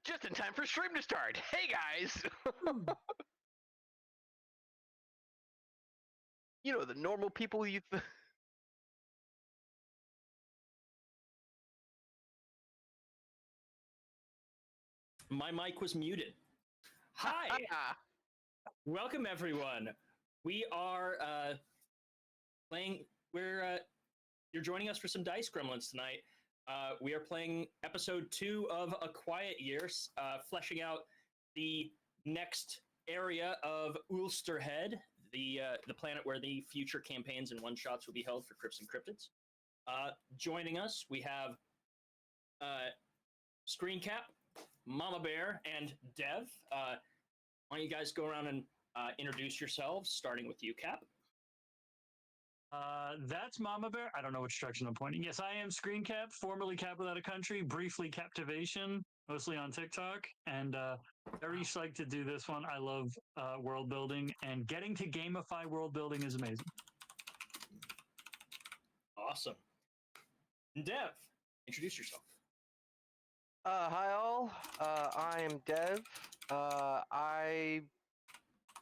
Just in time for stream to start. Hey guys! You know, the normal people you... My mic was muted. Hi! Welcome, everyone. We are playing... You're joining us for some Dice Gremlins tonight. We are playing episode 2 of A Quiet Year, fleshing out the next area of Ulstorhed, the planet where the future campaigns and one-shots will be held for Crypts and Cryptids. Joining us, we have ScreenCap, MommaBear, and Dev. Why don't you guys go around and introduce yourselves, starting with you, Cap. That's MommaBear. I don't know which direction I'm pointing. Yes, I am ScreenCap, formerly Cap Without a Country, briefly Captivation, mostly on TikTok, and very psyched to do this one. I love world building, and getting to gamify world building is amazing. Awesome. Dev, introduce yourself. Hi all, I am Dev. I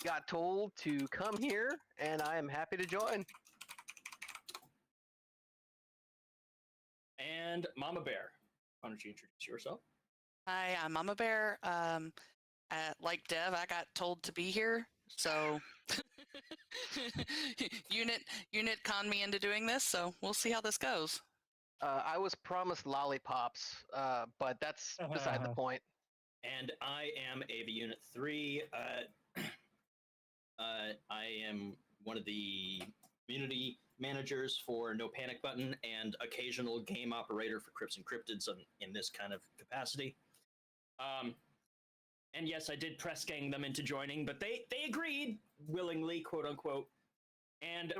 got told to come here, and I am happy to join. And MommaBear, why don't you introduce yourself? Hi, I'm MommaBear. Like Dev, I got told to be here, so unit conned me into doing this. So we'll see how this goes. I was promised lollipops, but that's beside the point. And I am AV Unit 3. I am one of the community managers for No Panic Button and occasional game operator for Crypts and Cryptids in this kind of capacity. And yes, I did press gang them into joining, but they agreed willingly, quote unquote. And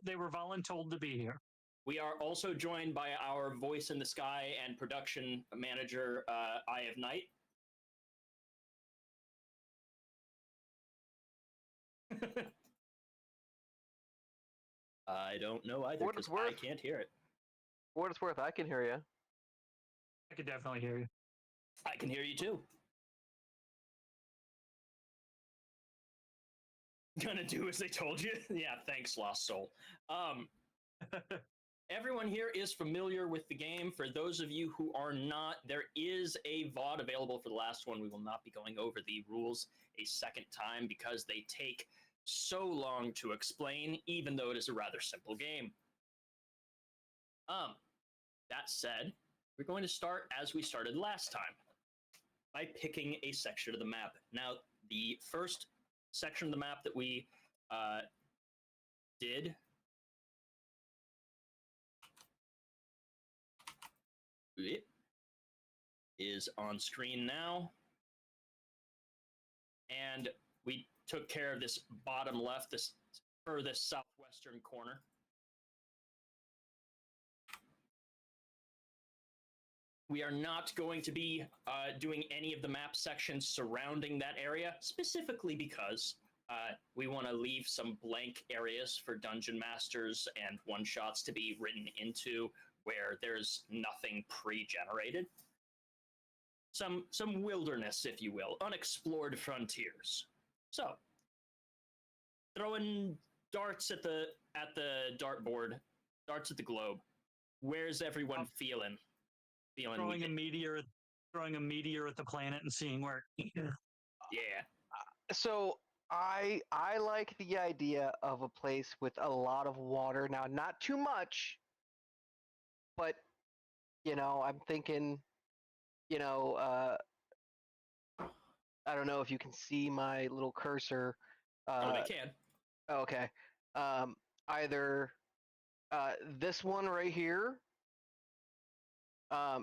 they were voluntold to be here. We are also joined by our voice in the sky and production manager, Eye of Night. I don't know either because I can't hear it. For what it's worth, I can hear you. I can definitely hear you. I can hear you too. Gonna do as they told you? Yeah, thanks, Lost Soul. Everyone here is familiar with the game. For those of you who are not, there is a VOD available for the last one. We will not be going over the rules a second time because they take so long to explain, even though it is a rather simple game. That said, we're going to start as we started last time, by picking a section of the map. Now, the first section of the map that we did it is on screen now, and we took care of this bottom left, this furthest southwestern corner. We are not going to be doing any of the map sections surrounding that area, specifically because we want to leave some blank areas for dungeon masters and one-shots to be written into where there's nothing pre-generated. Some wilderness, if you will, unexplored frontiers. So, throwing darts at the dartboard, darts at the globe. Where's everyone feeling? Throwing a meteor at the planet and seeing where. Yeah. So I like the idea of a place with a lot of water. Now, not too much, but you know, I'm thinking, you know, I don't know if you can see my little cursor. Oh, they can. Okay. Either this one right here,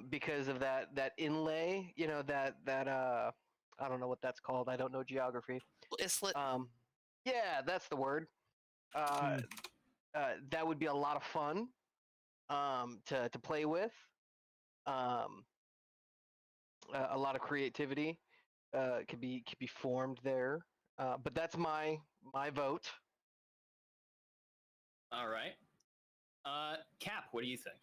because of that inlay, you know, that I don't know what that's called. I don't know geography. Islet. Yeah, that's the word. That would be a lot of fun to play with. A lot of creativity could be formed there. But that's my vote. All right. Cap, what do you think?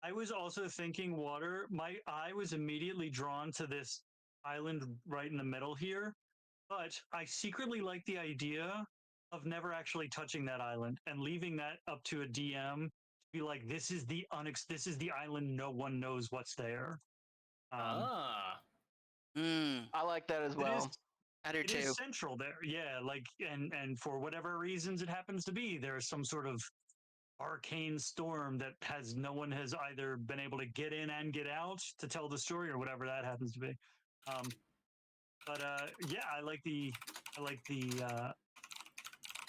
I was also thinking water. My eye was immediately drawn to this island right in the middle here, but I secretly like the idea of never actually touching that island and leaving that up to a DM to be like, this is the this is the island. No one knows what's there. I like that as It well. is. I do It too. is central there, yeah. Like, and for whatever reasons it happens to be, there's some sort of arcane storm that has no one has either been able to get in and get out to tell the story or whatever that happens to be. But yeah, I like the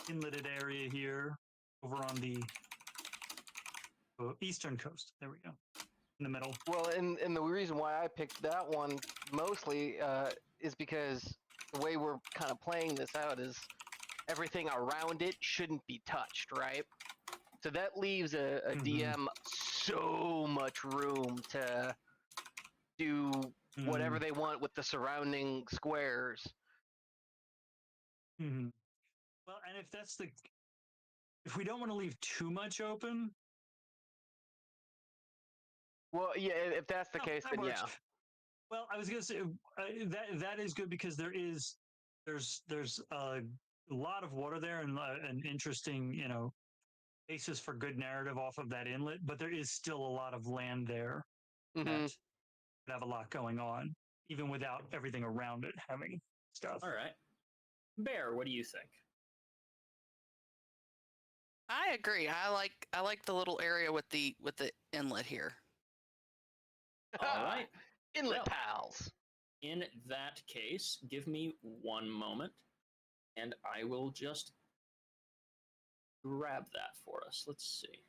inleted area here over on the eastern coast. There we go, in the middle. Well, and the reason why I picked that one mostly is because the way we're kind of playing this out is everything around it shouldn't be touched, right? So that leaves a DM so much room to do whatever they want with the surrounding squares. Well, and if we don't want to leave too much open. Well, yeah, if that's the case, then works. yeah. Well, I was going to say that is good because there's a lot of water there and an interesting, basis for good narrative off of that inlet, but there is still a lot of land there that would have a lot going on, even without everything around it having stuff. All right. Bear, what do you think? I agree. I like the little area with the inlet here. All right. Inlet pals. In that case, give me one moment, and I will just grab that for us. Let's see.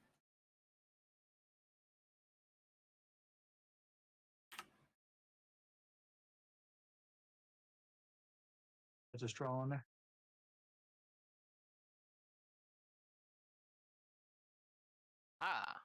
There's a straw on there. Ah.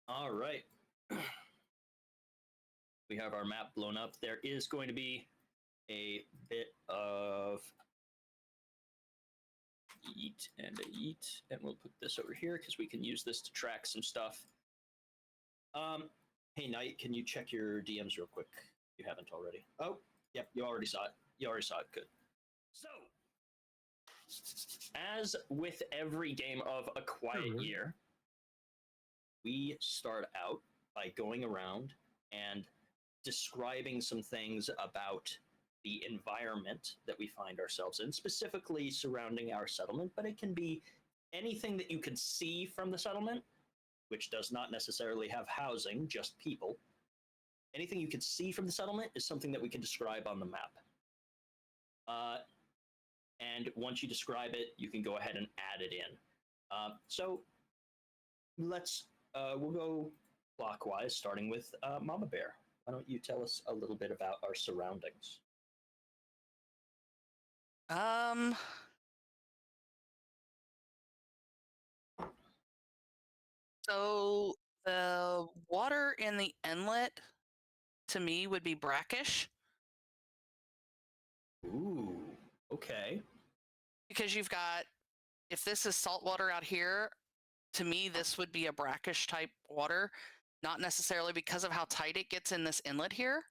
All right. We have our map blown up. There is going to be a bit of eat, and we'll put this over here because we can use this to track some stuff. Hey, Knight, can you check your DMs real quick? You haven't already. Oh, yep, you already saw it. Good. So, as with every game of A Quiet Year, we start out by going around and describing some things about the environment that we find ourselves in, specifically surrounding our settlement, but it can be anything that you could see from the settlement, which does not necessarily have housing, just people. Anything you could see from the settlement is something that we can describe on the map. And once you describe it, you can go ahead and add it in. So we'll go clockwise, starting with MommaBear. Why don't you tell us a little bit about our surroundings? So the water in the inlet to me would be brackish. Ooh, okay. Because you've got, if this is salt water out here, to me this would be a brackish type water, not necessarily because of how tight it gets in this inlet here.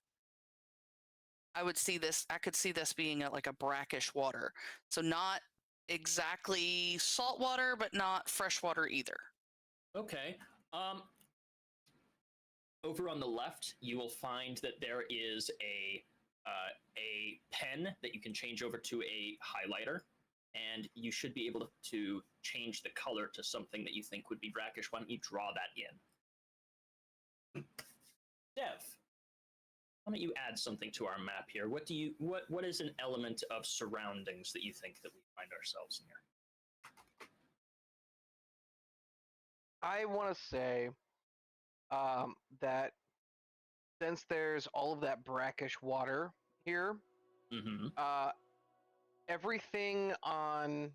I could see this being like a brackish water. So not exactly salt water, but not fresh water either. Okay. Over on the left, you will find that there is a pen that you can change over to a highlighter, and you should be able to change the color to something that you think would be brackish. Why don't you draw that in? Dev, why don't you add something to our map here? What is an element of surroundings that you think that we find ourselves near? I want to say that since there's all of that brackish water here, Mm-hmm. everything on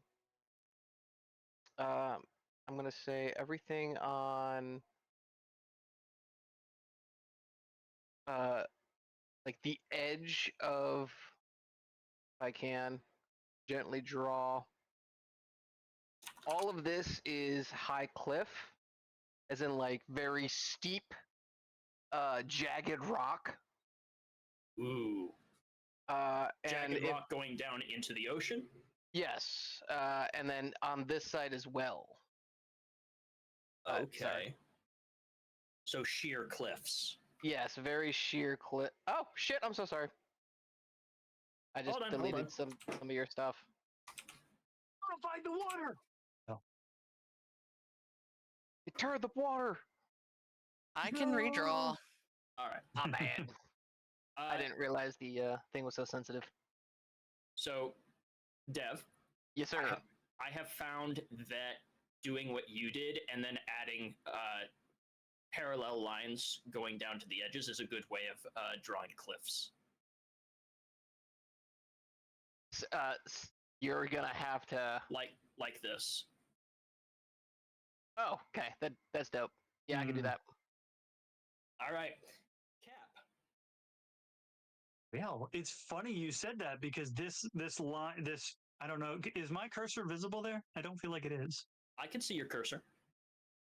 I'm gonna say everything on like the edge of, if I can gently draw, all of this is high cliff, as in like very steep, jagged rock. Ooh. And Jagged rock going down into the ocean? yes, and then on this side as well. Okay. Sorry. So sheer cliffs. Yes, very sheer cliff. Oh shit! I'm so sorry. I just deleted some of your stuff. Find the water. Oh. You turned the water. I can redraw. All right. Ah, man. I didn't realize the thing was so sensitive. So, Dev. Yes, sir. I have found that doing what you did and then adding parallel lines going down to the edges is a good way of drawing cliffs. You're gonna have to like this. Oh, okay. That's dope. Yeah, I can do that. All right. Cap. Yeah, it's funny you said that because this line, I don't know, is my cursor visible there? I don't feel like it is. I can see your cursor.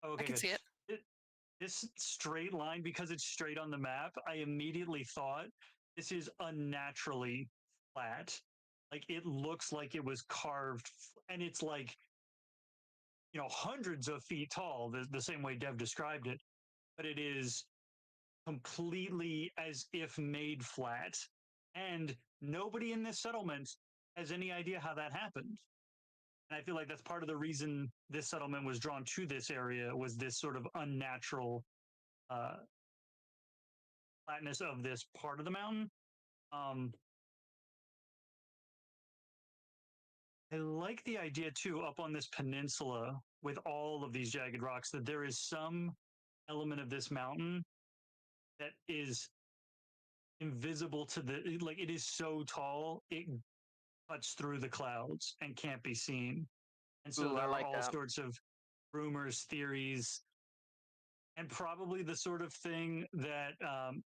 Oh, okay, I can see it. This straight line, because it's straight on the map, I immediately thought this is unnaturally flat. Like it looks like it was carved, and it's like, hundreds of feet tall, the same way Dev described it, but it is completely as if made flat. And nobody in this settlement has any idea how that happened. And I feel like that's part of the reason this settlement was drawn to this area, was this sort of unnatural flatness of this part of the mountain. I like the idea too, up on this peninsula with all of these jagged rocks, that there is some element of this mountain that is invisible to the, like it is so tall, it cuts through the clouds and can't be seen. And so there are all sorts of rumors, theories, and probably the sort of thing that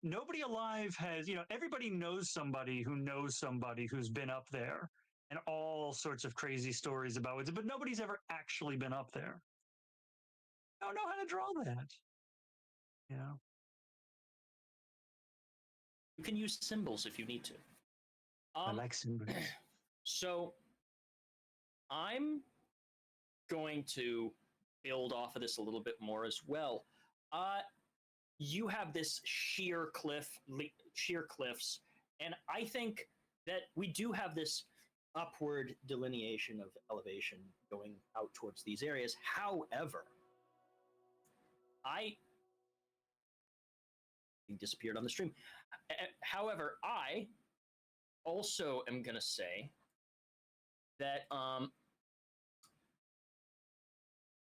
nobody alive has, everybody knows somebody who's been up there, and all sorts of crazy stories about it, but nobody's ever actually been up there. I don't know how to draw that. You can use symbols if you need to. I like symbols. So I'm going to build off of this a little bit more as well. You have this sheer cliffs, and I think that we do have this upward delineation of elevation going out towards these areas. However, he disappeared on the stream. However, I also am going to say that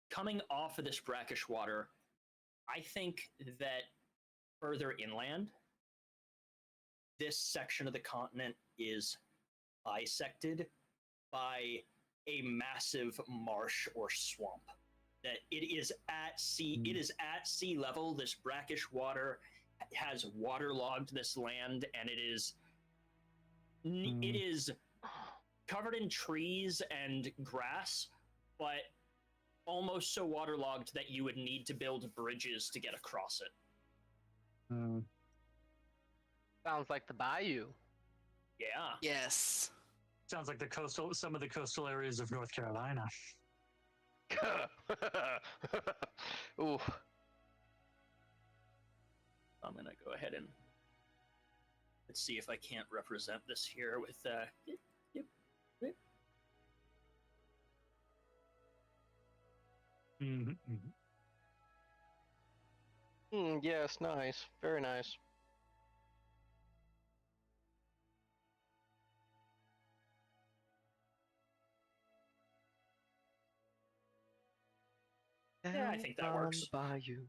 coming off of this brackish water, I think that further inland, this section of the continent is bisected by a massive marsh or swamp. That it is at sea. It is at sea level. This brackish water has waterlogged this land, and it is covered in trees and grass, but almost so waterlogged that you would need to build bridges to get across it. Sounds like the bayou. Yeah. Yes. Sounds like some of the coastal areas of North Carolina. Ooh. I'm going to go ahead and let's see if I can't represent this here with Yes, nice. Very nice. Yeah, I think that Down works. the bayou.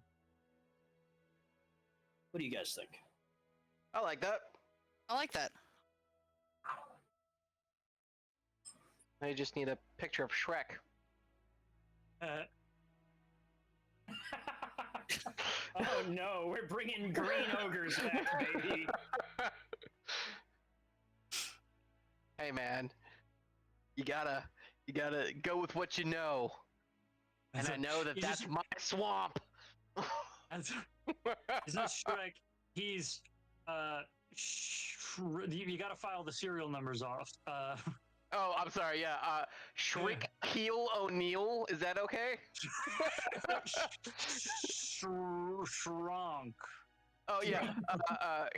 What do you guys think? I like that. I like that. I just need a picture of Shrek. Oh no, we're bringing green ogres back, baby. Hey man, you gotta go with what you know. And I know that that's my swamp. He's not Shrek. He's you got to file the serial numbers off. Oh, I'm sorry. Yeah, Shriek Heel O'Neill. Is that okay? Shrunk. Oh yeah,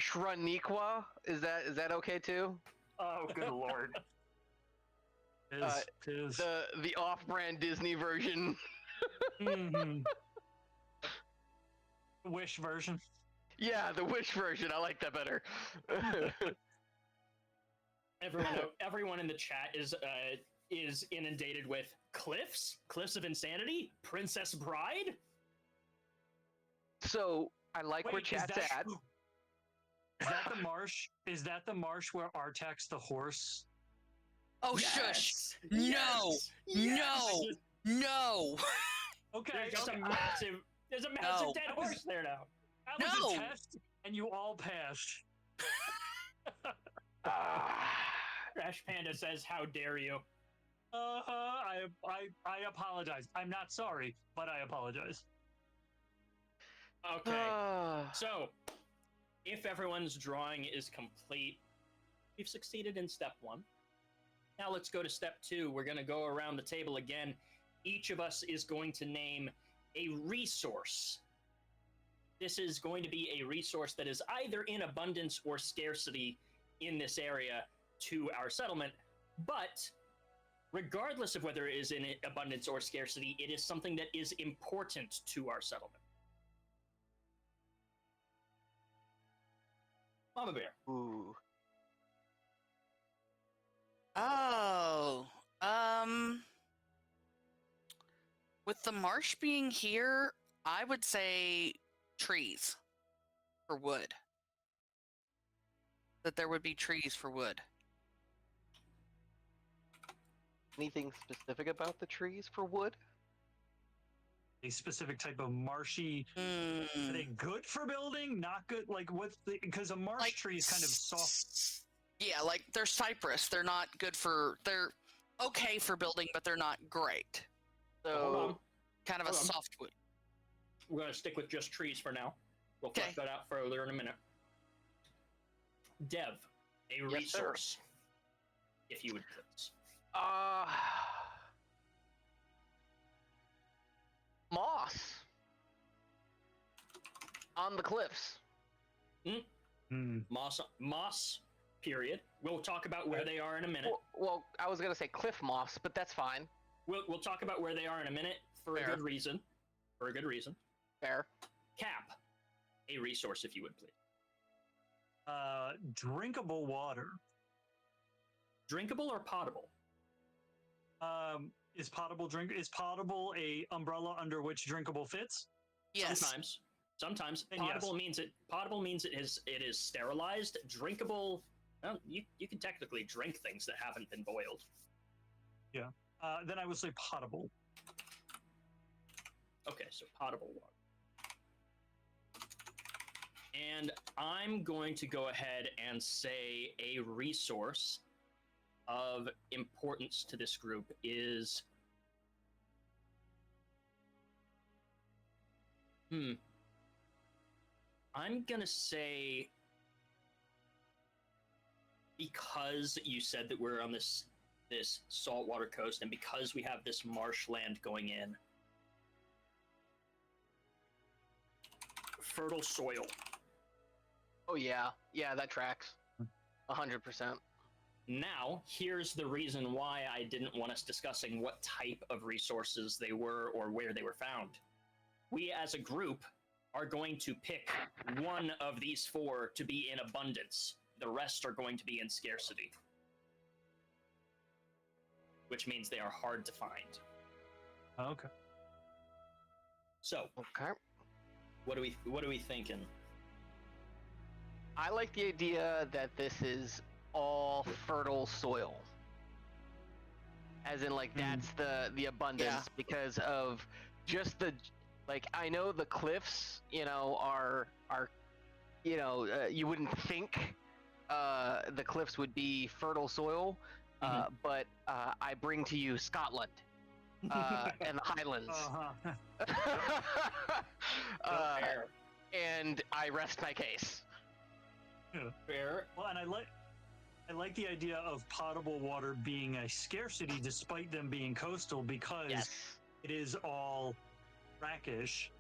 Shraniqua. Is that okay too? Oh, good lord. Is The off-brand Disney version. mm-hmm. Wish version. Yeah, the Wish version. I like that better. Everyone in the chat is inundated with cliffs of insanity, Princess Bride. So I like where Wait, chat's at. Is that the marsh? Is that the marsh where Artax the horse? Oh, shush! No! No! No! Okay. There's a massive No. dead horse there now. That was No. a test, and you all passed. Crash Panda says, "How dare you?" I apologize. I'm not sorry, but I apologize. Okay. So, if everyone's drawing is complete, we've succeeded in step 1. Now let's go to step 2. We're going to go around the table again. Each of us is going to name a resource. This is going to be a resource that is either in abundance or scarcity in this area to our settlement, but regardless of whether it is in abundance or scarcity, it is something that is important to our settlement. MommaBear. Ooh. Oh. With the marsh being here, I would say trees for wood. That there would be trees for wood. Anything specific about the trees for wood? A specific type of marshy. Are they good for building? Not good. Like what's the? Because a marsh tree is kind of soft. Yeah, like they're cypress. They're not good for. They're okay for building, but they're not great. Hold on. Kind of a soft wood. We're going to stick with just trees for now. We'll flesh that out further in a minute. Dev, a resource, if you would please. Moss on the cliffs. Moss, period. We'll talk about where they are in a minute. Well, I was gonna say cliff moss, but that's fine. We'll talk about where they are in a minute for a good reason. For a good reason. Fair. Cap, a resource, if you would please. Drinkable water. Drinkable or potable? Is potable a umbrella under which drinkable fits? Yes. Sometimes And potable means it is sterilized. Drinkable, well, you can technically drink things that haven't been boiled. Yeah. Then I would say potable. Okay, so potable water. And I'm going to go ahead and say a resource of importance to this group is I'm gonna say, because you said that we're on this saltwater coast and because we have this marshland going in, fertile soil. Oh yeah, that tracks. 100%. Now, here's the reason why I didn't want us discussing what type of resources they were or where they were found. We, as a group, are going to pick one of these 4 to be in abundance. The rest are going to be in scarcity. Which means they are hard to find. Okay. So, Okay. what are we thinking? I like the idea that this is all fertile soil. As in, like, that's the abundance because of just the, like, I know the cliffs, you know, are you know, you wouldn't think the cliffs would be fertile soil, but I bring to you Scotland and the Highlands. Fair. And I rest my case. Fair. Well, and I like the idea of potable water being a scarcity despite them being coastal because it is all brackish,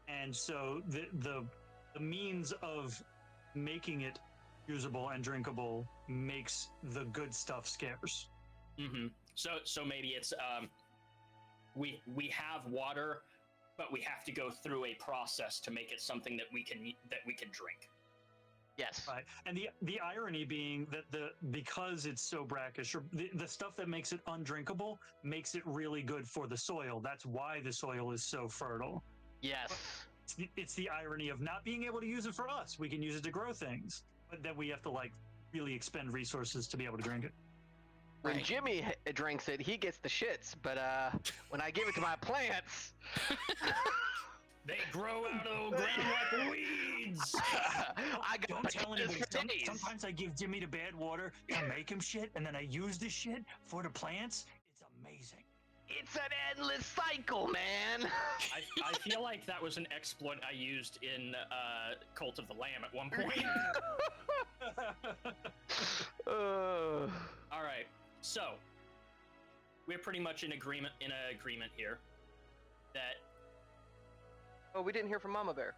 and so the means of making it usable and drinkable makes the good stuff scarce. Mm-hmm. So maybe it's we have water, but we have to go through a process to make it something that we can drink. Yes. Right. And the irony being that because it's so brackish, or the stuff that makes it undrinkable makes it really good for the soil. That's why the soil is so fertile. Yes. It's the irony of not being able to use it for us. We can use it to grow things, but then we have to like really expend resources to be able to drink it. When Jimmy drinks it, he gets the shits, but when I give it to my plants, they grow out of the ground like weeds. Don't tell anybody. Sometimes I give Jimmy the bad water to make him shit, and then I use the shit for the plants. It's amazing. It's an endless cycle, man. I feel like that was an exploit I used in Cult of the Lamb at one point. All right, so we're pretty much in agreement here that. Oh, we didn't hear from MommaBear.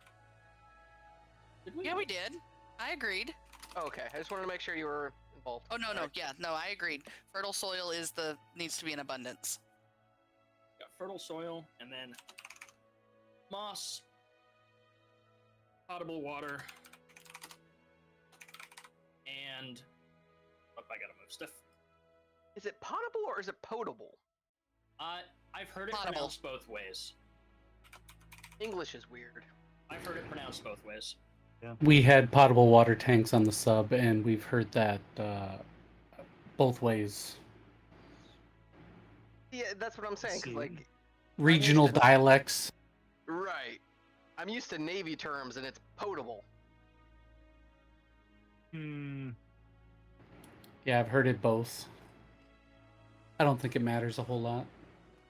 Did we? Yeah, we did. I agreed. Oh, okay, I just wanted to make sure you were involved. Oh, no, yeah, no, I agreed. Fertile soil needs to be in abundance. Got fertile soil, and then moss, potable water, and I gotta move stuff. Is it potable or is it potable? I've heard it Potable. pronounced both ways. English is weird. I've heard it pronounced both ways. Yeah. We had potable water tanks on the sub, and we've heard that both ways. Yeah, that's what I'm saying. 'Cause, like, Regional dialects. right. I'm used to Navy terms, and it's potable. Yeah, I've heard it both. I don't think it matters a whole lot.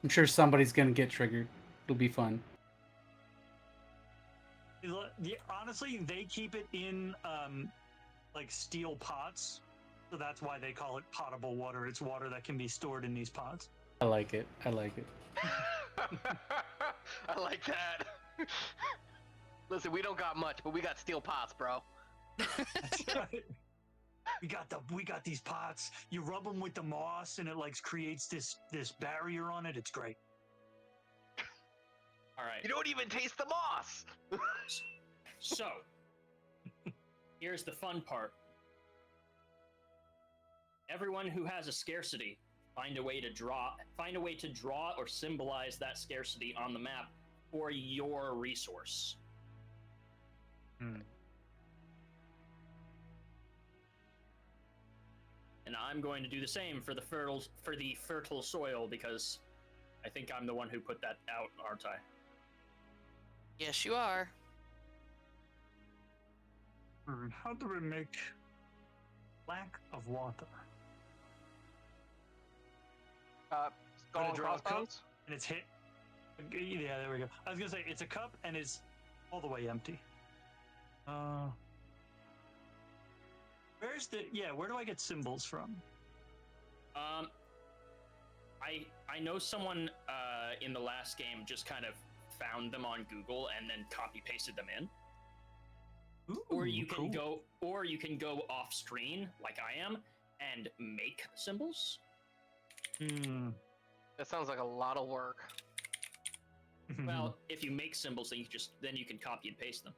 I'm sure somebody's gonna get triggered. It'll be fun. Honestly, they keep it in like steel pots, so that's why they call it potable water. It's water that can be stored in these pots. I like it. I like it. I like that. Listen, we don't got much, but we got steel pots, bro. That's right. We got these pots. You rub them with the moss, and it like creates this barrier on it. It's great. All right. You don't even taste the moss. So, here's the fun part. Everyone who has a scarcity, find a way to draw or symbolize that scarcity on the map for your resource. And I'm going to do the same for the fertile soil because I think I'm the one who put that out, aren't I? Yes, you are. How do we make lack of water? Skull and draw a cup, crossbones. and it's hit. Yeah, there we go. I was gonna say it's a cup and it's all the way empty. Where do I get symbols from? I know someone in the last game just kind of found them on Google and then copy pasted them in. Ooh, or you can cool. go off screen like I am and make symbols. That sounds like a lot of work. Well, if you make symbols, then you can copy and paste them.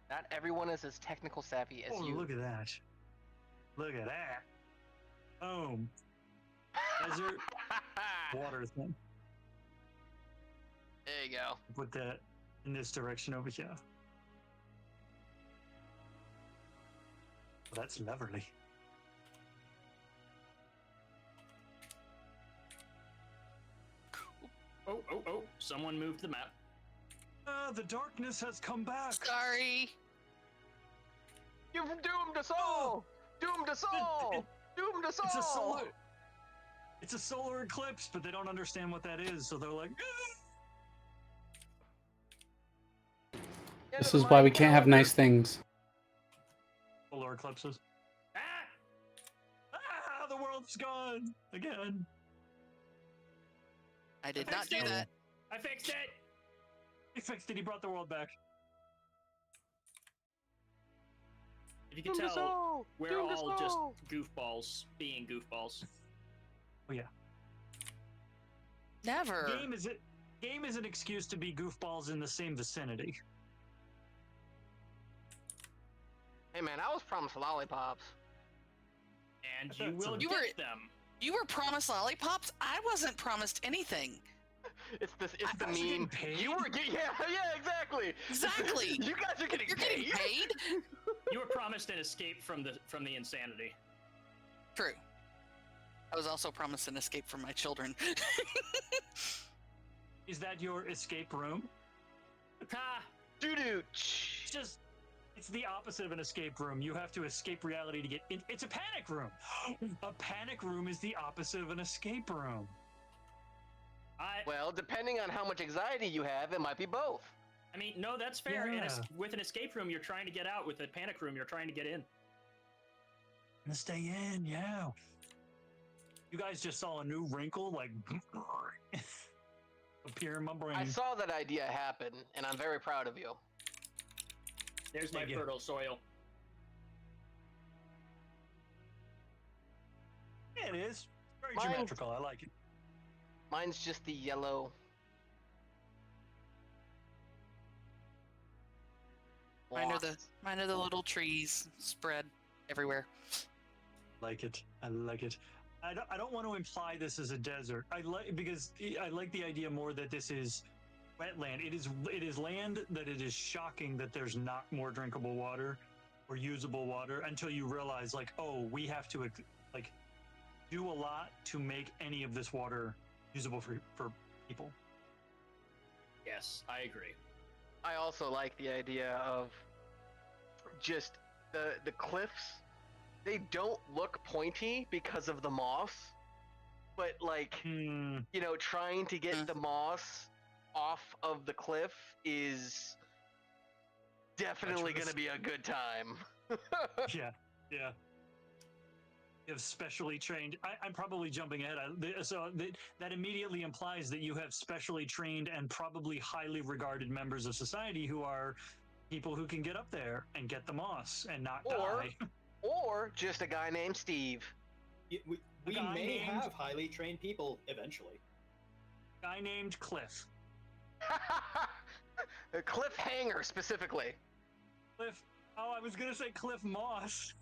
Not everyone is as technical savvy as Oh, you. look at that. Look at that. Boom. Desert water thing. There you go. Put that in this direction over here. Well, that's lovely. Oh, someone moved the map. The darkness has come back. Sorry. You've doomed us all! Doomed us all! Doomed us It's a all! solar. It's a solar eclipse, but they don't understand what that is, so they're like, This is why we can't have nice things. solar eclipses. Ah! Ah, the world's gone again. I did I not fixed do it. that. I fixed it. He fixed it. He brought the world back. If you can Doomed us tell, all! we're Doomed us all just all! goofballs being goofballs. Oh yeah. Never. Game is an excuse to be goofballs in the same vicinity. Hey man, I was promised lollipops. And you will You get were- them. You were promised lollipops? I wasn't promised anything. It's the guys are getting meme. paid? You were yeah, exactly. Exactly. You guys are getting You're paid. getting paid? You were promised an escape from the insanity. True. I was also promised an escape from my children. Is that your escape room? Ha! Doo-doo. It's the opposite of an escape room. You have to escape reality to get in. It's a panic room. A panic room is the opposite of an escape room. Well, depending on how much anxiety you have, it might be both. I mean, no, that's fair. Yeah. With an escape room, you're trying to get out. With a panic room, you're trying to get in. Gonna stay in, yeah. You guys just saw a new wrinkle like appear in my brain. I saw that idea happen, and I'm very proud of you. There's my Thank you. fertile soil. Yeah, it is. Very Mine- geometrical. I like it. Mine's just the yellow. Mine are blocks. the little trees spread everywhere. Like it. I like it. I don't want to imply this is a desert. I like because I like the idea more that this is wetland. It is land that it is shocking that there's not more drinkable water or usable water until you realize like, oh, we have to like do a lot to make any of this water usable for people. Yes, I agree. I also like the idea of just the cliffs. They don't look pointy because of the moss, but like Hmm. you know, trying to get the moss off of the cliff is definitely going to be a good time. Yeah. Yeah. You have specially trained. I'm probably jumping ahead. That immediately implies that you have specially trained and probably highly regarded members of society who are people who can get up there and get the moss and not Or- die. Or just a guy named Steve. We guy may named- have highly trained people eventually. Guy named Cliff. A cliffhanger specifically. Cliff. Oh, I was gonna say Cliff Moss.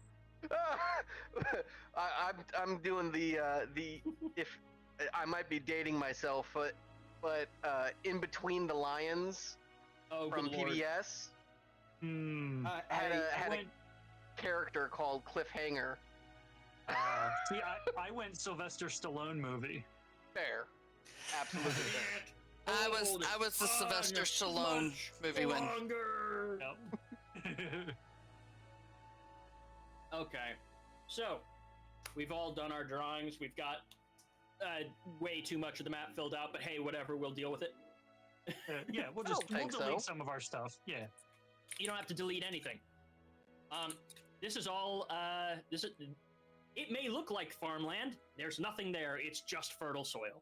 I'm doing the if I might be dating myself, but in between the lions Oh, from good lord. PBS Hmm. had a went- character called Cliffhanger. See, I went Sylvester Stallone movie. Fair, absolutely fair. I was the Sylvester Stallone movie one. Longer. Yep. Okay, so we've all done our drawings. We've got way too much of the map filled out, but hey, whatever, we'll deal with it. Yeah, we'll don't delete think so. some of our stuff. Yeah. You don't have to delete anything. This is all. It may look like farmland. There's nothing there. It's just fertile soil.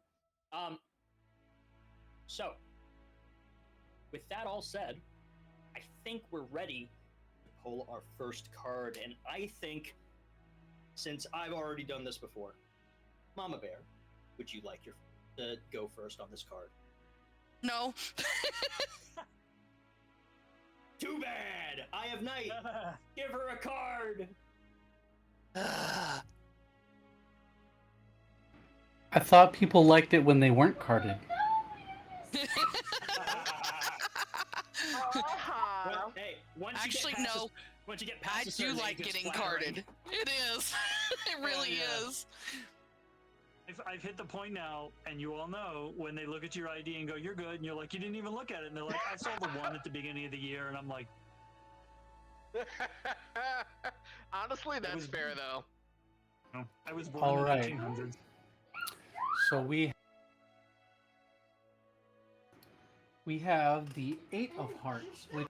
So, with that all said, I think we're ready to pull our first card, and I think, since I've already done this before, MommaBear, would you like to go first on this card? No. Too bad. I have night. Give her a card. I thought people liked it when they weren't carded. Well, hey, once Actually, you get past no. once you get past I a certain do age, like it's getting flattering. carded. It is. It really Yeah. is. I've hit the point now, and you all know when they look at your ID and go, "You're good," and you're like, "You didn't even look at it," and they're like, "I saw the one at the beginning of the year," and I'm like, Honestly, that's was- fair though. "No, I was born All in the right. 1800s." So we have the Eight of Hearts, which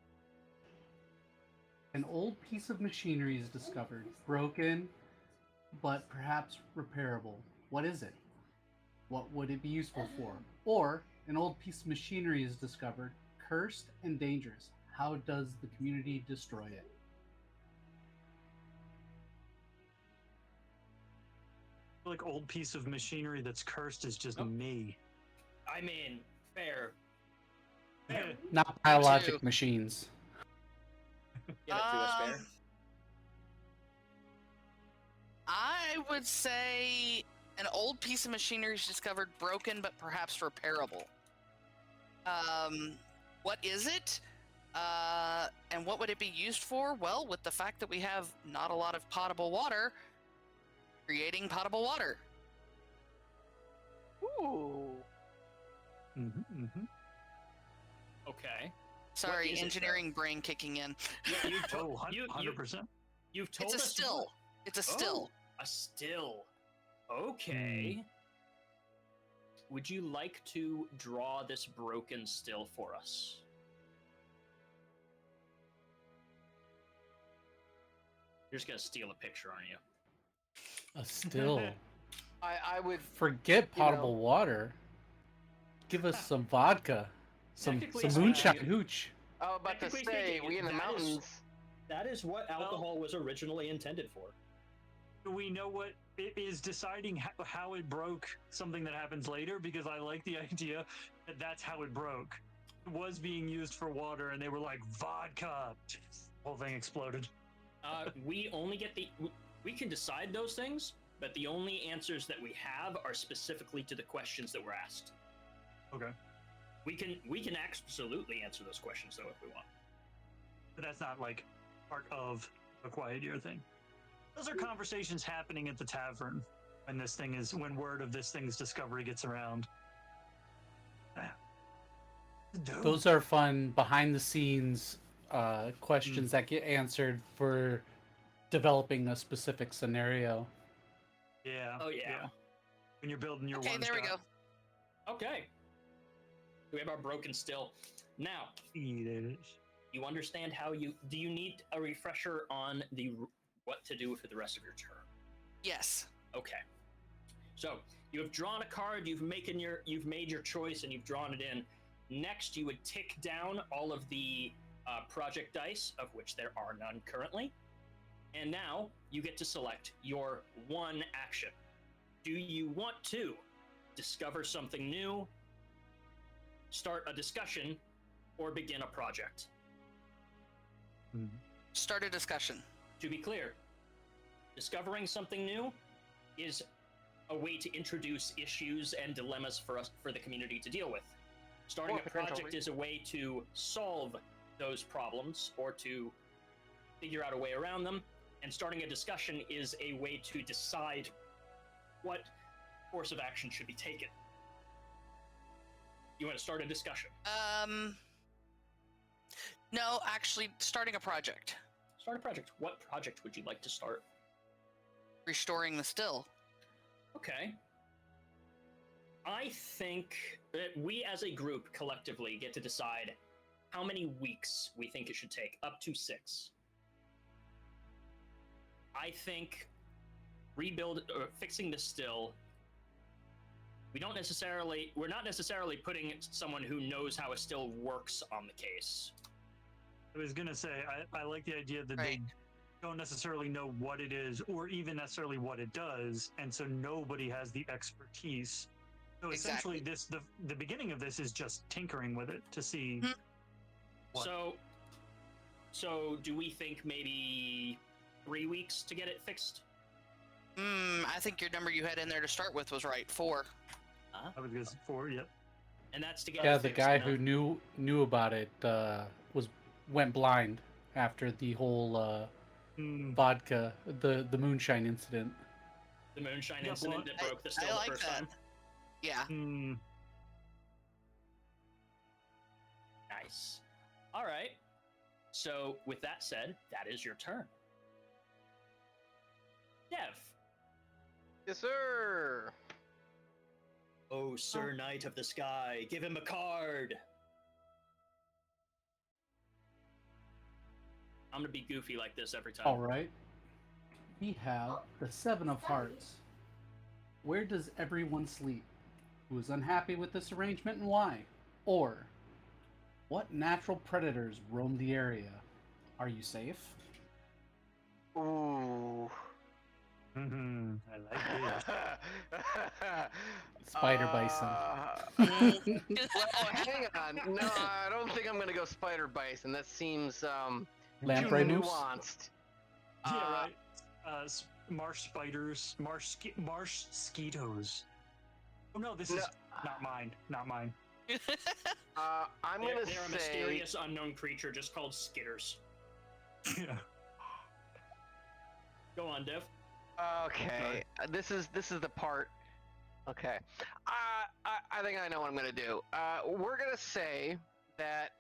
an old piece of machinery is discovered, broken, but perhaps repairable. What is it? What would it be useful for? Or an old piece of machinery is discovered, cursed and dangerous. How does the community destroy it? Like old piece of machinery that's cursed is just Nope. me. I mean, fair. Fair. Not biologic too. machines. Give it to us, fair. I would say an old piece of machinery is discovered broken but perhaps repairable. What is it? And what would it be used for? Well, with the fact that we have not a lot of potable water, creating potable water. Ooh. Okay. Sorry, is it, engineering brain kicking in. You Oh, you 100%. you've told It's a us still. It's a still. Oh, a still. Okay. Would you like to draw this broken still for us? You're just gonna steal a picture, aren't you? A still. I would. Forget You know- potable water. Give us some vodka. Some Technically moonshine speaking- hooch. I was about to Technically say, speaking, we in the that is- mountains. That is what alcohol was originally intended for. We know what it is deciding how it broke something that happens later, because I like the idea that that's how it broke. It was being used for water, and they were like, vodka. The whole thing exploded. We only get we can decide those things, but the only answers that we have are specifically to the questions that were asked. Okay. We can absolutely answer those questions though if we want. But that's not like part of a quiet year thing. Those are conversations happening at the tavern when word of this thing's discovery gets around. Dope. Those are fun behind the scenes questions that get answered for developing a specific scenario. Yeah. Oh yeah. When you're building your Okay, one there we go. Okay. We have our broken still. Now, you understand how do you need a refresher on what to do for the rest of your turn? Yes. Okay. So you have drawn a card, you've made your choice, and you've drawn it in. Next, you would tick down all of the project dice, of which there are none currently. And now you get to select your one action. Do you want to discover something new, start a discussion, or begin a project? Start a discussion. To be clear, discovering something new is a way to introduce issues and dilemmas for the community to deal with. Starting Or a project potentially- is a way to solve those problems or to figure out a way around them, and starting a discussion is a way to decide what course of action should be taken. You want to start a discussion? No, actually, starting a project. Start a project. What project would you like to start? Restoring the still. Okay. I think that we as a group collectively get to decide how many weeks we think it should take, up to 6. I think fixing the still, we're not necessarily putting someone who knows how a still works on the case. I was gonna say, I like the idea that Right. they don't necessarily know what it is or even necessarily what it does, and so nobody has the expertise. So essentially, the beginning of this is just tinkering with it to see. Mhm. What? So So do we think maybe 3 weeks to get it fixed? I think your number you had in there to start with was right. 4. I was guessing 4. Yep. And that's to get Yeah, it the fixed, guy huh? who knew about it went blind after the whole vodka, the moonshine incident. The moonshine Yeah, incident that broke the still I the like first that. time. Yeah. Nice. All right. So with that said, that is your turn. Dev. Yes, sir. Oh, Sir Knight of the Sky, give him a card. I'm gonna be goofy like this every time. All right. We have the 7 of Hearts. Where does everyone sleep? Who is unhappy with this arrangement and why? Or, what natural predators roam the area? Are you safe? Ooh. I like this. Spider bison. Well, hang on. No, I don't think I'm gonna go spider bison. That seems too Lamprey moose? nuanced. Yeah, right. Marsh spiders, marsh mosquitoes. Oh no, this is not mine. Not mine. I'm They're, gonna they're a say. mysterious unknown creature just called skitters. Yeah. Go on, Dev. Okay, this is the part. Okay, I think I know what I'm gonna do. We're gonna say that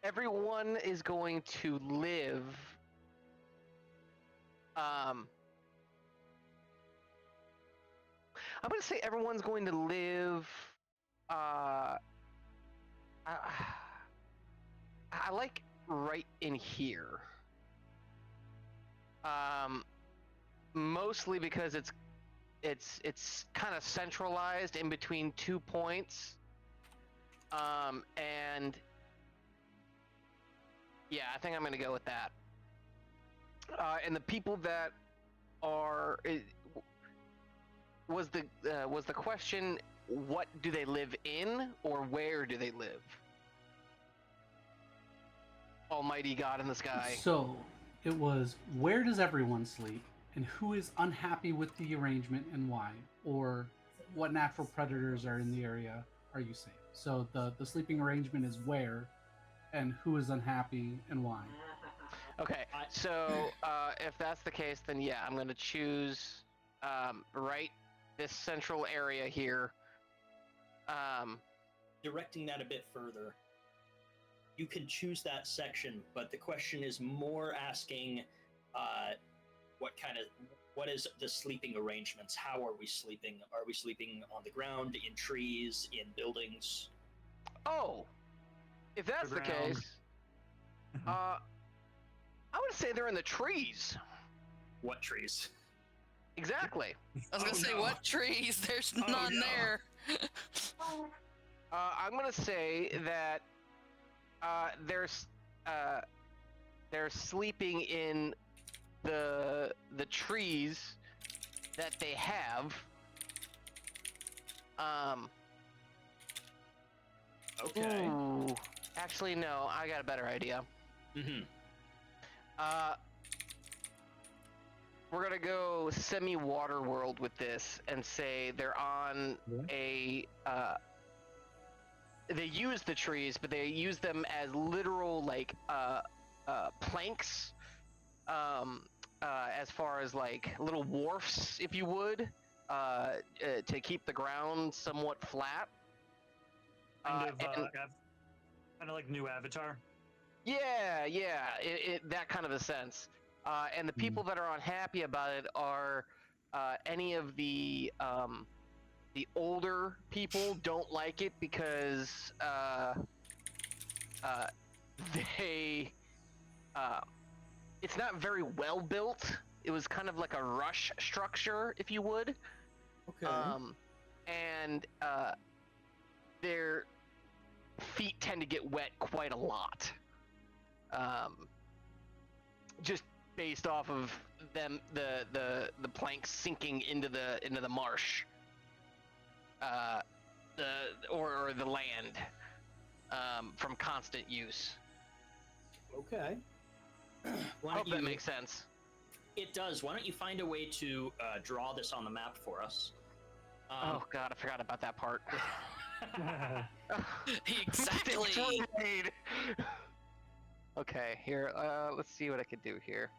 everyone is going to live. I'm gonna say everyone's going to live. I like right in here. Mostly because it's kind of centralized in between 2 points. And yeah, I think I'm gonna go with that. And the people that are was the question, what do they live in or where do they live? Almighty God in the sky. So, it was where does everyone sleep and who is unhappy with the arrangement and why? Or what natural predators are in the area? Are you safe? So the sleeping arrangement is where and who is unhappy and why. Okay, so if that's the case, then yeah, I'm gonna choose right this central area here. Directing that a bit further, you can choose that section, but the question is more asking what is the sleeping arrangements? How are we sleeping? Are we sleeping on the ground, in trees, in buildings? Oh, if that's the Underground. case, I would say they're in the trees. What trees? Exactly. I was gonna say, no. what trees? There's Oh, none no. there. I'm gonna say that they're sleeping in the trees that they have. Okay. Ooh, actually, no. I got a better idea. Mm-hmm. We're gonna go semi-water world with this and say they're on a. They use the trees, but they use them as literal like planks. As far as like little wharfs, if you would, to keep the ground somewhat flat. Kind of like new Avatar. Yeah, that kind of a sense. And the people that are unhappy about it are any of the older people don't like it because they it's not very well built. It was kind of like a rush structure, if you would. Okay. And their feet tend to get wet quite a lot. Just based off of them, the planks sinking into the marsh, or the land. from constant use. Okay. I hope that makes sense. It does. Why don't you find a way to draw this on the map for us? Oh god, I forgot about that part. Exactly. Okay, here. Let's see what I could do here.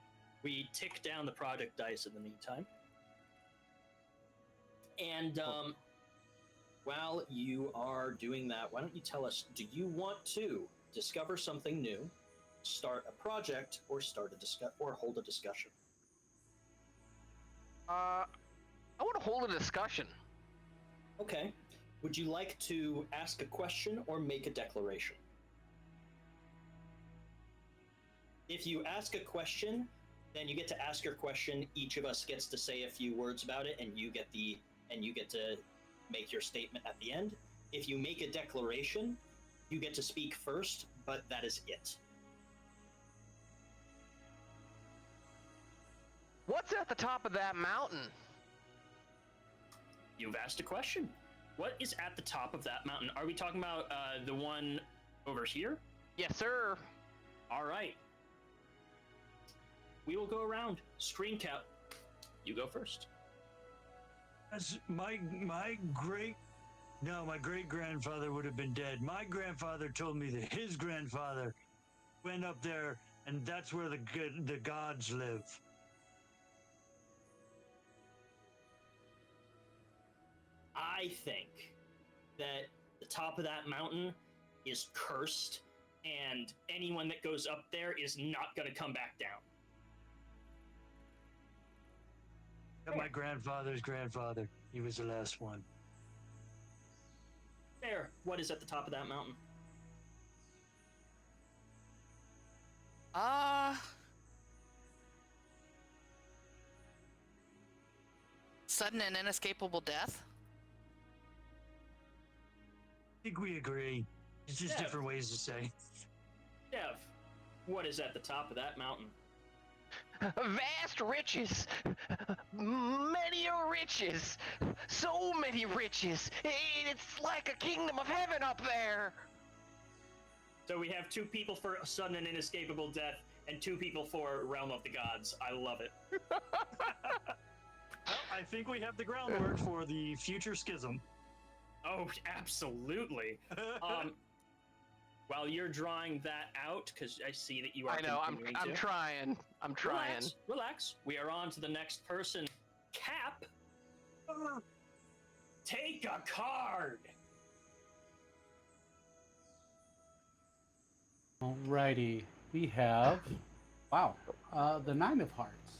We tick down the project dice in the meantime. And while you are doing that, why don't you tell us, do you want to discover something new, start a project, or hold a discussion? I want to hold a discussion. Okay. Would you like to ask a question or make a declaration? If you ask a question, then you get to ask your question. Each of us gets to say a few words about it, and you get to make your statement at the end. If you make a declaration, you get to speak first, but that is it. What's at the top of that mountain? You've asked a question. What is at the top of that mountain? Are we talking about the one over here? Yes, sir. All right. We will go around. ScreenCap, you go first. As my great grandfather would have been dead. My grandfather told me that his grandfather went up there, and that's where the gods live. I think that the top of that mountain is cursed, and anyone that goes up there is not going to come back down. My grandfather's grandfather. He was the last one. Fair. What is at the top of that mountain? Sudden and inescapable death? I think we agree. It's just different ways to say. Dev, what is at the top of that mountain? Vast riches, many riches, so many riches. It's like a kingdom of heaven up there. So we have 2 people for sudden and inescapable death, and 2 people for realm of the gods. I love it. Well, I think we have the groundwork for the future schism. Oh, absolutely. While you're drawing that out, because I see that you are. I know. I'm trying. I'm trying. Relax. We are on to the next person. Cap. Take a card. Alrighty, we have the 9 of Hearts.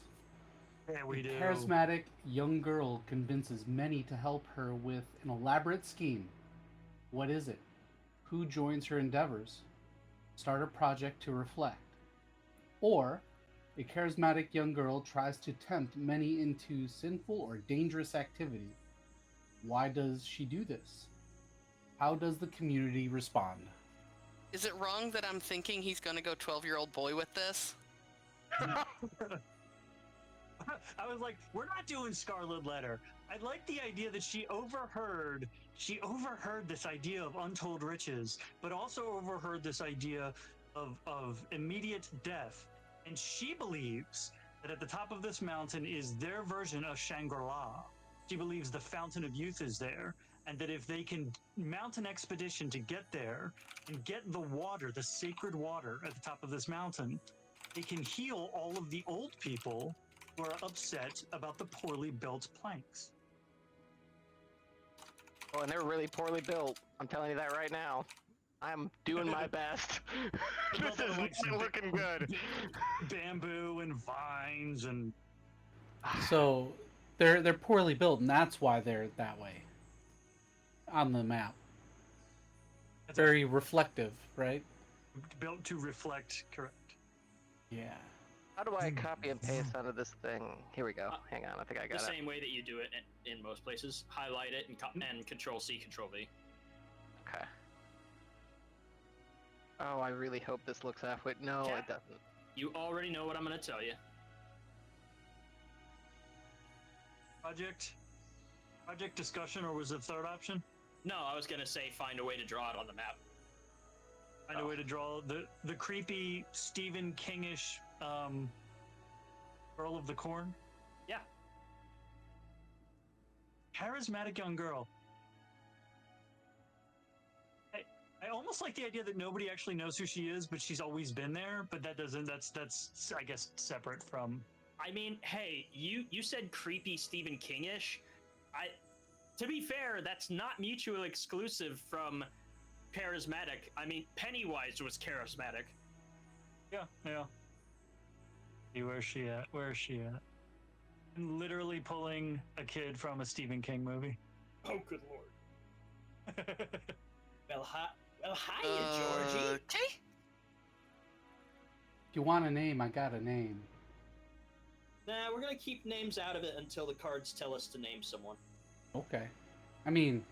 Yeah, we do. A charismatic young girl convinces many to help her with an elaborate scheme. What is it? Who joins her endeavors? Start a project to reflect. Or, a charismatic young girl tries to tempt many into sinful or dangerous activity. Why does she do this? How does the community respond? Is it wrong that I'm thinking he's going to go 12-year-old boy with this? I was like, we're not doing Scarlet Letter. I like the idea that she overheard this idea of untold riches, but also overheard this idea of immediate death. And she believes that at the top of this mountain is their version of Shangri-La. She believes the Fountain of Youth is there, and that if they can mount an expedition to get there and get the water, the sacred water at the top of this mountain, they can heal all of the old people who are upset about the poorly built planks. Oh, and they're really poorly built. I'm telling you that right now. I'm doing my best. This is not looking good. Bamboo and vines and. So, they're poorly built, and that's why they're that way. On the map. Very reflective, right? Built to reflect, correct. Yeah. How do I copy and paste onto this thing? Here we go. Hang on, I think I got the it. same way that you do it in most places. Highlight it and Control-C, Control-V. Okay. Oh, I really hope this looks halfway. No, Cat, it doesn't. You already know what I'm going to tell you. Project discussion, or was it third option? No, I was going to say find a way to draw it on the map. Find a way to draw the creepy Stephen Kingish Girl of the Corn. Yeah. Charismatic young girl. I almost like the idea that nobody actually knows who she is, but she's always been there. But that doesn't. That's I guess separate from. I mean, hey, you said creepy Stephen Kingish. To be fair, that's not mutually exclusive from charismatic. I mean, Pennywise was charismatic. Yeah. See, where's she at? Where's she at? I'm literally pulling a kid from a Stephen King movie. Oh, good lord. Well, hiya, Georgie. Okay. If you want a name, I got a name. Nah, we're gonna keep names out of it until the cards tell us to name someone. Okay. I mean,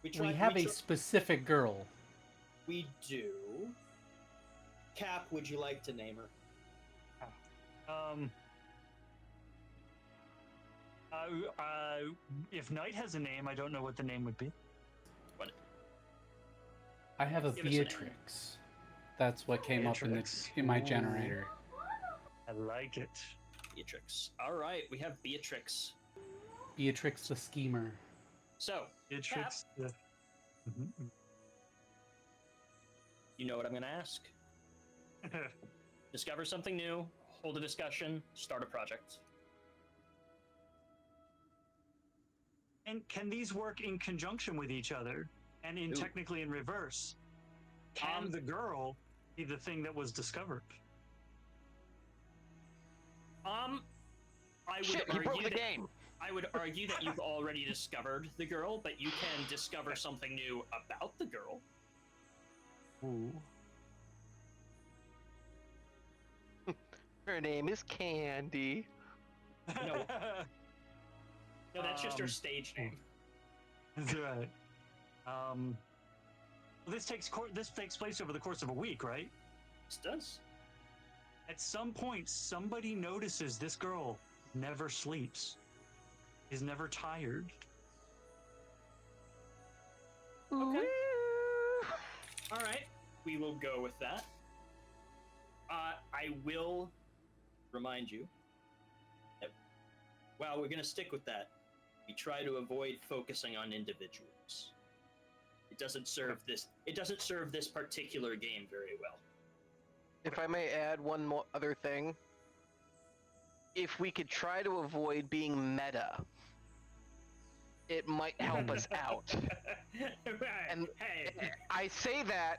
we We have a specific girl. We do. Cap, would you like to name her? If Knight has a name, I don't know what the name would be. What? I have a Give us a name. Beatrix. That's what came up Beatrix. in my Ooh. generator. I like it. Beatrix. All right, we have Beatrix. Beatrix the schemer. So, Beatrix. you know what I'm gonna ask? Discover something new, hold a discussion, start a project. And can these work in conjunction with each other and Ooh. technically in reverse? Can the girl be the thing that was discovered? I would Shit, he broke argue the that game. I would argue that you've already discovered the girl, but you can discover something new about the girl. Ooh. Her name is Candy. No, that's just her Um, stage name. That's right. This takes place over the course of a week, right? This does. At some point, somebody notices this girl never sleeps, is never tired. Okay. All right, we will go with that. I will remind you that while we're going to stick with that, we try to avoid focusing on individuals. It doesn't serve this. It doesn't serve this particular game very well. If I may add one more other thing, if we could try to avoid being meta, it might help us out. And hey, I say that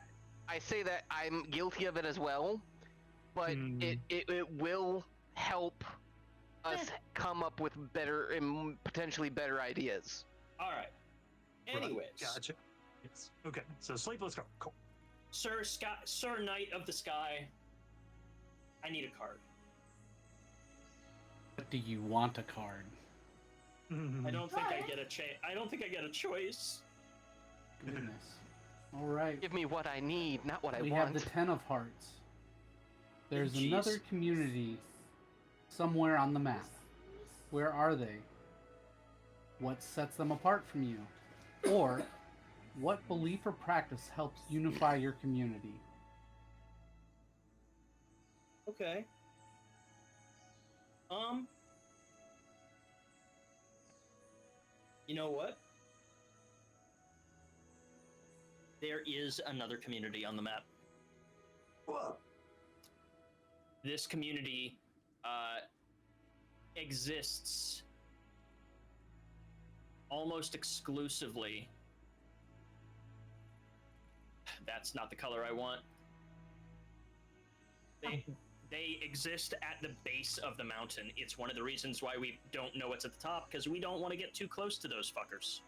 I'm guilty of it as well, but it will help us come up with better and potentially better ideas. all right. Anyways, Gotcha. Yes. Okay. So sleepless girl. Cool. Sir Knight of the Sky, I need a card. But do you want a card? I don't think I get a I don't think I get a choice. Goodness. All right. Give me what I need, not what I We want. have the Ten of Hearts. There's Jeez. another community somewhere on the map. Where are they? What sets them apart from you? Or what belief or practice helps unify your community? Okay. You know what? There is another community on the map. Whoa. This community exists almost exclusively. That's not the color I want. They exist at the base of the mountain. It's one of the reasons why we don't know what's at the top, because we don't want to get too close to those fuckers.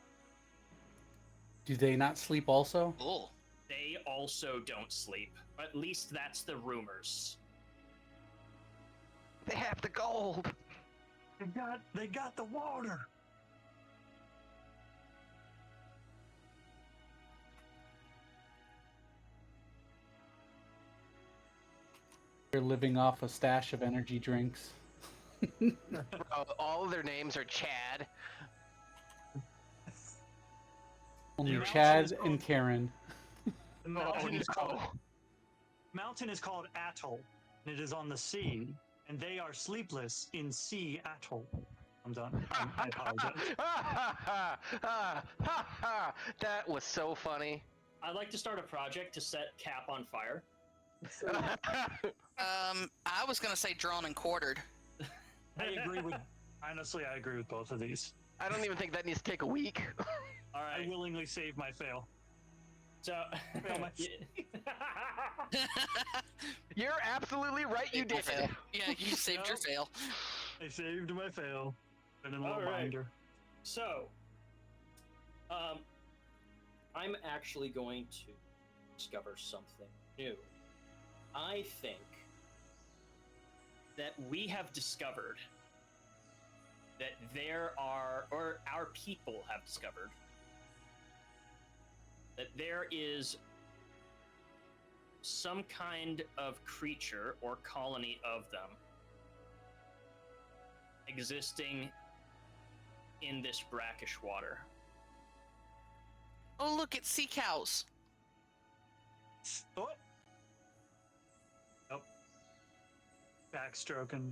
Do they not sleep also? Cool. They also don't sleep. At least that's the rumors. They have the gold. They got the water. They're living off a stash of energy drinks. All of their names are Chad. Only Their Chad options and Karen. The mountain is called no. mountain is called Atoll, and it is on the sea, and they are sleepless in sea atoll. I'm done. I apologize. That was so funny. I'd like to start a project to set Cap on fire. I was gonna say drawn and quartered. I agree with. Honestly, I agree with both of these. I don't even think that needs to take a week. All I right. willingly save my fail. So. Fail my- You're absolutely right. You did. Fail. Yeah, you saved your fail. I saved my fail. Been in a All right. reminder. So, I'm actually going to discover something new. I think that we have discovered that there are, or our people have discovered, that there is some kind of creature or colony of them existing in this brackish water. Oh, look, it's sea cows. Oh. Nope. Backstroking.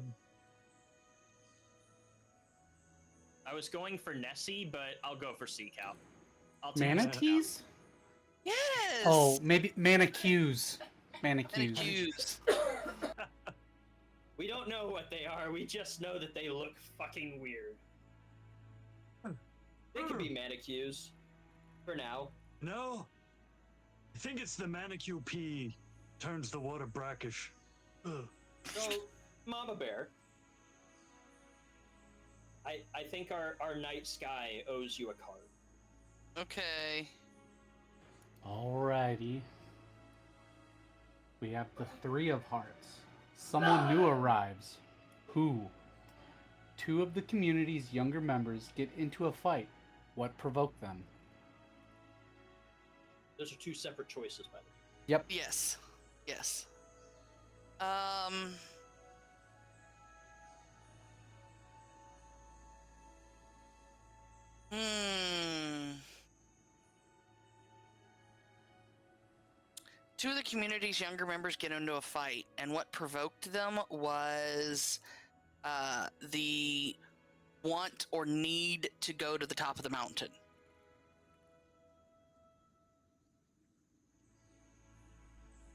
I was going for Nessie, but I'll go for Sea Cow. I'll take Manatees? Yes. Oh, maybe manicues. Manicues. Accused. We don't know what they are. We just know that they look fucking weird. They could be manicues. For now. No. I think it's the manicure pea turns the water brackish. Ugh. So, MommaBear, I think our night sky owes you a card. Okay. Alrighty. We have the Three of Hearts. Someone new arrives. Who? Two of the community's younger members get into a fight. What provoked them? Those are two separate choices, by the way. Yep. Yes. Yes. Two of the community's younger members get into a fight, and what provoked them was the want or need to go to the top of the mountain.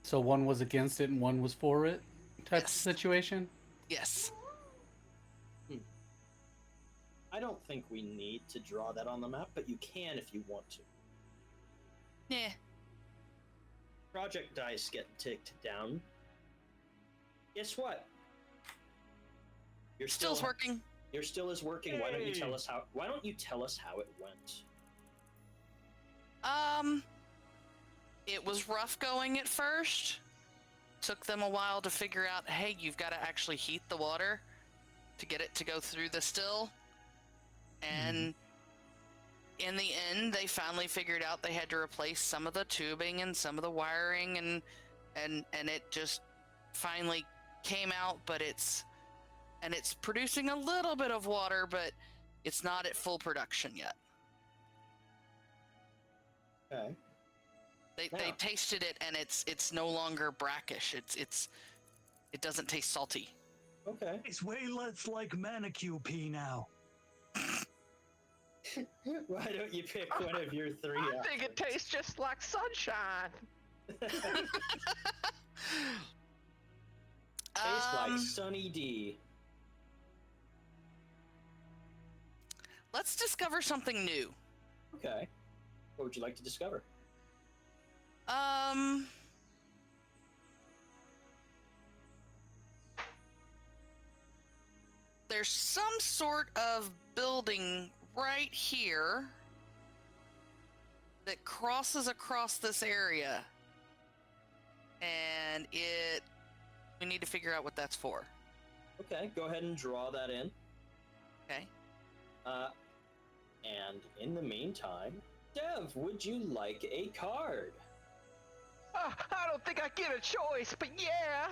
So one was against it and one was for it? Type Yes. situation? Yes. I don't think we need to draw that on the map, but you can if you want to. Yeah. Project dice get ticked down. Guess what? You're Still's working. Your still is working. Why don't you Yay. tell us how? Why don't you tell us how it went? It was rough going at first. Took them a while to figure out, hey, you've got to actually heat the water to get it to go through the still. And in the end, they finally figured out they had to replace some of the tubing and some of the wiring, and it just finally came out, but it's producing a little bit of water, but it's not at full production yet. Okay. They Yeah. tasted it, and it's no longer brackish. It doesn't taste salty. Okay. It's way less like manicure pea now. Why don't you pick one of your three? I think it tastes just like sunshine. Tastes like Sunny D. Let's discover something new. Okay. What would you like to discover? There's some sort of building right here that crosses across this area. And we need to figure out what that's for. Okay, go ahead and draw that in. Okay. And in the meantime, Dev, would you like a card? I don't think I get a choice, but yeah.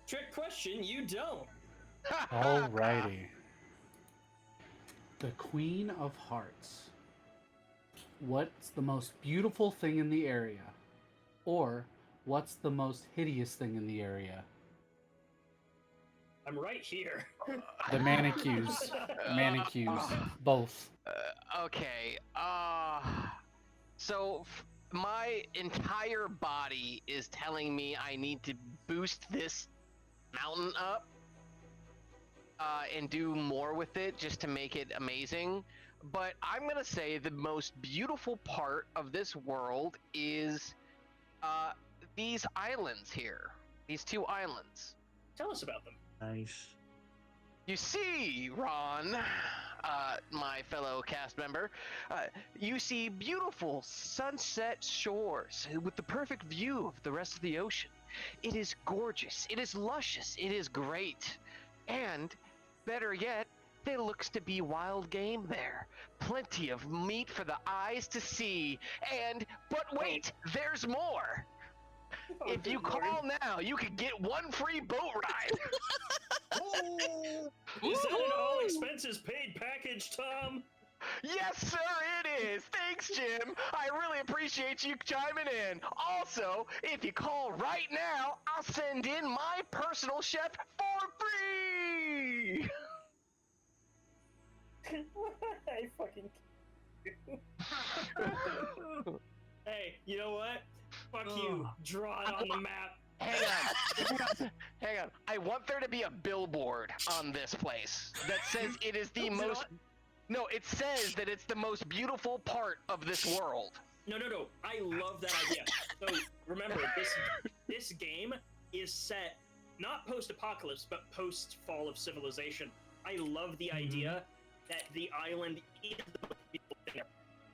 Trick question, you don't. Alrighty. The Queen of Hearts. what's the most beautiful thing in the area? Or what's the most hideous thing in the area? I'm right here. The manicures. Manicures. Both. Okay. So my entire body is telling me I need to boost this mountain up and do more with it just to make it amazing. But I'm gonna say the most beautiful part of this world is these islands here. These two islands. Tell us about them. Nice. You see, Ron, my fellow cast member, you see beautiful sunset shores with the perfect view of the rest of the ocean. It is gorgeous. It is luscious. It is great. And, better yet, there looks to be wild game there. Plenty of meat for the eyes to see. But wait, there's more. Oh, If you good lord. call now, you could get one free boat ride. Is that an all expenses paid package, Tom? Yes, sir, it is. Thanks, Jim. I really appreciate you chiming in. Also, if you call right now, I'll send in my personal chef for free. I fucking. Hey, you know what? Fuck you. Draw it on the map. Hang on. I want there to be a billboard on this place that says it is the most. No, it says that it's the most beautiful part of this world. No. I love that idea. So remember, this game is set not post-apocalypse, but post-fall of civilization. I love the idea that the island is the most beautiful thing there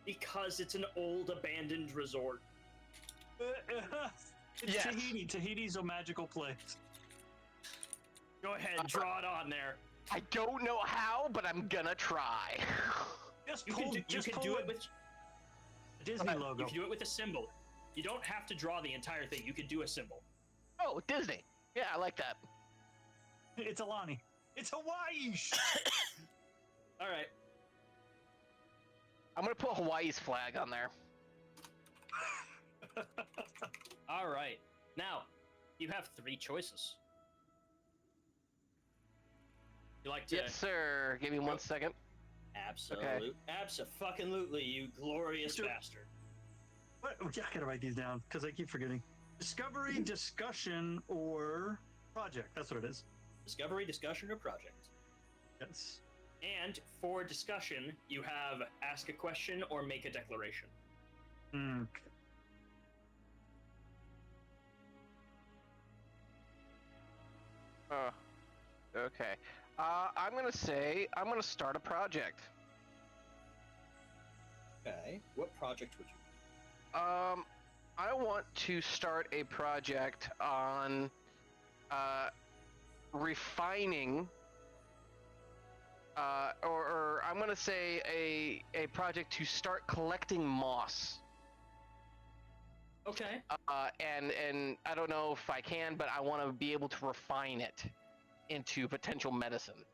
because it's an old abandoned resort. It's Yes. Tahiti. Tahiti's a magical place. Go ahead, draw it on there. I don't know how, but I'm gonna try. Just You pull, can just do pull it with a Disney logo. You can do it with a symbol. You don't have to draw the entire thing. You could do a symbol. Oh, Disney. Yeah, I like that. It's Alani. It's Hawaii. All right. I'm gonna put Hawaii's flag on there. All right. Now, you have 3 choices. You like to? Yes, sir. Give me 1 second. Absolutely, you glorious Sure. bastard. What? Oh, yeah, I gotta write these down because I keep forgetting. Discovery, discussion, or project. That's what it is. Discovery, discussion, or project. Yes. And for discussion, you have ask a question or make a declaration. Okay. I'm gonna say I'm gonna start a project. Okay. What project would you? I want to start a project on refining, or I'm gonna say a project to start collecting moss. Okay. And I don't know if I can, but I want to be able to refine it into potential medicine.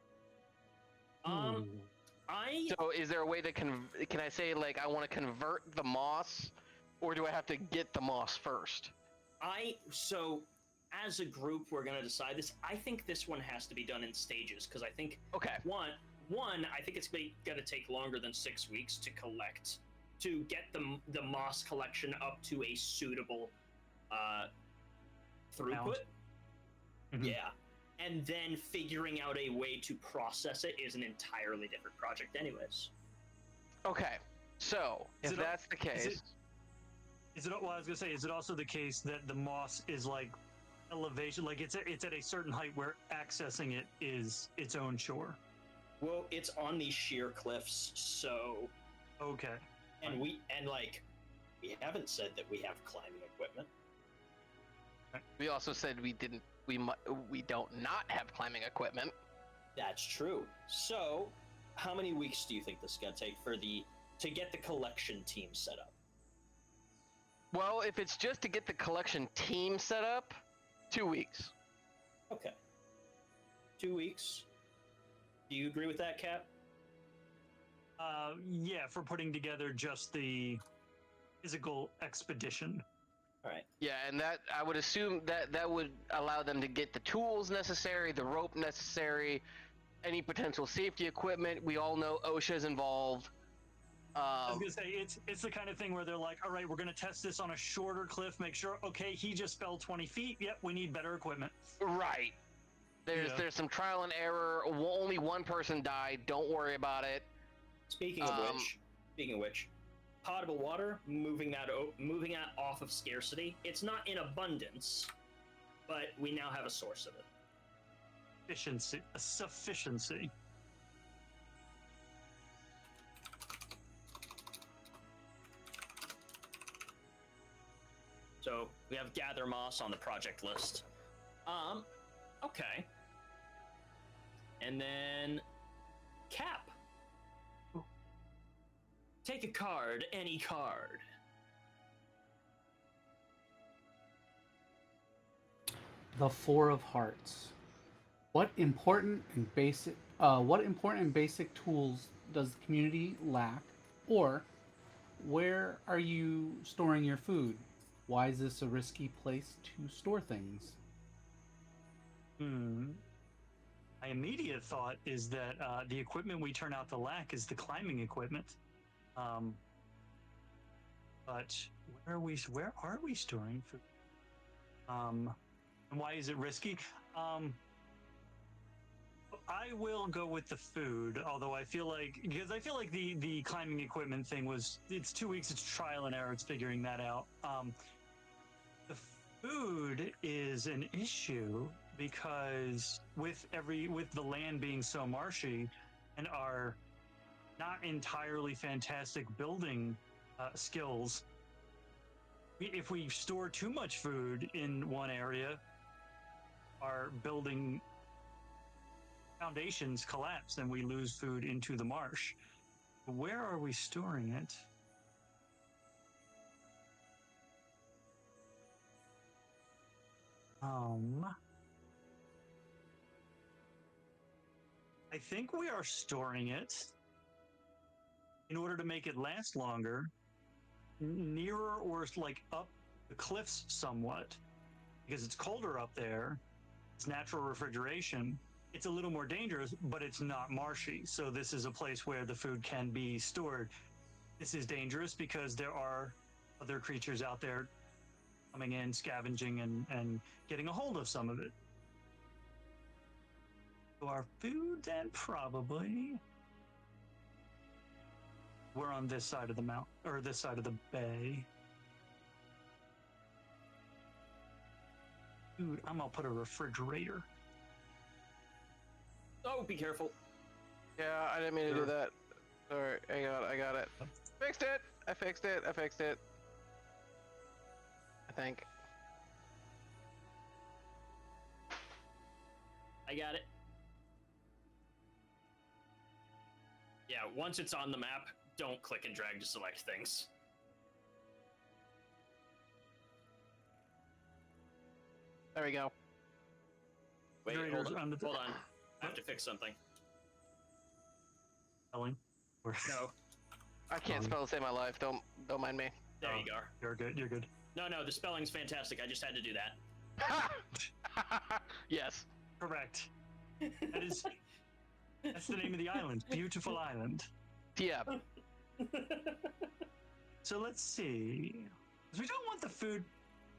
So is there a way that can I say, like, I want to convert the moss, or do I have to get the moss first? So as a group, we're gonna decide this. I think this one has to be done in stages because I think Okay. one, I think it's gonna take longer than 6 weeks to get the moss collection up to a suitable throughput. Mhm. Yeah. And then figuring out a way to process it is an entirely different project anyways. Okay. So Is if it that's the case, Is it? Well, I was gonna say, is it also the case that the moss is like elevation, like it's at a certain height where accessing it is its own chore? Well, it's on these sheer cliffs, so Okay. and we haven't said that we have climbing equipment. we also said we don't not have climbing equipment. That's true. So, how many weeks do you think this is gonna take to get the collection team set up? Well, if it's just to get the collection team set up, 2 weeks. Okay. 2 weeks. Do you agree with that, Cap? Yeah, for putting together just the physical expedition. All right. Yeah, and that I would assume that would allow them to get the tools necessary, the rope necessary, any potential safety equipment. We all know OSHA's involved. I was gonna say it's the kind of thing where they're like, all right, we're gonna test this on a shorter cliff. Make sure, okay, he just fell 20 feet. Yep, we need better equipment. Right. There's some trial and error. Only one person died. Don't worry about it. Speaking of which, potable water, moving that off of scarcity. It's not in abundance, but we now have a source of it. Sufficiency. So we have gather moss on the project list. Okay. And then Cap. Take a card, any card. The Four of Hearts. What important and basic tools does the community lack, or where are you storing your food? Why is this a risky place to store things? My immediate thought is that the equipment we turn out to lack is the climbing equipment. But where are we storing food? And why is it risky? I will go with the food, although I feel like the climbing equipment thing it's 2 weeks, it's trial and error, it's figuring that out. The food is an issue because with the land being so marshy and our not entirely fantastic building skills, if we store too much food in one area, our building foundations collapse and we lose food into the marsh. Where are we storing it? I think we are storing it in order to make it last longer, nearer or like up the cliffs somewhat, because it's colder up there. It's natural refrigeration. It's a little more dangerous, but it's not marshy. So this is a place where the food can be stored. This is dangerous because there are other creatures out there coming in, scavenging, and getting a hold of some of it. So our food then probably... We're on this side of the mountain, or this side of the bay. Dude, I'm gonna put a refrigerator. Oh, be careful. Yeah, I didn't mean to do that. Sorry, I got it. Fixed it! I fixed it. I think. I got it. Yeah, once it's on the map, don't click and drag to select things. There we go. Wait, Generators hold on. under the- Hold on. I have to fix something. Spelling? No, I can't spell to save my life. Don't mind me. there you go. You're good. You're good. No, the spelling's fantastic. I just had to do that. Yes. Correct. That's the name of the island. Beautiful island. Yeah. So let's see. 'Cause we don't want the food.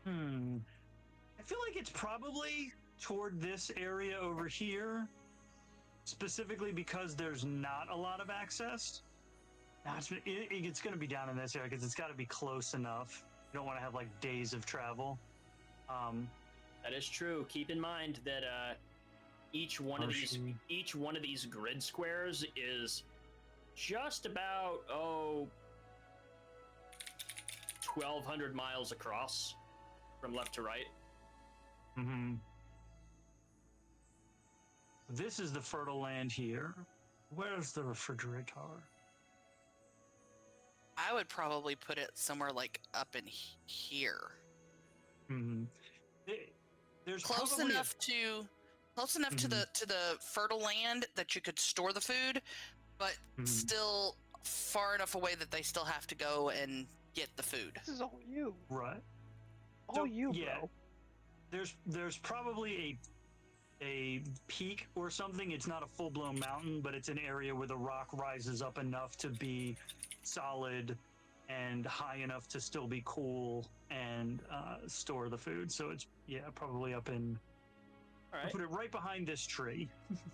I feel like it's probably toward this area over here, specifically because there's not a lot of access. Now it's going to be down in this area because it's got to be close enough. You don't want to have like days of travel. That is true. Keep in mind that each one of these grid squares is just about 1,200 miles across from left to right. This is the fertile land here. Where's the refrigerator? I would probably put it somewhere like up in here. There's Close probably enough to the fertile land that you could store the food, but still far enough away that they still have to go and get the food. This is all you. Right. All So, you, yeah. bro. There's probably a peak or something. It's not a full-blown mountain, but it's an area where the rock rises up enough to be solid and high enough to still be cool and store the food. So it's probably up in. All I'll right. put it right behind this tree.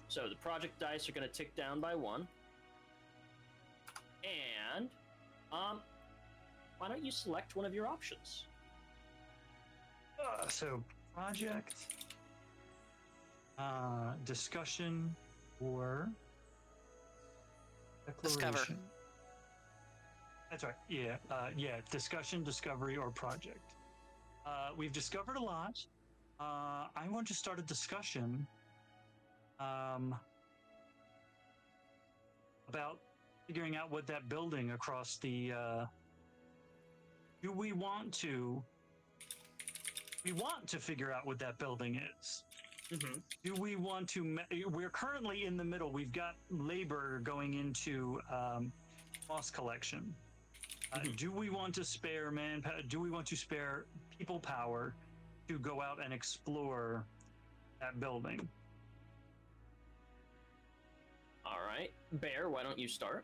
So the project dice are going to tick down by 1. And why don't you select one of your options? So project, discussion, or Discover. declaration. That's right. Yeah. Discussion, discovery, or project. We've discovered a lot. I want to start a discussion about figuring out what that building across the. Do we want to? We want to figure out what that building is. Mm-hmm. Do we want to? We're currently in the middle. We've got labor going into moss collection. Do we want to spare manpower? Do we want to spare people power to go out and explore that building? All right. Bear, why don't you start?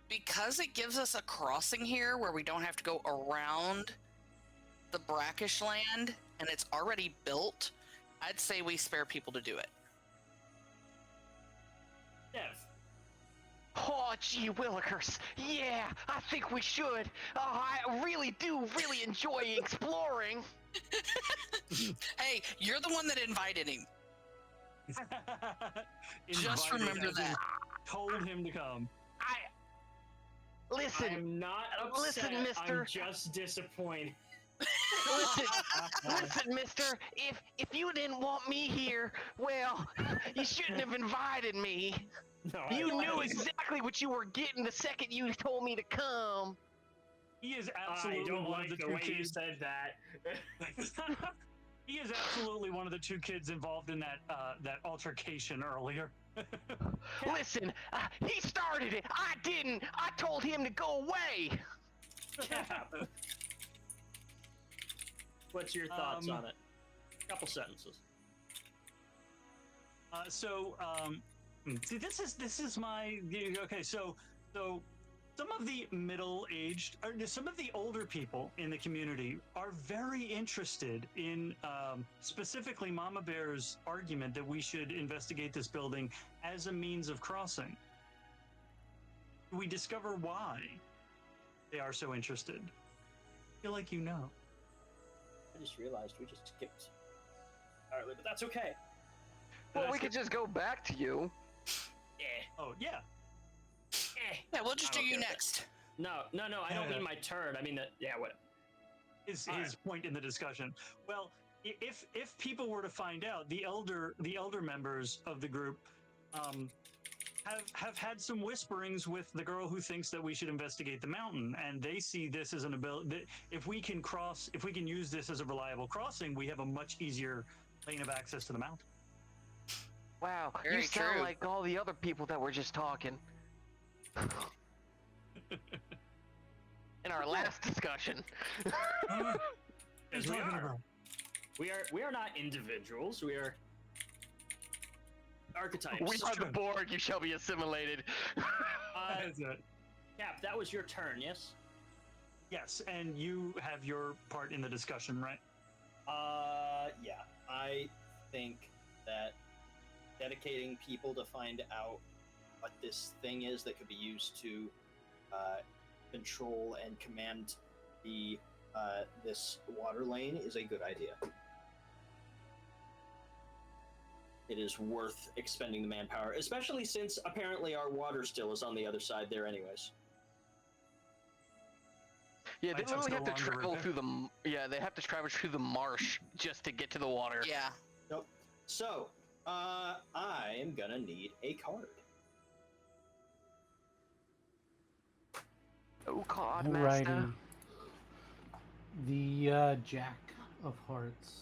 Because it gives us a crossing here where we don't have to go around the brackish land and it's already built, I'd say we spare people to do it. Dev. Oh, gee willikers. Yeah, I think we should. I really do enjoy exploring. Hey, you're the one that invited him. Just Invited, remember as in that. Told him to come. Listen, I'm not upset. listen, mister. I'm just disappointed. listen, mister. If you didn't want me here, well, you shouldn't have invited me. No, You I- knew exactly what you were getting the second you told me to come. He is I absolutely don't one like of the the two way you kids. said that. He is absolutely one of the two kids involved in that altercation earlier. Listen, he started it. I didn't. I told him to go away. Cap. What's your thoughts on it? Couple sentences. See, this is my okay. So some of the middle-aged, or some of the older people in the community are very interested in specifically MommaBear's argument that we should investigate this building as a means of crossing. We discover why they are so interested. I feel like you know. I just realized we just skipped entirely, but that's okay. Well, we could just go back to you. Oh yeah. Yeah, we'll just I do don't you care. next. No, I don't mean my turn. I mean what? His All right. point in the discussion. Well, if people were to find out, the elder members of the group have had some whisperings with the girl who thinks that we should investigate the mountain, and they see this as an ability that if we can use this as a reliable crossing, we have a much easier lane of access to the mountain. Wow, Very you sound true. like all the other people that were just talking. In our last discussion. Because we are not individuals. We are archetypes. We are the Borg, you shall be assimilated. That's it. Cap, that was your turn, yes? Yes, and you have your part in the discussion, right? Yeah. I think that dedicating people to find out what this thing is that could be used to control and command the this water lane is a good idea. It is worth expending the manpower, especially since apparently our water still is on the other side there anyways. Yeah, they Might take literally so have to long to travel repair. through the. Yeah, they have to travel through the marsh just to get to the water. Yeah. Nope. So, I am gonna need a card. Oh, God, master. Alrighty. The Jack of Hearts.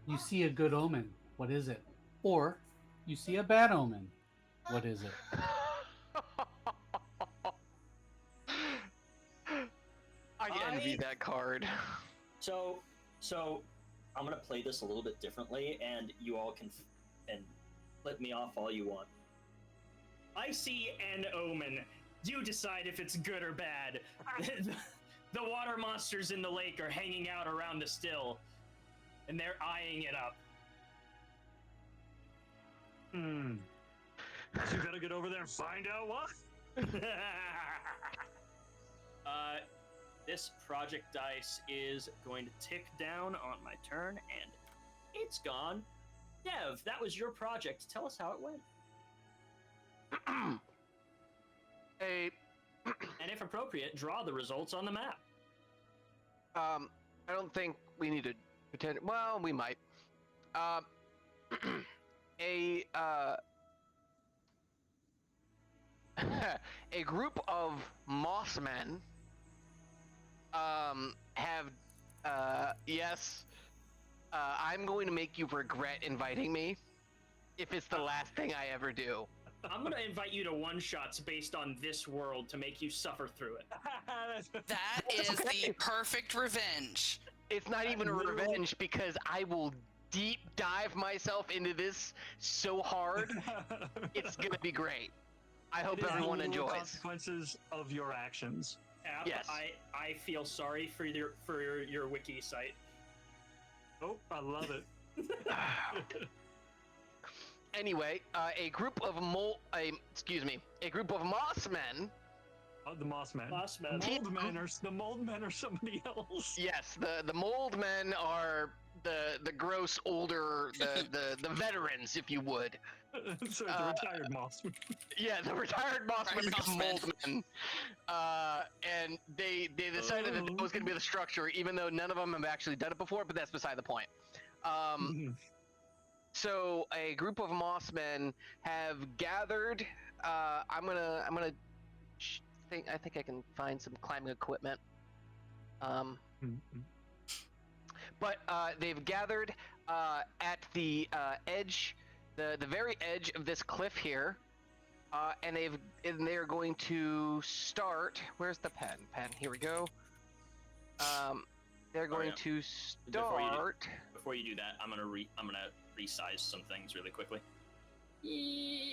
You see a good omen. What is it? Or You see a bad omen. What is it? I envy that card. So I'm gonna play this a little bit differently, and you all can and flip me off all you want. I see an omen. You decide if it's good or bad. The water monsters in the lake are hanging out around the still, and they're eyeing it up. So you better get over there and find out what? This project dice is going to tick down on my turn, and it's gone. Dev, that was your project. Tell us how it went. And if appropriate, draw the results on the map. I don't think we need to pretend. Well, we might. A group of mossmen have yes. I'm going to make you regret inviting me if it's the last thing I ever do. I'm going to invite you to one-shots based on this world to make you suffer through it. That is the perfect revenge. It's not even a revenge because I will deep dive myself into this so hard. It's going to be great. I hope everyone enjoys. Consequences of your actions. App, Yes. I feel sorry for your wiki site. Oh, I love it. Anyway, a group of mossmen. Oh, the Mossmen. Mossmen. The mold men are somebody else. Yes, the mold men are the gross older the veterans, if you would. So the retired Mossmen. Yeah, the retired mossmen Right, become mossmen. mold men. And they decided that was going to be the structure, even though none of them have actually done it before. But that's beside the point. So a group of mossmen have gathered. I think I can find some climbing equipment. But they've gathered at the edge, the very edge of this cliff here, and they're going to start. Where's the pen? Here we go. They're going to start. Before you do that, I'm gonna resize some things really quickly. Yeah.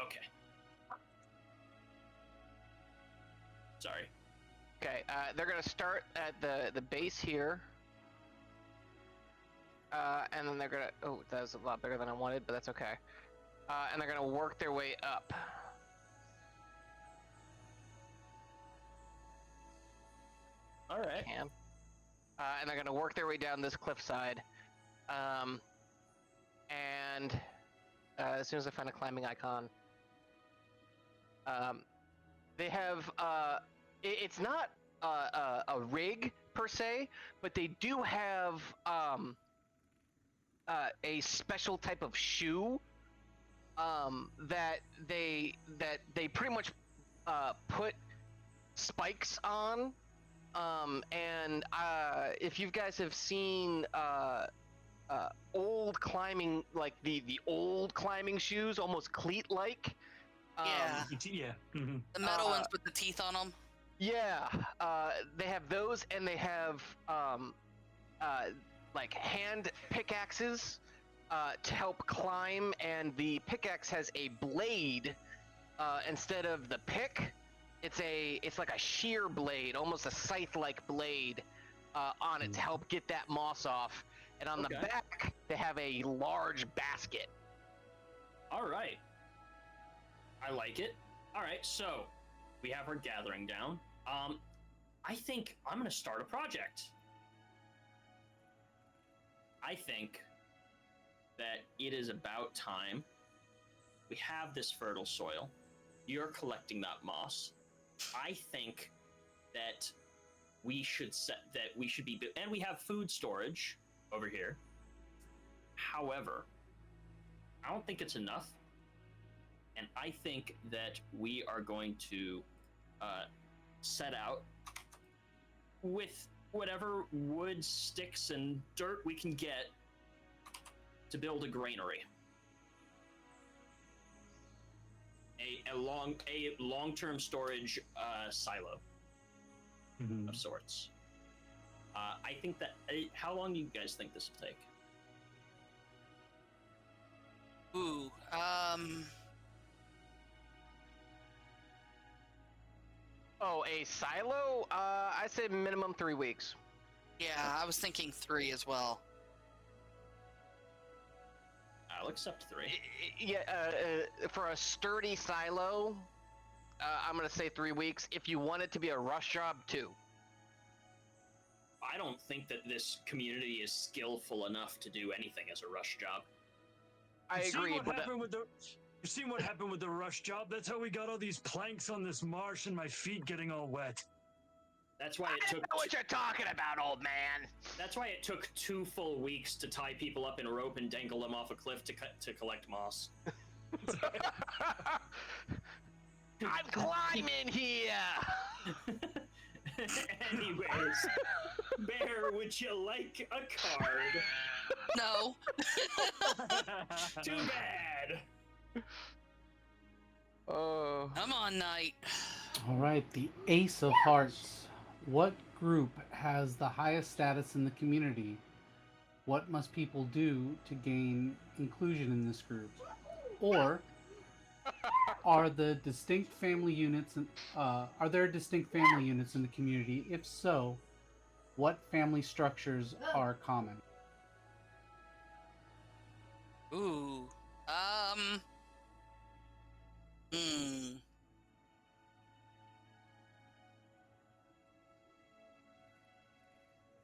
Okay. Sorry. Okay, they're gonna start at the base here, and then they're gonna. Oh, that was a lot bigger than I wanted, but that's okay. And they're gonna work their way up. All right. And they're gonna work their way down this cliffside. And as soon as I find a climbing icon, they have. It's not a rig per se, but they do have a special type of shoe that they pretty much put spikes on. And if you guys have seen old climbing, like the old climbing shoes, almost cleat-like. Yeah. Yeah. Mm-hmm. The metal ones with the teeth on them. Yeah, they have those, and they have like hand pickaxes to help climb, and the pickaxe has a blade instead of the pick. It's like a shear blade, almost a scythe-like blade on it to help get that moss off. And on the back, they have a large basket. All right. I like it. All right, so we have our gathering down. I think I'm going to start a project. I think that it is about time. We have this fertile soil. You're collecting that moss. I think that we should be, and we have food storage over here. However, I don't think it's enough. And I think that we are going to set out with whatever wood, sticks, and dirt we can get to build a granary. a long-term storage silo of sorts. I think that. How long do you guys think this will take? Ooh. Oh, a silo? I say minimum 3 weeks. Yeah, I was thinking 3 as well. I'll accept 3. Yeah, for a sturdy silo, I'm gonna say 3 weeks. If you want it to be a rush job, 2. I don't think that this community is skillful enough to do anything as a rush job. I agree, but you seen what happened with the rush job? That's how we got all these planks on this marsh and my feet getting all wet. That's why it took. I know what you're talking about, old man. That's why it took 2 full weeks to tie people up in a rope and dangle them off a cliff to collect moss. I'm climbing here. Anyways, Bear, would you like a card? No. Too bad. Come on, Knight. All right, the Ace of Hearts. What group has the highest status in the community? What must people do to gain inclusion in this group? Or are there distinct family units in the community? If so, what family structures are common? Ooh.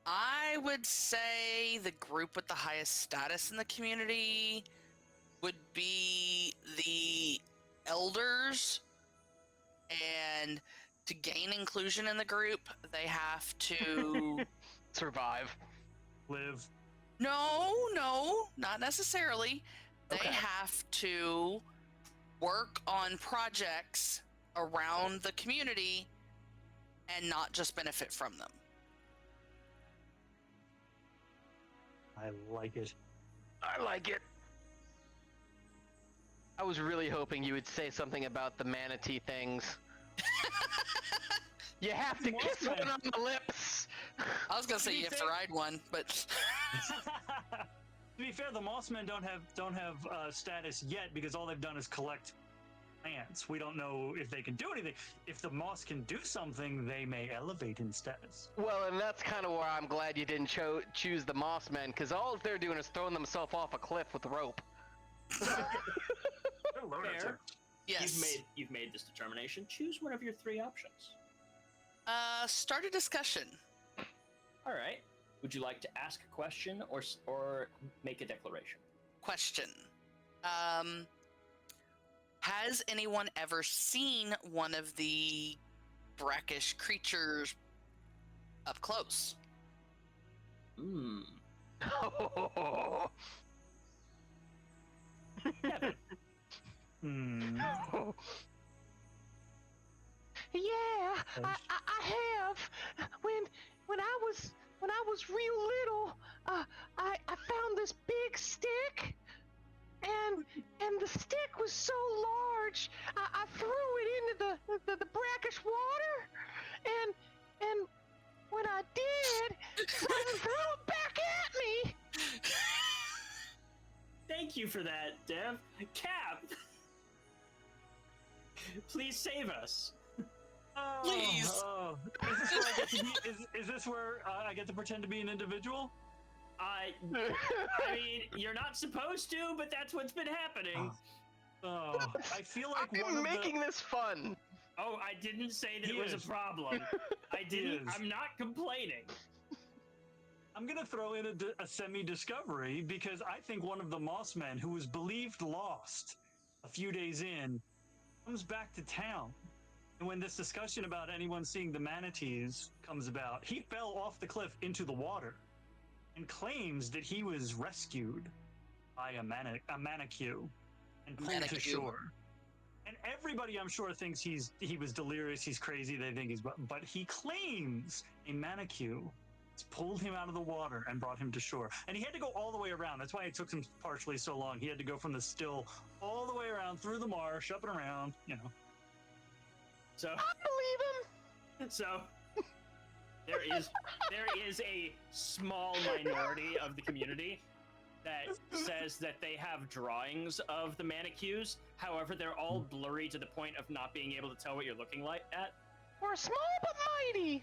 I would say the group with the highest status in the community would be the elders, and to gain inclusion in the group, they have to survive. Live. No, not necessarily. They Okay. have to work on projects around the community and not just benefit from them. I like it. I like it. I was really hoping you would say something about the manatee things. You have to kiss one on the lips. I was gonna say you have to ride one, but To be fair, the Mossmen don't have status yet because all they've done is collect plants. We don't know if they can do anything. If the moss can do something, they may elevate in status. Well, and that's kind of where I'm glad you didn't choose the Mossmen, because all they're doing is throwing themselves off a cliff with a rope. Fair. yes. You've made this determination. Choose one of your 3 options. Start a discussion. All right. Would you like to ask a question or make a declaration? Question. Has anyone ever seen one of the brackish creatures up close? Yeah, I have. When I was real little, I found this big stick, and the stick was so large, I threw it into the brackish water, and when I did, something threw it back at me. Thank you for that, Dev. Cap! Please save us. Please. Is this where I get to pretend to be an individual? I mean, you're not supposed to, but that's what's been happening. I feel like I'm making this fun. Oh, I didn't say that it was a problem. I didn't. I'm not complaining. I'm going to throw in a semi-discovery because I think one of the Mossmen who was believed lost a few days in comes back to town. And when this discussion about anyone seeing the manatees comes about, he fell off the cliff into the water and claims that he was rescued by a manicue and pulled to shore. And everybody, I'm sure, thinks he was delirious, he's crazy, they think but he claims a manicue pulled him out of the water and brought him to shore. And he had to go all the way around. That's why it took him partially so long. He had to go from the still all the way around through the marsh, up and around, you know. So I believe him. So there is a small minority of the community that says that they have drawings of the Manicues. However, they're all blurry to the point of not being able to tell what you're looking like at. We're small but mighty.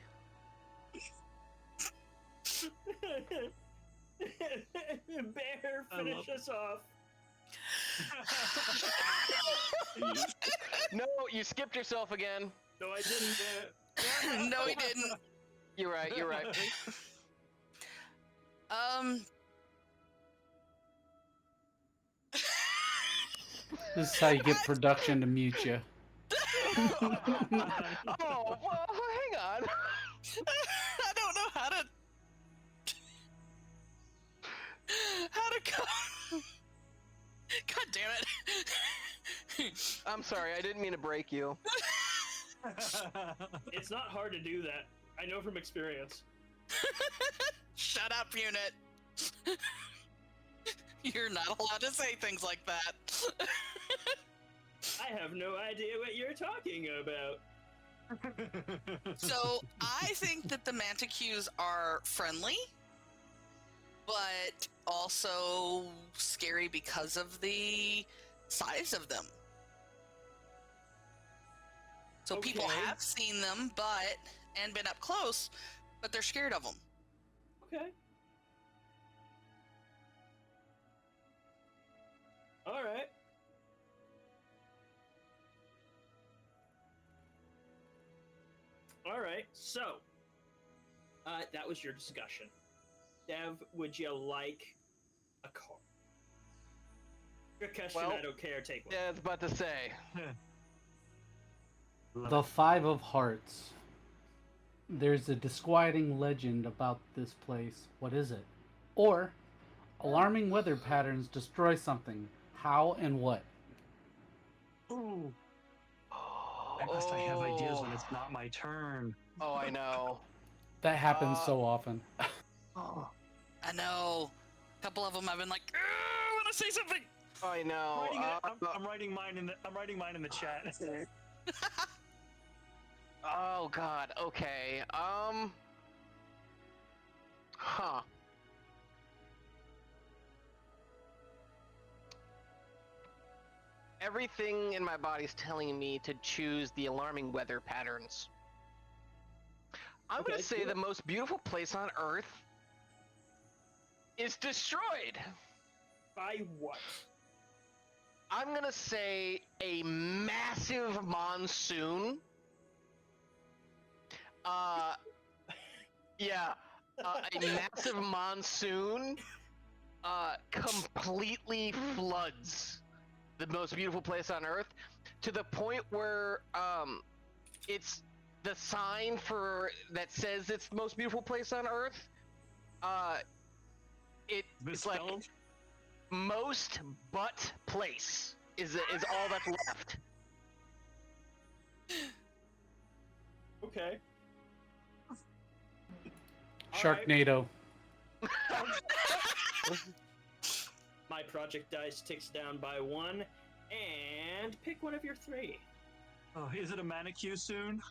Bear, finish us off. No, you skipped yourself again. No, I didn't. No, he didn't. You're right. You're right. This is how you get production to mute you. Oh, well, hang on. I don't know how to go. God damn it. I'm sorry, I didn't mean to break you. It's not hard to do that. I know from experience. Shut up, unit. You're not allowed to say things like that. I have no idea what you're talking about. So, I think that the Manticues are friendly, but also scary because of the size of them. So people Okay. have seen them, and been up close, but they're scared of them. Okay. All right. All right. So, that was your discussion. Dev, would you like a card? Good question. Well, I don't care. Take one. Yeah, I was about to say. The Five of Hearts. There's a disquieting legend about this place. What is it? Or, alarming weather patterns destroy something. How and what? Ooh. I must I have ideas when it's not my turn. Oh, I know. That happens so often. Oh, I know. A couple of them I've been like, I want to say something. I know. I'm writing mine in the chat. Oh God. Okay. Huh. Everything in my body's telling me to choose the alarming weather patterns. I'm gonna Okay, say cool. the most beautiful place on Earth is destroyed. By what? I'm gonna say a massive monsoon. Yeah, a massive monsoon completely floods the most beautiful place on Earth to the point where it's the sign for that says it's the most beautiful place on Earth. It's like Misspelled? most but place is all that's left. Okay. All right. Sharknado. My project dice ticks down by 1, and pick one of your 3. Oh, is it a manicure soon?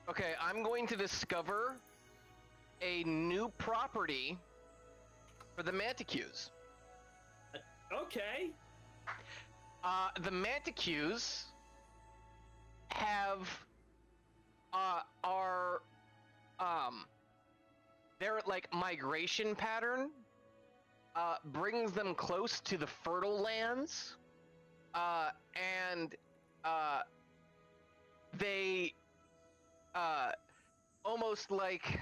Okay, I'm going to discover a new property for the Manticues. Okay. The Manticues have their like migration pattern brings them close to the fertile lands, and they almost like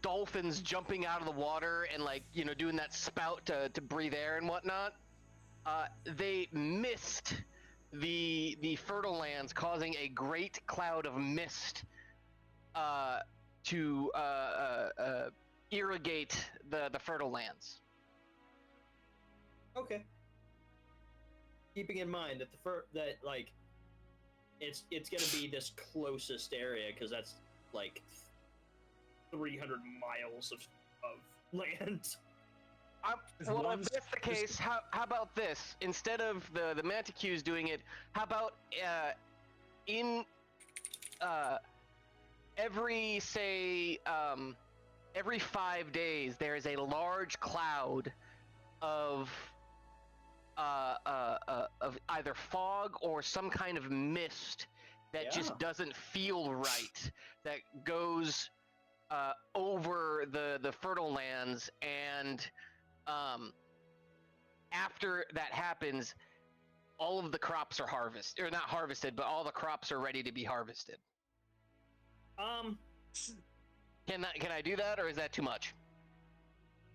dolphins jumping out of the water and like doing that spout to breathe air and whatnot. They mist the fertile lands, causing a great cloud of mist to irrigate the fertile lands. Okay. Keeping in mind that it's gonna be this closest area because that's like 300 miles of land. Well, if that's the case, how about this? Instead of the Manticues doing it, how about in every every 5 days there is a large cloud of either fog or some kind of mist that just doesn't feel right, that goes over the fertile lands, and after that happens, all of the crops are harvested, or not harvested, but all the crops are ready to be harvested. Can I do that, or is that too much?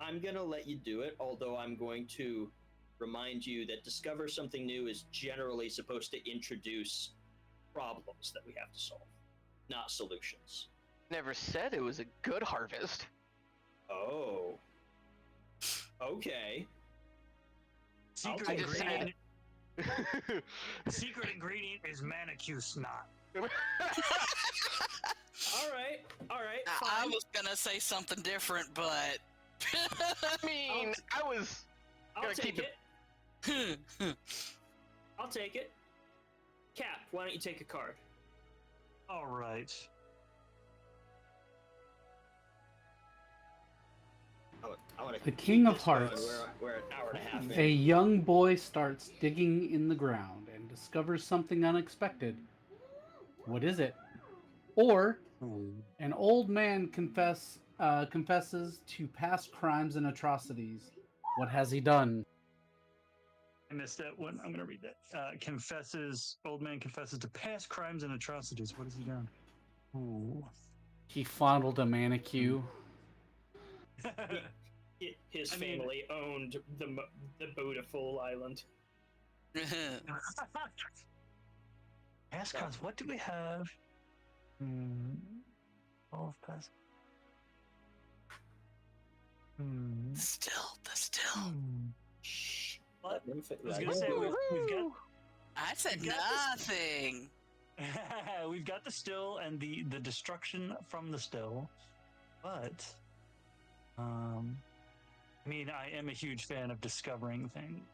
I'm gonna let you do it, although I'm going to remind you that discover something new is generally supposed to introduce problems that we have to solve, not solutions. Never said it was a good harvest. Oh. Okay. Secret ingredient. Secret ingredient is manicure snot. All right. I was gonna say something different, but I mean, I'll take it. I'll take it. Cap, why don't you take a card? All right. The King of Hearts. We're an hour and a half in. A young boy starts digging in the ground and discovers something unexpected. What is it? Or an old man confesses to past crimes and atrocities. What has he done? I missed that one. I'm going to read that. Old man confesses to past crimes and atrocities. What has he done? Ooh. He fondled a manicure. His family owned the Beautiful Island. Past crimes. What do we have? All of past. the still. Shh. What? I was going to say, we've got... I said nothing. We've got the still and the destruction from the still, but I mean, I am a huge fan of discovering things.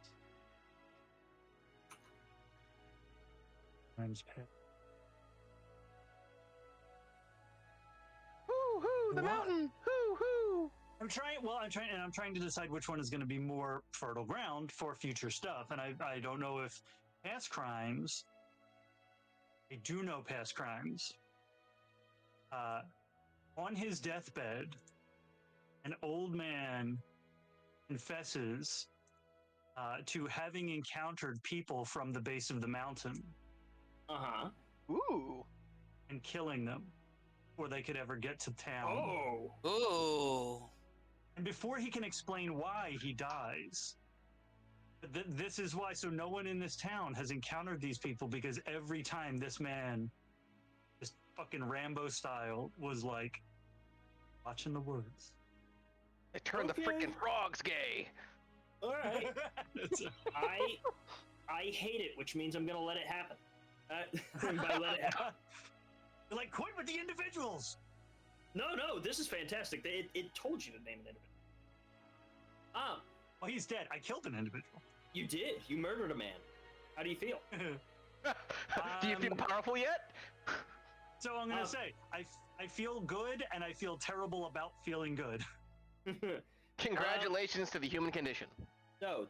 Hoo, the mountain. Hoo. I'm trying to decide which one is going to be more fertile ground for future stuff, and I don't know if past crimes. I do know past crimes. On his deathbed, an old man confesses to having encountered people from the base of the mountain. Ooh. And killing them before they could ever get to town. Oh. Ooh. And before he can explain why he dies. This is why. So no one in this town has encountered these people, because every time this man, this fucking Rambo style, was like watching the words. They turned the freaking frogs gay. All right. I hate it, which means I'm gonna let it happen. By let it happen. You're like, quit with the individuals. No, this is fantastic. It told you to name an individual. Well, he's dead. I killed an individual. You did. You murdered a man. How do you feel? Do you feel powerful yet? So I'm gonna say, I feel good, and I feel terrible about feeling good. Congratulations to the human condition. So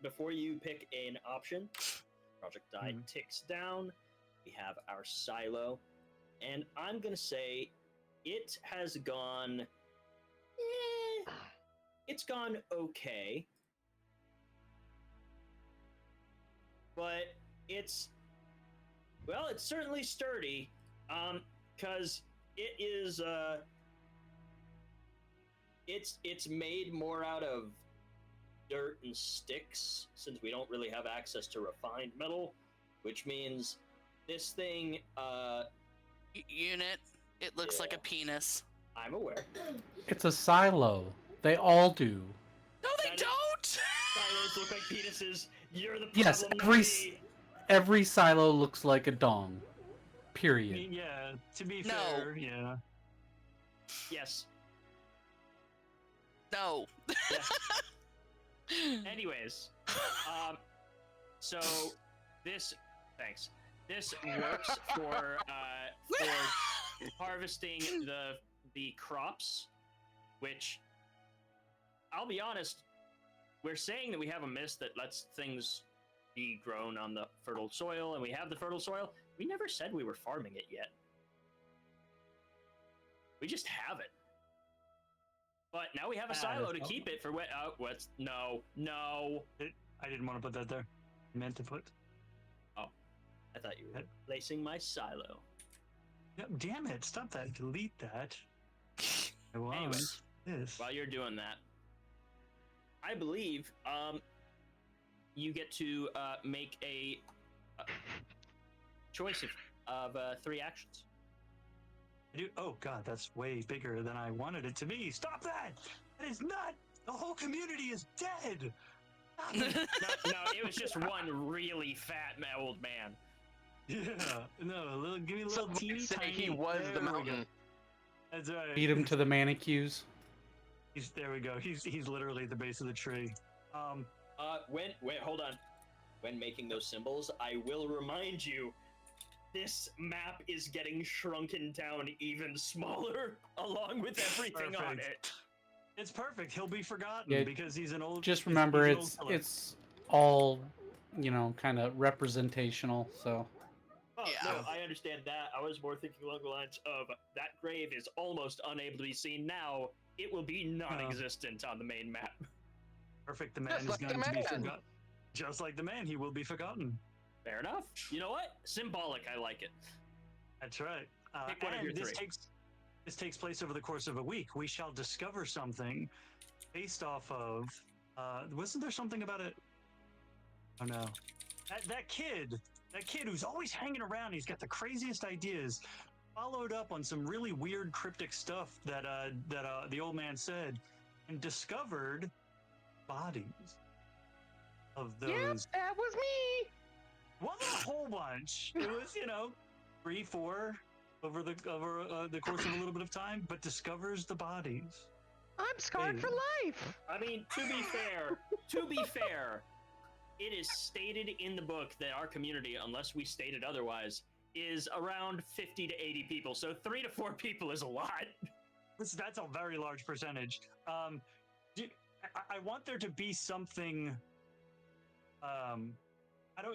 before you pick an option, project die ticks down. We have our silo, and I'm gonna say it has gone. It's gone okay, but it's certainly sturdy. Because it is it's made more out of dirt and sticks, since we don't really have access to refined metal, which means this thing Unit, it looks like a penis. I'm aware. It's a silo. They all do. No, they don't! Silos look like penises. You're the problem. Yes, every silo looks like a dong. I Period. mean, yeah, to be No. fair, yeah. Yes. No. Yes. Anyways, so this works for harvesting the crops, which I'll be honest, we're saying that we have a mist that lets things be grown on the fertile soil, and we have the fertile soil. We never said we were farming it yet. We just have it. But now we have a silo to keep it for what? What's no. I didn't want to put that there. I meant to put. Oh, I thought you were placing my silo. No, damn it! Stop that! Delete that. I want Anyways, this. while you're doing that, I believe you get to make a choice of 3 actions. Oh god, that's way bigger than I wanted it to be. Stop that! That is not. The whole community is dead. No, it was just one really fat old man. Yeah, no, give me a little Some teeny say tiny. he was There the we go. mountain. That's right. Beat him to the manicures. There we go. He's literally at the base of the tree. Wait, hold on. When making those symbols, I will remind you, this map is getting shrunken down even smaller, along with everything on Perfect. it. It's perfect. He'll be forgotten Yeah, because he's an old. Just remember, he's an old killer. it's all, kind of representational. So Oh, Yeah. no, I understand that. I was more thinking along the lines of that grave is almost unable to be seen now. It will be non-existent on the main map. Perfect. The man Just is like the going to be man. forgotten. Just like the man, he will be forgotten. Fair enough. You know what? Symbolic. I like it. That's right. Pick one of your and this 3. takes place over the course of a week. We shall discover something based off of. Wasn't there something about it? Oh no, that kid who's always hanging around. He's got the craziest ideas. Followed up on some really weird cryptic stuff that the old man said, and discovered bodies of those. Yep, that was me. Wasn't a whole bunch. It was 3, 4 over the course of a little bit of time, but discovers the bodies. I'm scarred for life. I mean, To be fair, it is stated in the book that our community, unless we stated otherwise, is around 50 to 80 people. So 3 to 4 people is a lot. That's a very large percentage. I want there to be something.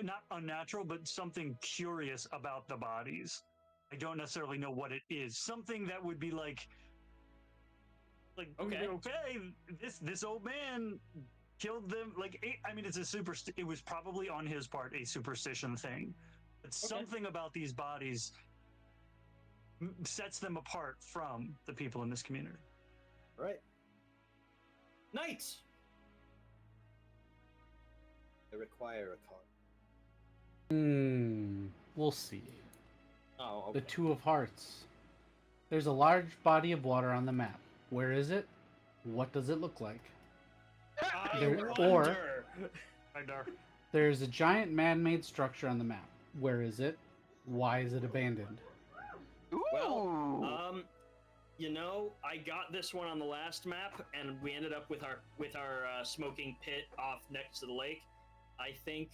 Not unnatural, but something curious about the bodies. I don't necessarily know what it is. Something that would be like Okay. this old man killed them. It was probably on his part a superstition thing. But something about these bodies sets them apart from the people in this community. right. Knights! I require a card. We'll see. Oh, The okay. 2 of Hearts. There's a large body of water on the map. Where is it? What does it look like? There's a giant man-made structure on the map. Where is it? Why is it abandoned? Ooh. Well, I got this one on the last map, and we ended up with our smoking pit off next to the lake. I think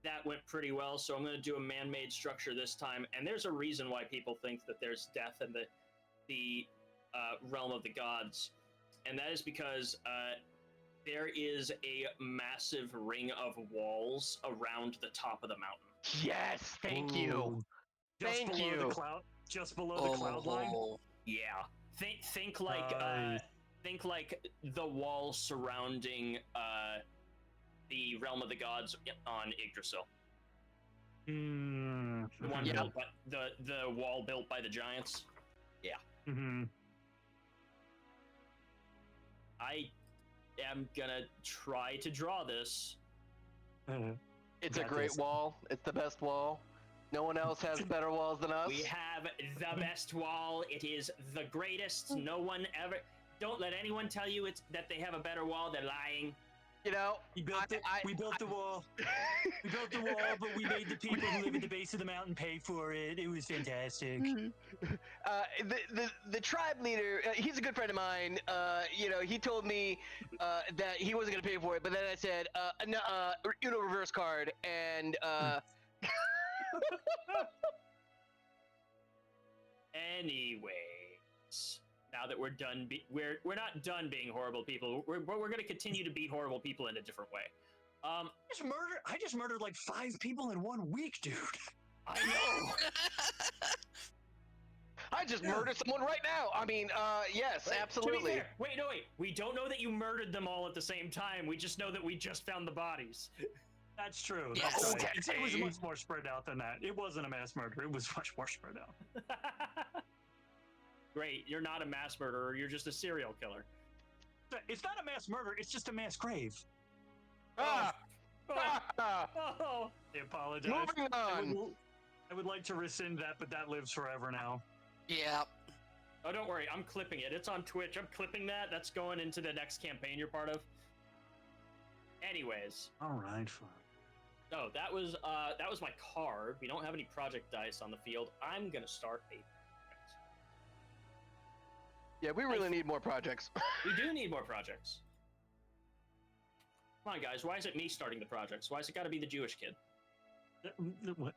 that went pretty well, so I'm going to do a man-made structure this time. And there's a reason why people think that there's death in the realm of the gods, and that is because there is a massive ring of walls around the top of the mountain. Yes, thank you. Thank below you. The cloud, just below the cloud line. Yeah. Think like the wall surrounding the realm of the gods on Yggdrasil. The one built by, the wall built by the giants. Yeah. Mm-hmm. I am gonna try to draw this. It's a Got great this. wall. It's the best wall. No one else has better walls than us. We have the best wall. It is the greatest. No one ever. Don't let anyone tell you that they have a better wall. They're lying. You know, We built the wall. We built the wall, but we made the people who live at the base of the mountain pay for it. It was fantastic. the tribe leader, he's a good friend of mine. You know, he told me that he wasn't gonna pay for it, but then I said, no, reverse card, and Anyways, now that we're done, we're not done being horrible people. We're going to continue to be horrible people in a different way. I just murdered like 5 people in 1 week, dude. I know. I just murdered someone right now. I mean, yes, Wait, absolutely. To be fair, wait. We don't know that you murdered them all at the same time. We just know that we just found the bodies. That's true. Yes. That's right. Okay. It was much more spread out than that. It wasn't a mass murder. It was much more spread out. Great, you're not a mass murderer. You're just a serial killer. It's not a mass murder. It's just a mass grave. Ah! Oh, Ah! oh. I apologize. Moving on. I would like to rescind that, but that lives forever now. Yeah. Oh, don't worry. I'm clipping it. It's on Twitch. I'm clipping that. That's going into the next campaign you're part of. Anyways. All right, fine. So that was my card. We don't have any project dice on the field. I'm gonna start a. Yeah, we really need more projects. We do need more projects. Come on, guys. Why is it me starting the projects? Why has it got to be the Jewish kid? What?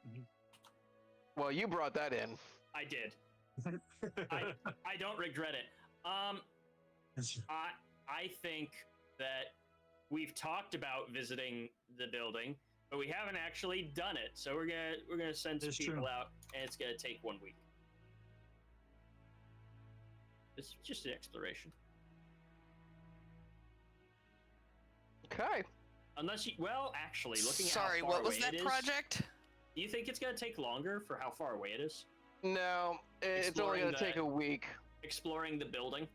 Well, you brought that in. I did. I don't regret it. I think that we've talked about visiting the building, but we haven't actually done it. So we're gonna send some That's people true. out, and it's gonna take 1 week. It's just an exploration. Okay. Unless you, well, actually, looking at Sorry, how far what was away that it is, project? do you think it's gonna take longer for how far away it is? No, it's only Exploring going to the- take a week. Exploring the building.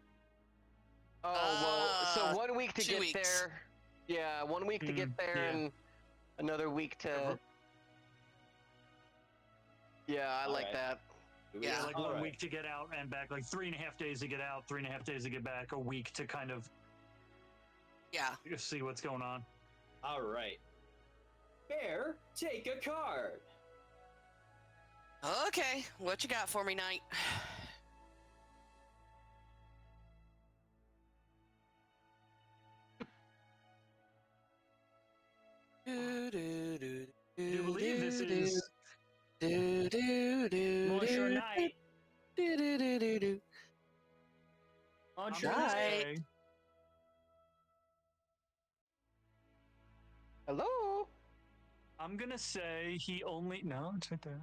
Oh, well, so 1 week to 2 get weeks. there. Yeah, 1 week to get there yeah. and another week to... Yeah, I like Alright. that. Yeah. Like All 1 right. week to get out and back, like 3.5 days to get out, 3.5 days to get back, a week to kind of Yeah. just see what's going on. All right. Bear, take a card. Okay, what you got for me, Knight? I do believe this is Monsieur Knight. I'm Monsieur gonna Right. say, Hello? I'm gonna say he only it's right there.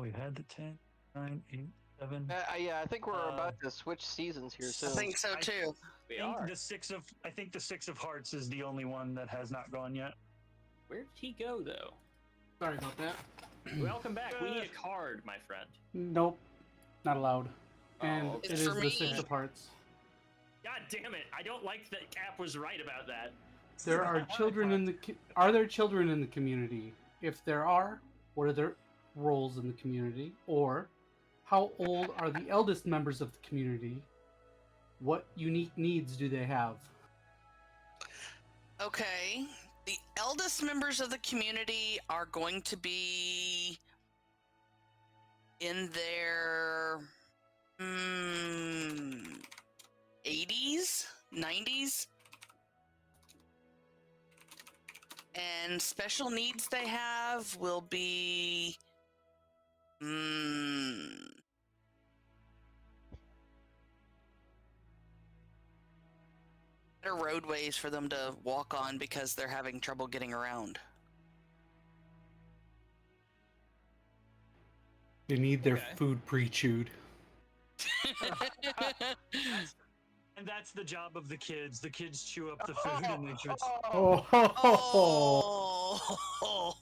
We've had the 10, 9, 8, 7. Yeah, I think we're about to switch seasons here I soon. think so too. We I are. think the 6 of hearts is the only one that has not gone yet. Where did he go, though? Sorry about that. Welcome back. We need a card, my friend. Nope, not allowed. And Oh, it It's is for the me. 6 of hearts. God damn it! I don't like that Cap was right about that. There are children in the. Are there children in the community? If there are, what are their roles in the community? Or, how old are the eldest members of the community? What unique needs do they have? Okay. The eldest members of the community are going to be in their 80s, 90s. And special needs they have will be better roadways for them to walk on because they're having trouble getting around. They need their Okay. food pre-chewed. And that's the job of the kids. The kids chew up the food and they just. Oh, Oh,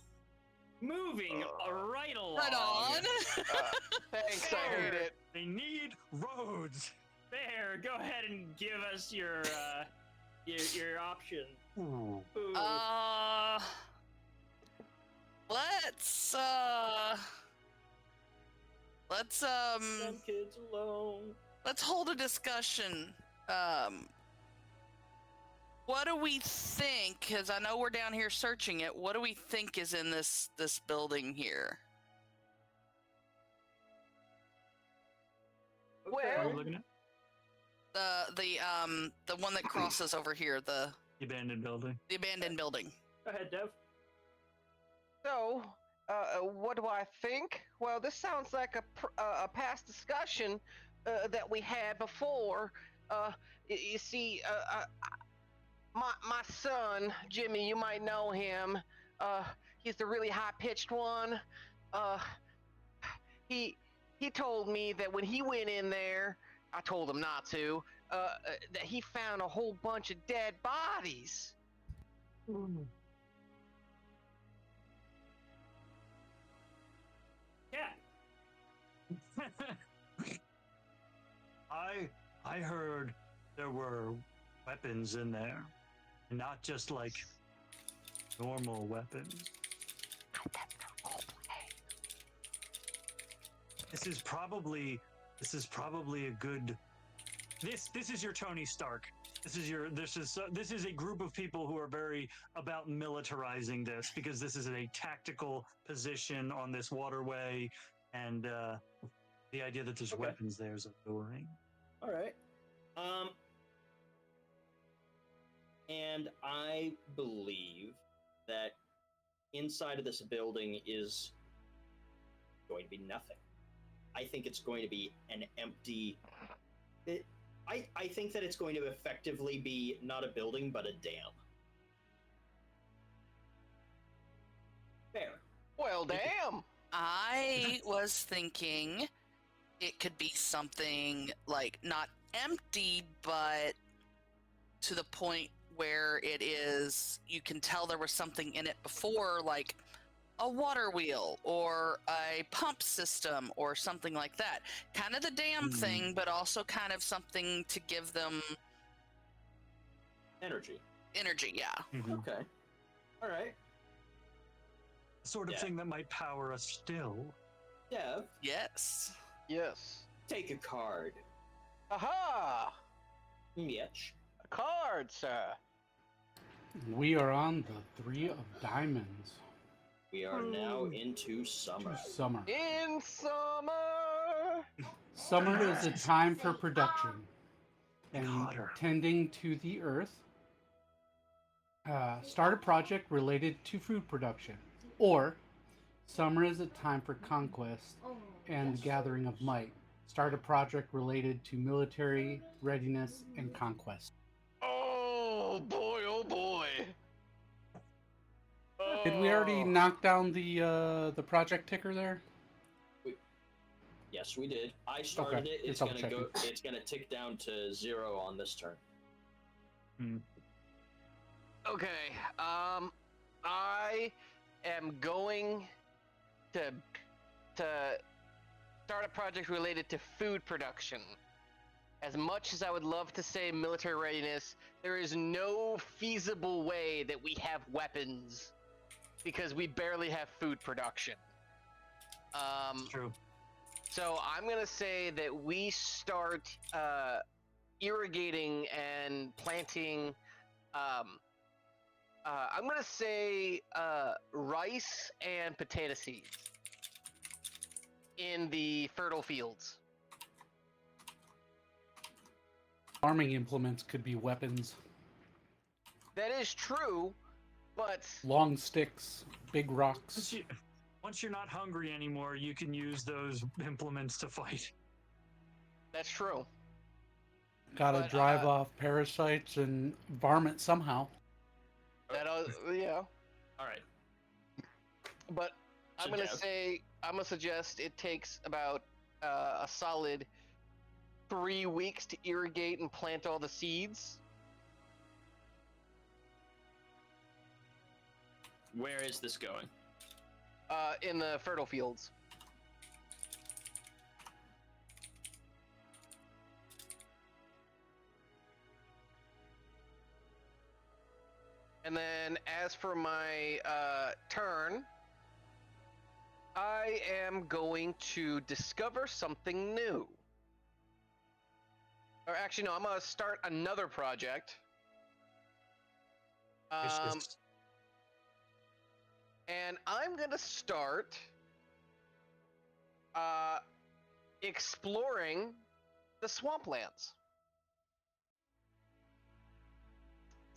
Moving right along. right on. thanks, I hate it. They need roads. Bear, go ahead and give us your option. Ooh. Ooh. Let's Some kids alone. let's hold a discussion. What do we think? Because I know we're down here searching it. What do we think is in this building here? What are Well, you looking at? The one that crosses over here, the Abandoned building. abandoned building. Go ahead, Dev. so, what do I think? Well, this sounds like a past discussion that we had before. You see, my son Jimmy, you might know him. He's the really high-pitched one. He told me that when he went in there, I told him not to. That he found a whole bunch of dead bodies. Yeah. I heard there were weapons in there, and not just like normal weapons. This is probably a good. This is your Tony Stark. This is a group of people who are very about militarizing this, because this is a tactical position on this waterway, and the idea that there's weapons there is alluring. All right. And I believe that inside of this building is going to be nothing. I think it's going to be an empty. I think that it's going to effectively be not a building, but a dam. Fair. Well, damn. I was thinking it could be something like not empty, but to the point where it is, you can tell there was something in it before, like a water wheel or a pump system or something like that. Kind of the dam thing, but also kind of something to give them Energy. energy, yeah. Mhm. Okay. All right. Sort of Yeah. thing that might power us still. Dev, Yes. Yes. take a card. Aha! Yes. A card, sir. We are on the 3 of diamonds. We are now into summer. Summer. In summer. Summer is a time for production and Hotter. tending to the earth. Start a project related to food production. Or summer is a time for conquest and the gathering of might. Start a project related to military readiness and conquest. Oh boy! Oh boy! Did we already Oh. knock down the project ticker there? Yes, we did. I started Okay, it. It's just gonna go. double-checking. It's gonna tick down to 0 on this turn. Okay. I am going to start a project related to food production. As much as I would love to say military readiness, there is no feasible way that we have weapons because we barely have food production. True. So I'm gonna say that we start irrigating and planting. I'm gonna say rice and potato seeds in the fertile fields. Farming implements could be weapons. That is true, but Long sticks, big rocks. Once you're not hungry anymore, you can use those implements to fight. that's true. Gotta But, drive off parasites and varmint somehow. That yeah. All right. But I'm So, gonna Dev? say I'm gonna suggest it takes about a solid 3 weeks to irrigate and plant all the seeds. Where is this going? In the fertile fields. And then as for my turn, I am going to discover something new. Or actually, no, I'm gonna start another project. And I'm gonna start exploring the swamplands.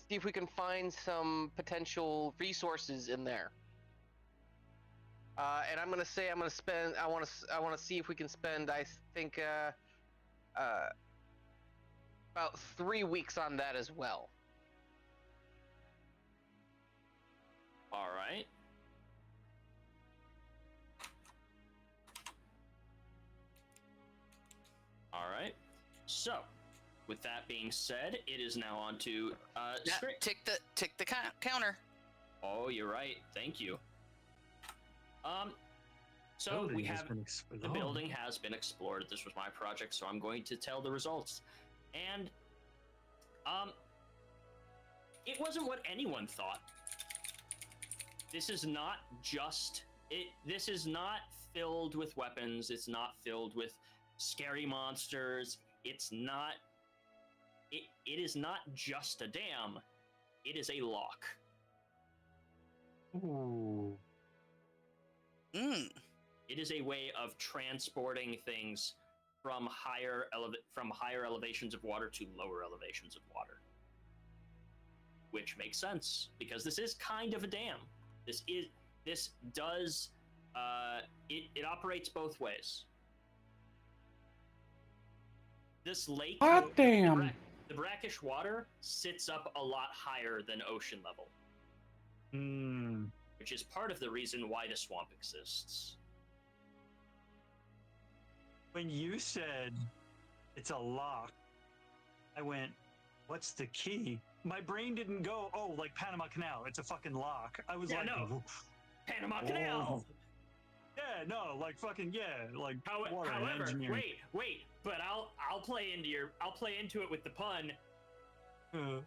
See if we can find some potential resources in there. And I'm gonna say I'm gonna spend. I want to see if we can spend. I think about 3 weeks on that as well. All right. All right. So, with that being said, it is now on to tick the counter. Oh, you're right. Thank you. So we have the building has been explored. This was my project, so I'm going to tell the results. And it wasn't what anyone thought. This is not just it. This is not filled with weapons. It's not filled with scary monsters. It's not. It is not just a dam. It is a lock. Ooh. It is a way of transporting things from higher elevations of water to lower elevations of water, which makes sense because this is kind of a dam. This does it operates both ways. This lake, Hot damn! The brackish water sits up a lot higher than ocean level. Which is part of the reason why the swamp exists. When you said it's a lock, I went, what's the key? My brain didn't go, oh, like Panama Canal, it's a fucking lock. I was no. Panama Canal! Yeah, no, like fucking, yeah, like water however, engineering. wait, but I'll play into it with the pun. No,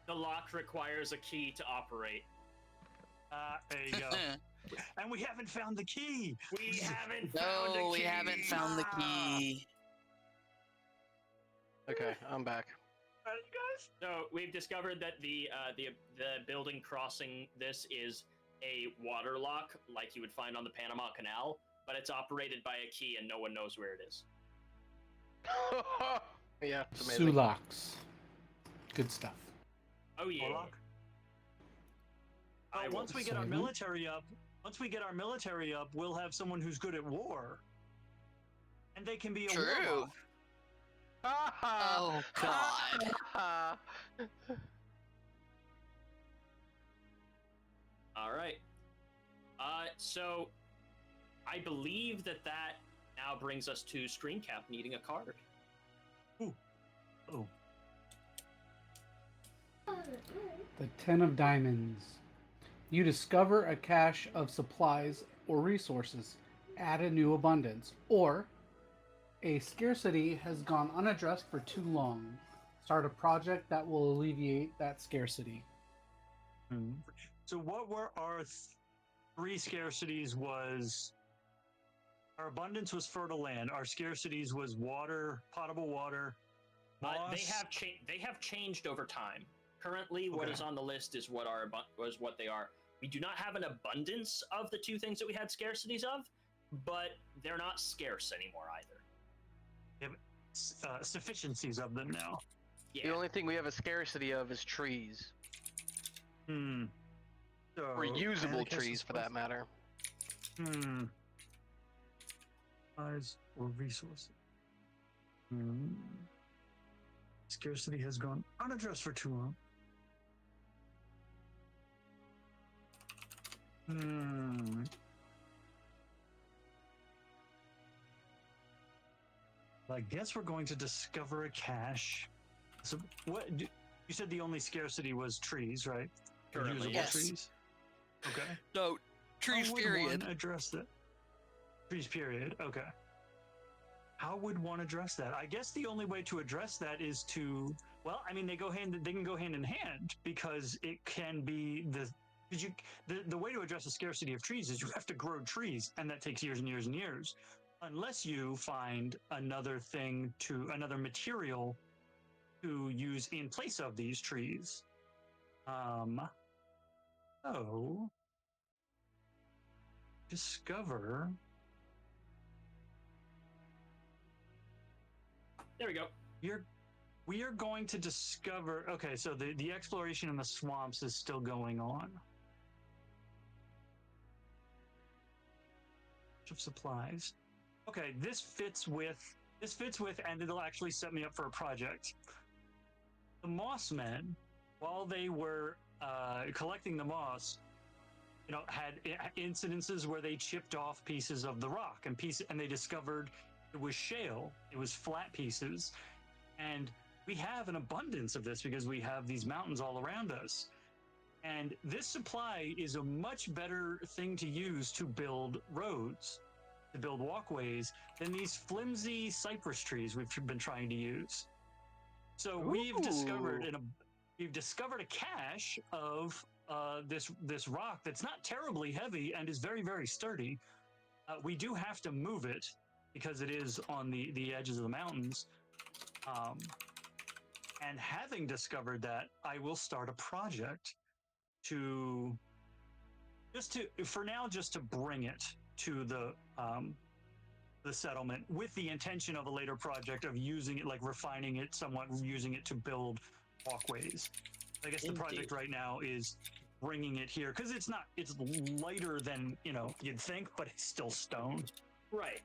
the lock requires a key to operate. There you go. And we haven't found the key. We haven't found the key. No, we haven't found the key. Okay, I'm back. Are you guys? So we've discovered that the building crossing this is a water lock, like you would find on the Panama Canal, but it's operated by a key and no one knows where it is. Yeah, it's amazing. Sulaks. Good stuff. Oh yeah. Once we get our military up, we'll have someone who's good at war, and they can be a True. Oh God. All right. So I believe that now brings us to ScreenCap needing a card. Ooh. Oh. The 10 of Diamonds. You discover a cache of supplies or resources. Add a new abundance. Or a scarcity has gone unaddressed for too long. Start a project that will alleviate that scarcity. So what were our three scarcities? Was our abundance was fertile land. Our scarcities was water, potable water. They have changed over time. Currently, what is on the list is what they are. We do not have an abundance of the two things that we had scarcities of, but they're not scarce anymore either. We have sufficiencies of them now. Yeah. The only thing we have a scarcity of is trees. So, or usable trees, for that matter. Supplies or resources. Scarcity has gone unaddressed for too long. I guess we're going to discover a cache. So what you said the only scarcity was trees, right? Currently, usable yes. trees. Okay. No, trees. How would Period. one address that? Trees. Period. Okay. How would one address that? I guess the only way to address that is to, well, I mean, they can go hand in hand, because it can be the way to address the scarcity of trees is you have to grow trees, and that takes years and years and years. unless you find another material to use in place of these trees. So discover. There we go. We are going to discover. Okay, so the exploration in the swamps is still going on. Of supplies. Okay, this fits with, and it'll actually set me up for a project. The moss men, while they were collecting the moss, had incidences where they chipped off pieces of the rock and they discovered it was shale. It was flat pieces, and we have an abundance of this because we have these mountains all around us. And this supply is a much better thing to use to build roads, to build walkways, than these flimsy cypress trees we've been trying to use. So we've discovered a cache of this rock that's not terribly heavy and is very, very sturdy. We do have to move it because it is on the edges of the mountains. And having discovered that, I will start a project to bring it to the settlement with the intention of a later project of using it, like refining it somewhat, using it to build walkways. I guess the project right now is bringing it here because it's lighter than you'd think, but it's still stone. Right.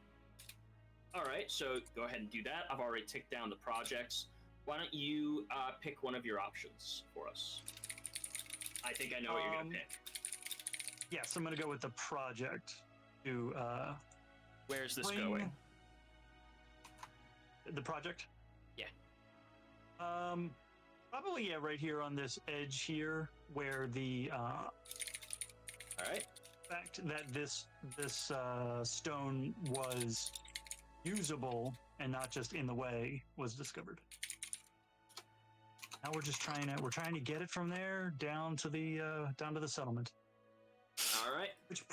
All right, so go ahead and do that. I've already ticked down the projects. Why don't you pick one of your options for us? I think I know what you're going to pick. Yes, I'm going to go with the project. Where's this going? The project? Yeah. Probably right here on this edge here, where the all right. fact that this stone was usable and not just in the way was discovered. Now we're trying to get it from there down to the settlement. All right. Which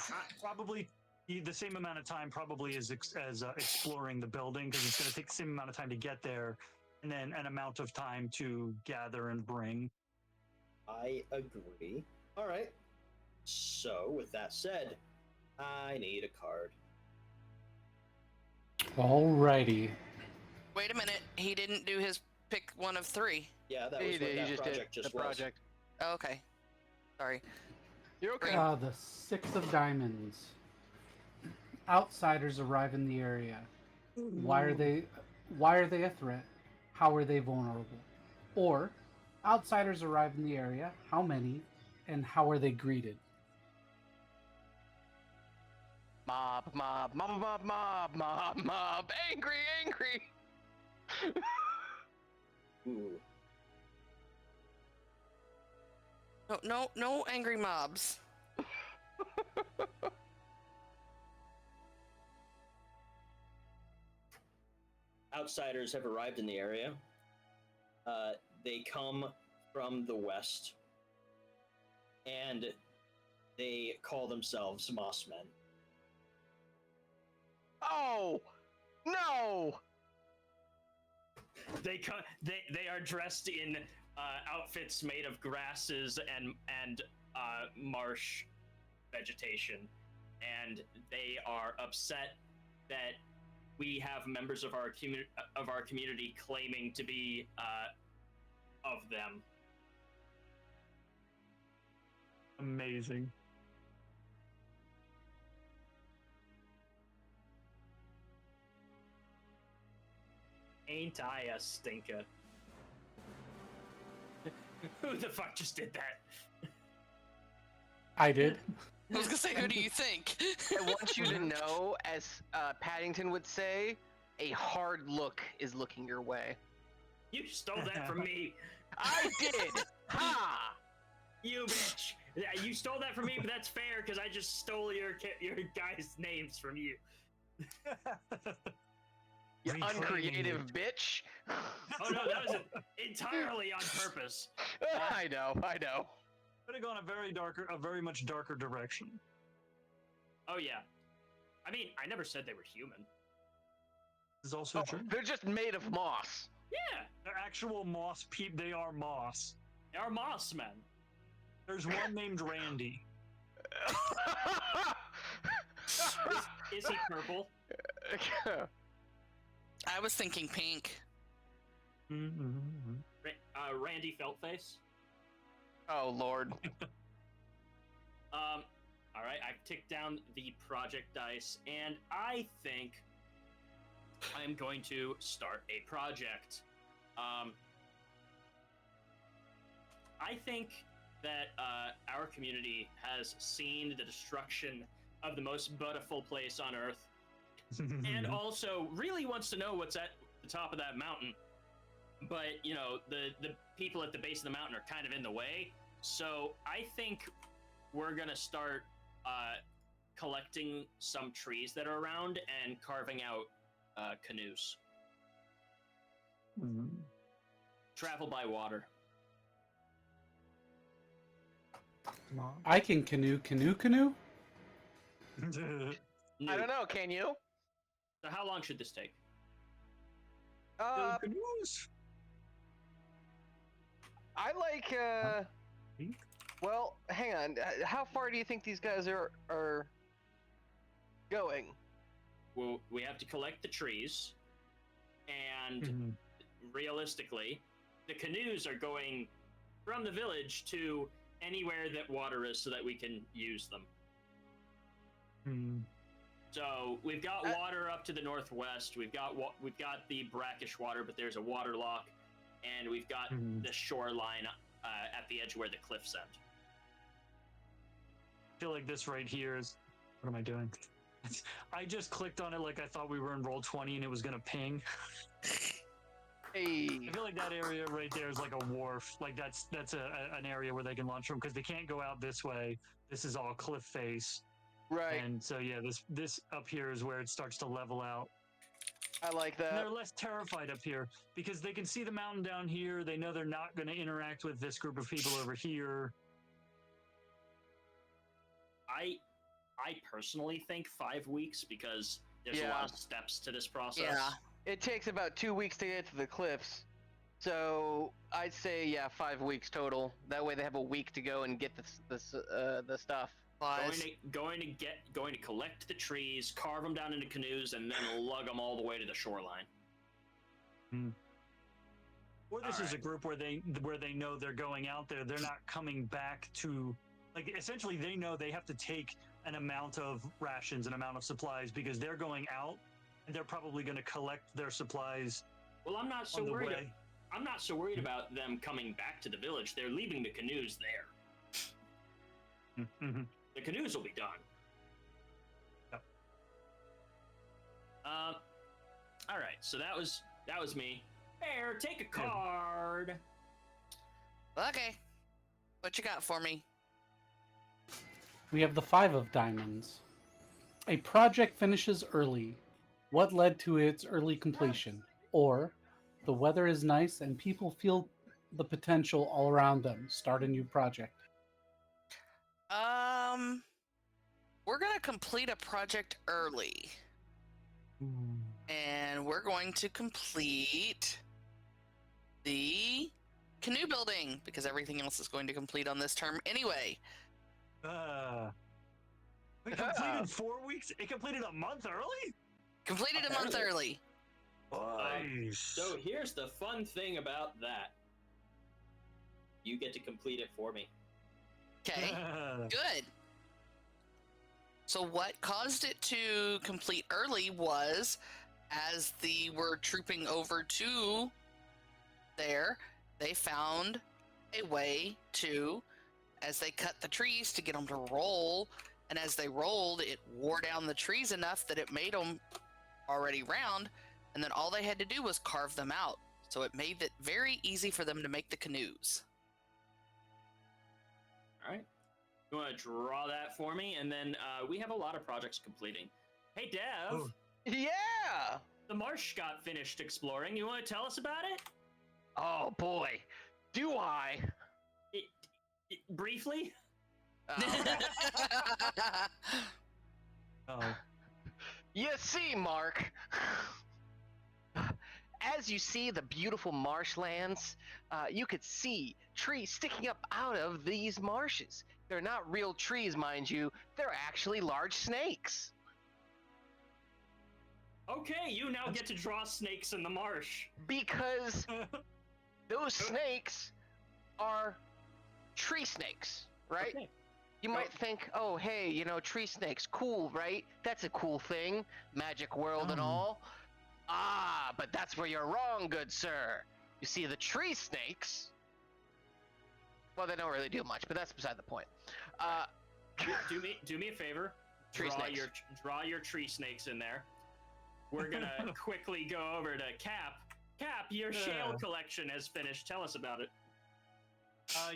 probably the same amount of time probably as exploring the building, because it's going to take the same amount of time to get there, and then an amount of time to gather and bring. I agree. All right. So with that said, I need a card. Alrighty. Wait a minute. He didn't do his pick one of three. Yeah, that was what that project just was. Project. Oh, okay. Sorry. You're okay. The 6 of diamonds. Outsiders arrive in the area. Why are they a threat? How are they vulnerable? Or outsiders arrive in the area. How many? And how are they greeted? Mob, angry. Ooh. No angry mobs. Outsiders have arrived in the area. They come from the west, and they call themselves Mossmen. Oh no! They are dressed in outfits made of grasses and marsh vegetation, and they are upset that we have members of our community claiming to be of them. Amazing. Ain't I a stinker? Who the fuck just did that? I did. I was gonna say, who do you think? I want you to know, as Paddington would say, a hard look is looking your way. You stole that from me. I did! Ha! You bitch. You stole that from me, but that's fair because I just stole your guys' names from you. You uncreative bitch! Oh no, that was entirely on purpose. I know. Could have gone a very much darker direction. Oh yeah. I mean, I never said they were human. Is also true. They're just made of moss. Yeah, They're actual moss peep. They are moss. they are moss men. There's one named Randy. Is he purple? I was thinking pink. Mm-hmm. Randy Feltface. Oh Lord. All right, I've ticked down the project dice, and I think I'm going to start a project. I think that our community has seen the destruction of the most beautiful place on Earth, and also really wants to know what's at the top of that mountain. But you know, the people at the base of the mountain are kind of in the way, so I think we're gonna start collecting some trees that are around and carving out canoes. Mhm. Travel by water. I can canoe. I don't know. Can you? So how long should this take? Canoes. I like. Well, hang on. How far do you think these guys are going? Well, we have to collect the trees, and Mhm. realistically, the canoes are going from the village to anywhere that water is, so that we can use them. Mhm. So we've got water up to the northwest. We've got the brackish water, but there's a water lock, and we've got the shoreline at the edge where the cliffs end. I feel like this right here is. What am I doing? I just clicked on it like I thought we were in Roll20 and it was gonna ping. Hey. I feel like that area right there is like a wharf. Like that's an area where they can launch from because they can't go out this way. This is all cliff face, Right. and so yeah, this up here is where it starts to level out. I like And that. they're less terrified up here because they can see the mountain down here. They know they're not going to interact with this group of people over here. I personally think 5 weeks, because there's a Yeah. lot of steps to this process. Yeah. It takes about 2 weeks to get to the cliffs, so I'd say 5 weeks total. That way they have a week to go and get the stuff. Lies. Going to collect the trees, carve them down into canoes, and then lug them all the way to the shoreline. Or this All is a right. group where they know they're going out there. They're not coming back to, like, essentially they know they have to take an amount of rations, an amount of supplies, because they're going out and they're probably going to collect their supplies Well, I'm not so on the worried. way. I'm not so worried about them coming back to the village. They're leaving the canoes there. Mhm. The canoes will be done. Yep. All right. So that was me. Bear, take a card. Okay. What you got for me? We have the 5 of diamonds. A project finishes early. What led to its early completion? Or the weather is nice and people feel the potential all around them. Start a new project. We're gonna complete a project early, and we're going to complete the canoe building because everything else is going to complete on this term anyway. We completed 4 weeks. It completed a month early. Completed a month early. Nice. So here's the fun thing about that. You get to complete it for me. Okay, good. So what caused it to complete early was, as they were trooping over to there, they found a way to, as they cut the trees to get them to roll, and as they rolled, it wore down the trees enough that it made them already round, and then all they had to do was carve them out. So it made it very easy for them to make the canoes. All right. You want to draw that for me? And then we have a lot of projects completing. Hey, Dev, Oh. Yeah! the marsh got finished exploring. You want to tell us about it? Oh boy, do I? Briefly? Oh. You see, Mark, as you see the beautiful marshlands, you could see trees sticking up out of these marshes. They're not real trees, mind you. They're actually large snakes. Okay, you now get to draw snakes in the marsh. Because those snakes are tree snakes, right? Okay. You might think, oh, hey, you know, tree snakes, cool, right? That's a cool thing, magic world and all. Ah, but that's where you're wrong, good sir. You see, the tree snakes, well, they don't really do much, but that's beside the point. Do me a favor. Tree snakes. Draw your tree snakes in there. We're gonna quickly go over to Cap. Cap, your shale collection has finished. Tell us about it.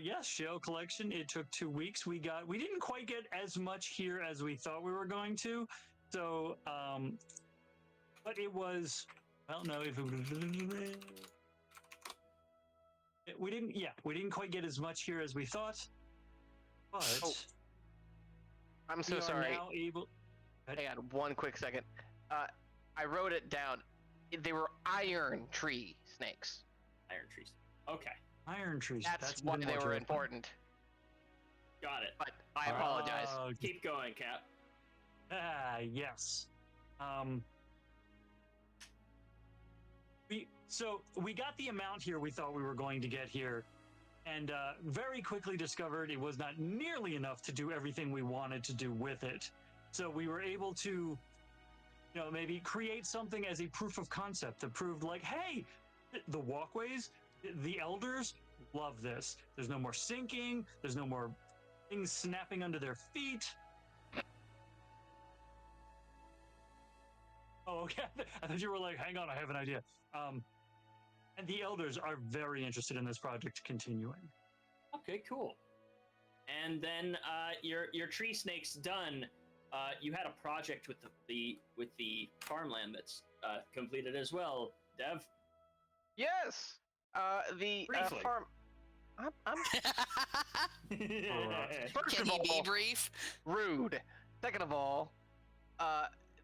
Yes, shale collection. It took 2 weeks. We didn't quite get as much here as we thought we were going to. So, but it was, I don't know if we didn't quite get as much here as we thought. But I'm so we are sorry. now able. Hang on, one quick second. I wrote it down. They were iron tree snakes. Iron trees. Okay, Iron trees. That's why they were important. got it. But I apologize. Keep going, Cap. Yes. We got the amount here we thought we were going to get here, and very quickly discovered it was not nearly enough to do everything we wanted to do with it. So we were able to, maybe create something as a proof of concept that proved like, hey, the walkways, the elders love this. There's no more sinking. There's no more things snapping under their feet. Oh, okay. I thought you were like, hang on, I have an idea. And the elders are very interested in this project continuing. Okay, cool. And then your tree snake's done. You had a project with the farmland that's completed as well, Dev. Yes. The Briefly. farm. I'm First Can of he all, be brief? rude. Second of all,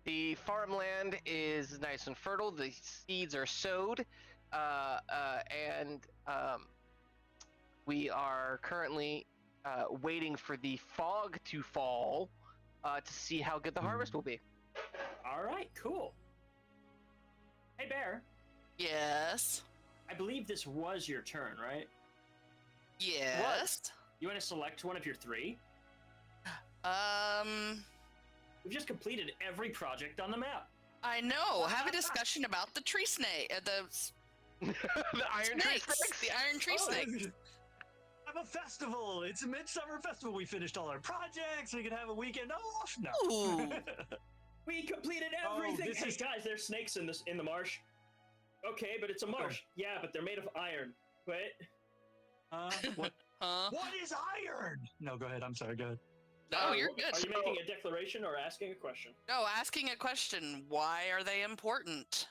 the farmland is nice and fertile. The seeds are sowed, and we are currently waiting for the fog to fall to see how good the harvest will be. All right, cool. Hey, Bear. Yes. I believe this was your turn, right? Yes. You want to select one of your three? We've just completed every project on the map. I know. Have a discussion about the tree snake. The iron tree snakes. The iron tree snake. Have a festival. It's a midsummer festival. We finished all our projects. We can have a weekend off. No. Ooh. We completed everything. Hey guys, there's snakes in the marsh. Okay, but it's a marsh. Yeah, but they're made of iron. Wait. What? Huh? What is iron? No, go ahead. I'm sorry. Go ahead. No, you're good. Are you making a declaration or asking a question? No, asking a question. Why are they important?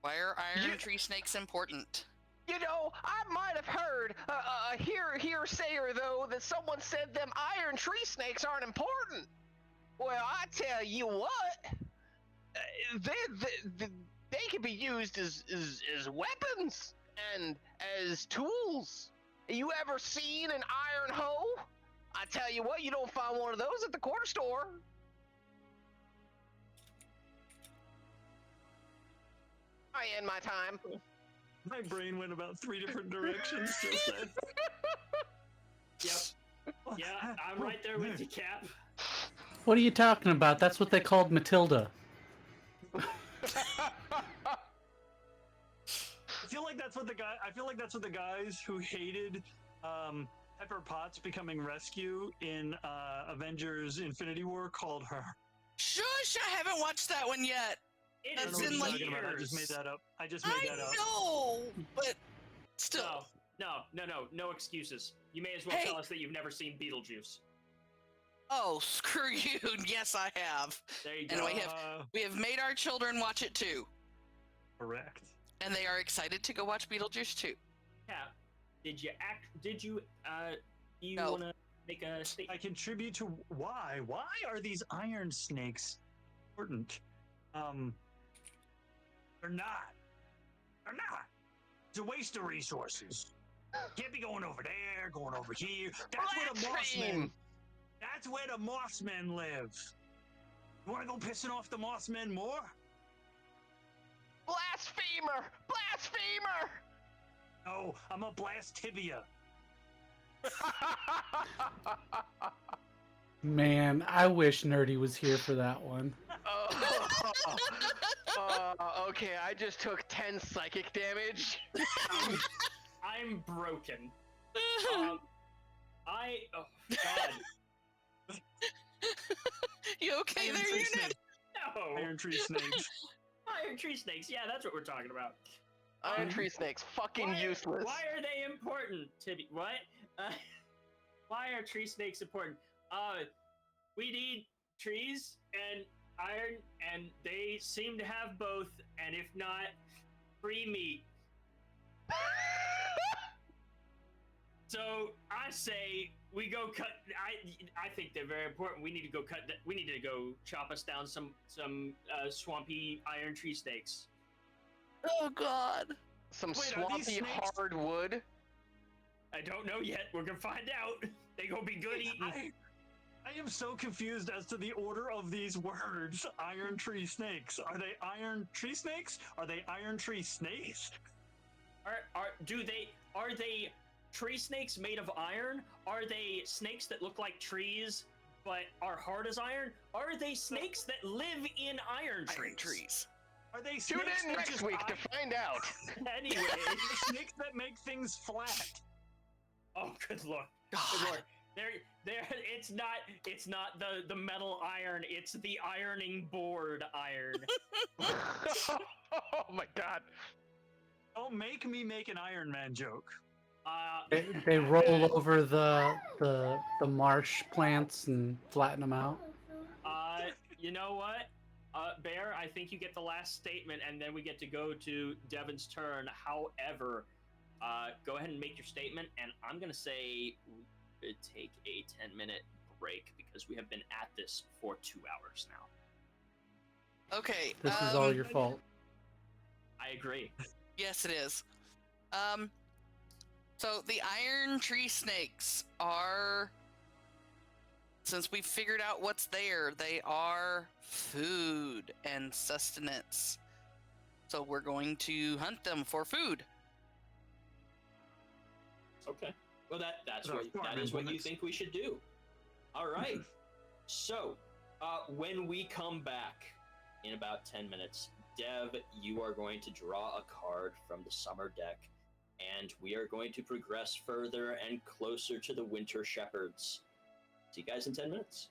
Why are iron tree snakes important? You know, I might have heard a hearsayer though that someone said them iron tree snakes aren't important. Well, I tell you what, they can be used as weapons and as tools. You ever seen an iron hoe? I tell you what, you don't find one of those at the corner store. I end my time. My brain went about 3 different directions just then. Yep. Yeah, I'm right there with you, Cap. What are you talking about? That's what they called Matilda. I feel like that's what the guys who hated Pepper Potts becoming Rescue in Avengers Infinity War called her. Shush! I haven't watched that one yet. It's in like years. I just made that up. I know, but still. No excuses. You may as well tell us that you've never seen Beetlejuice. Oh, screw you! Yes, I have. There you go. And we have made our children watch it too. Correct. And they are excited to go watch Beetlejuice too. Cap, you No. want to make a statement? I contribute to why. Why are these iron snakes important? They're not. Nah, it's a waste of resources. Can't be going over there, going over here. That's where the Blaspheme! Mossmen. That's where the Mossmen live. You want to go pissing off the Mossmen more? Blasphemer! Blasphemer! No, I'm a blast tibia. Man, I wish Nerdy was here for that one. Okay, I just took 10 psychic damage. I'm broken. Oh God. You okay Iron there, tree unit? snake. No. Iron tree snakes. Iron tree snakes. Yeah, that's what we're talking about. Iron tree snakes, fucking useless. Why are they important, Tibby? What? Why are tree snakes important? We need trees and iron, and they seem to have both. And if not, free meat. So I say we go cut. I think they're very important. We need to go cut. We need to go chop us down some swampy iron tree snakes. Oh God. Some Wait, are these swampy snakes- hardwood. I don't know yet. We're gonna find out. They gonna be good eating. I am so confused as to the order of these words. Iron tree snakes. Are they iron tree snakes? Are they iron tree snakes? Are they tree snakes made of iron? Are they snakes that look like trees but are hard as iron? Are they snakes that live in iron trees? Iron trees. Are they Tune snakes in that next just week to find out. Anyway, Are they snakes that make things flat? oh good lord, God. good lord. It's not the metal iron. It's the ironing board iron. Oh my god. Don't make me make an Iron Man joke. They roll over the marsh plants and flatten them out. You know what? Bear, I think you get the last statement, and then we get to go to Devin's turn. However, go ahead and make your statement, and I'm going to say we could take a 10-minute break because we have been at this for 2 hours now. Okay. This is all your fault. I agree. Yes, it is. So the iron tree snakes are, since we figured out what's there, they are food and sustenance. So we're going to hunt them for food. Okay. Well, that's Those are what that farming is what you bullets. think we should do. All right. So, when we come back in about 10 minutes, Dev, you are going to draw a card from the summer deck, and we are going to progress further and closer to the winter shepherds. See you guys in 10 minutes.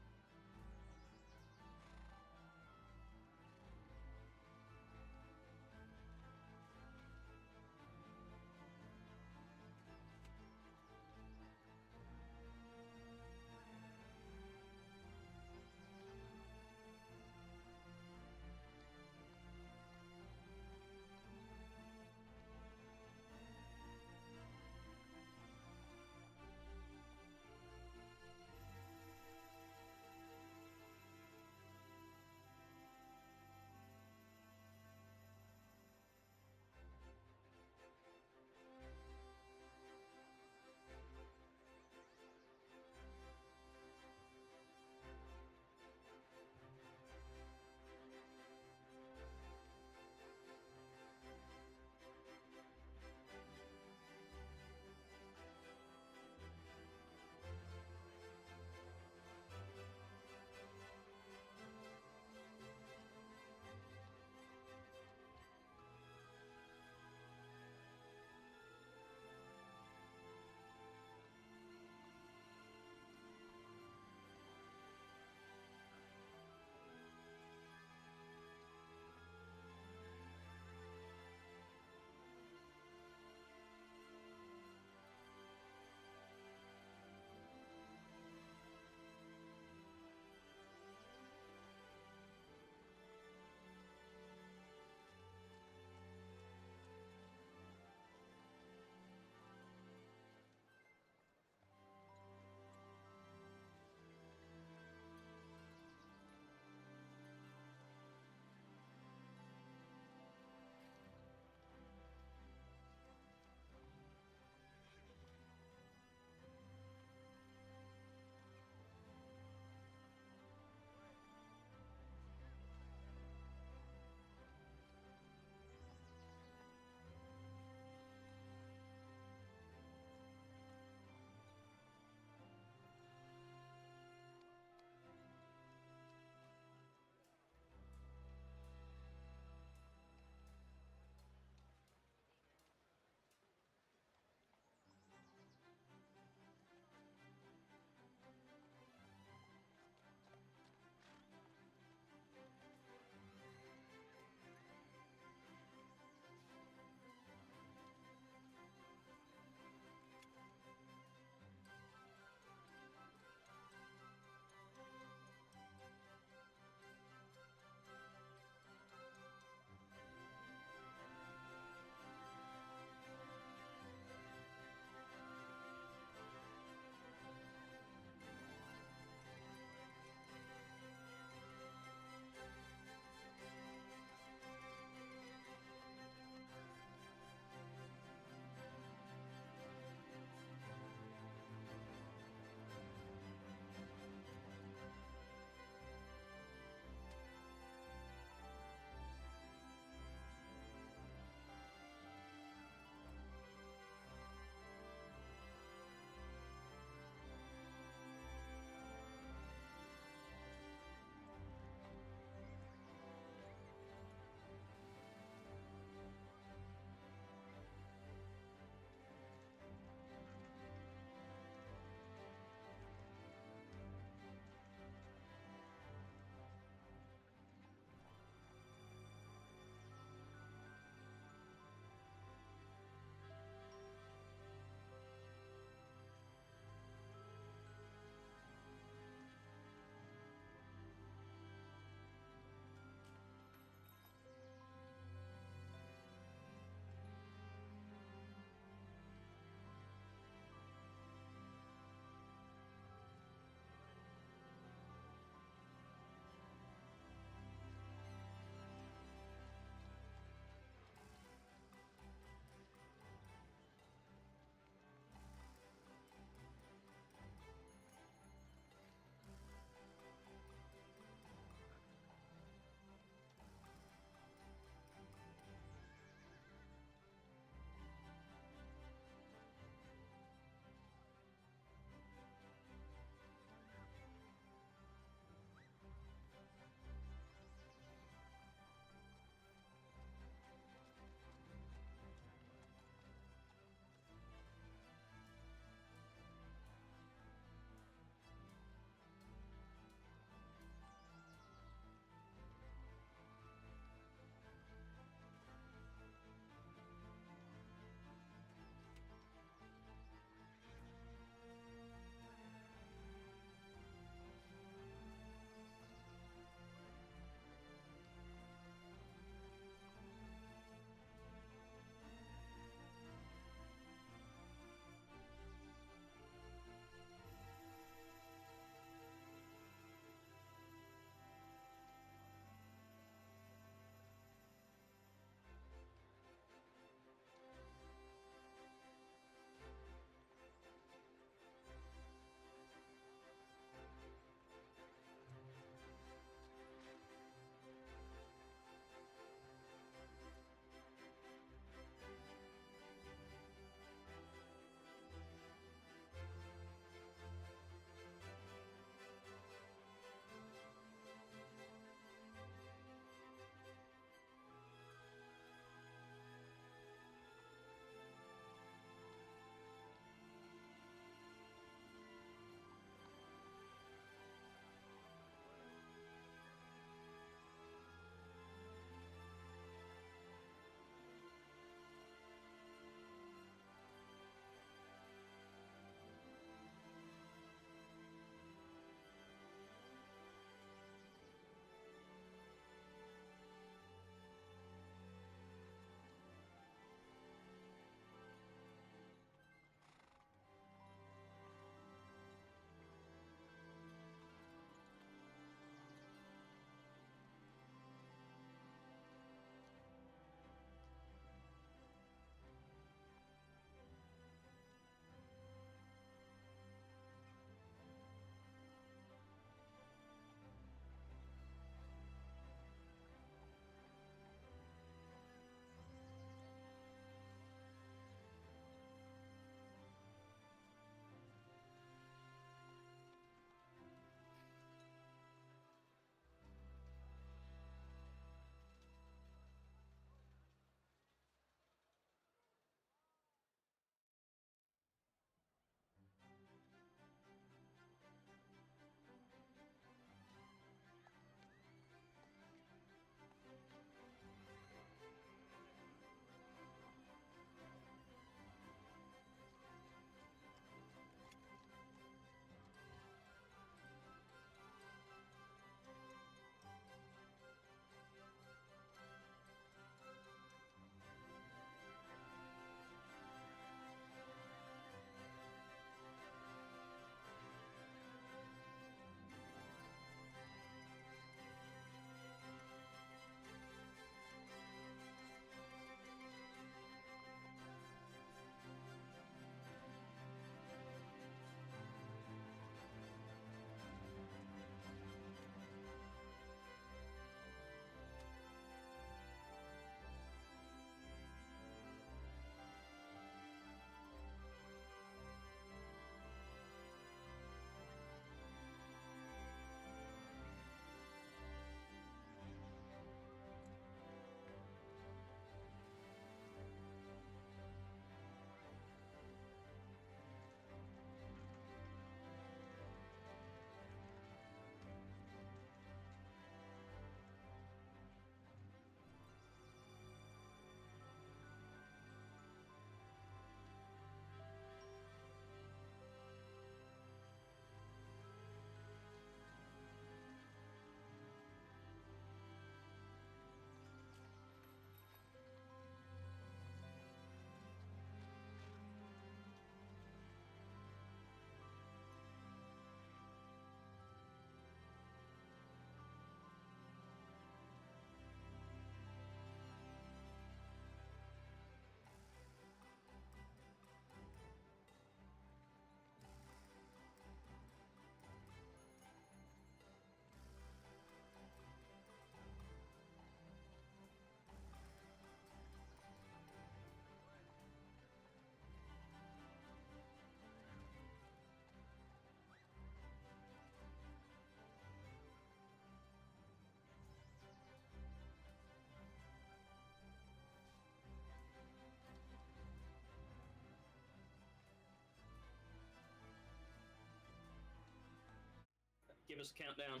Give us a countdown.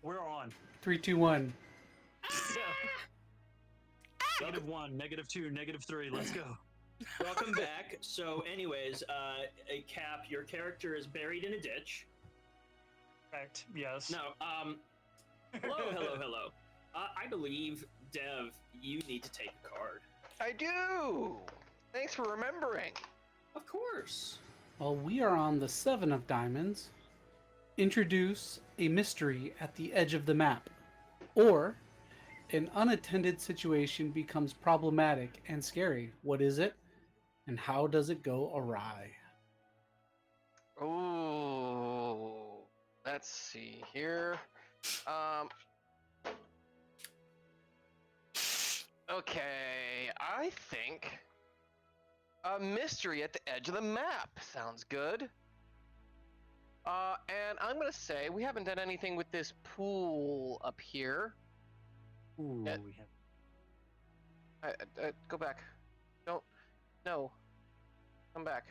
We're on. 3, 2, 1. -1, -2, -3. Let's go. Welcome back. So, anyways, Cap, your character is buried in a ditch. Correct. Yes. No. Hello. I believe, Dev, you need to take a card. I do. Thanks for remembering. Of course. Well, we are on the 7 of diamonds. Introduce a mystery at the edge of the map. Or, an unattended situation becomes problematic and scary. What is it? And how does it go awry? Ooh. Let's see here. Okay, I think a mystery at the edge of the map sounds good. And I'm gonna say we haven't done anything with this pool up here. Ooh, Yeah. we have Go back. Don't. No. Come back.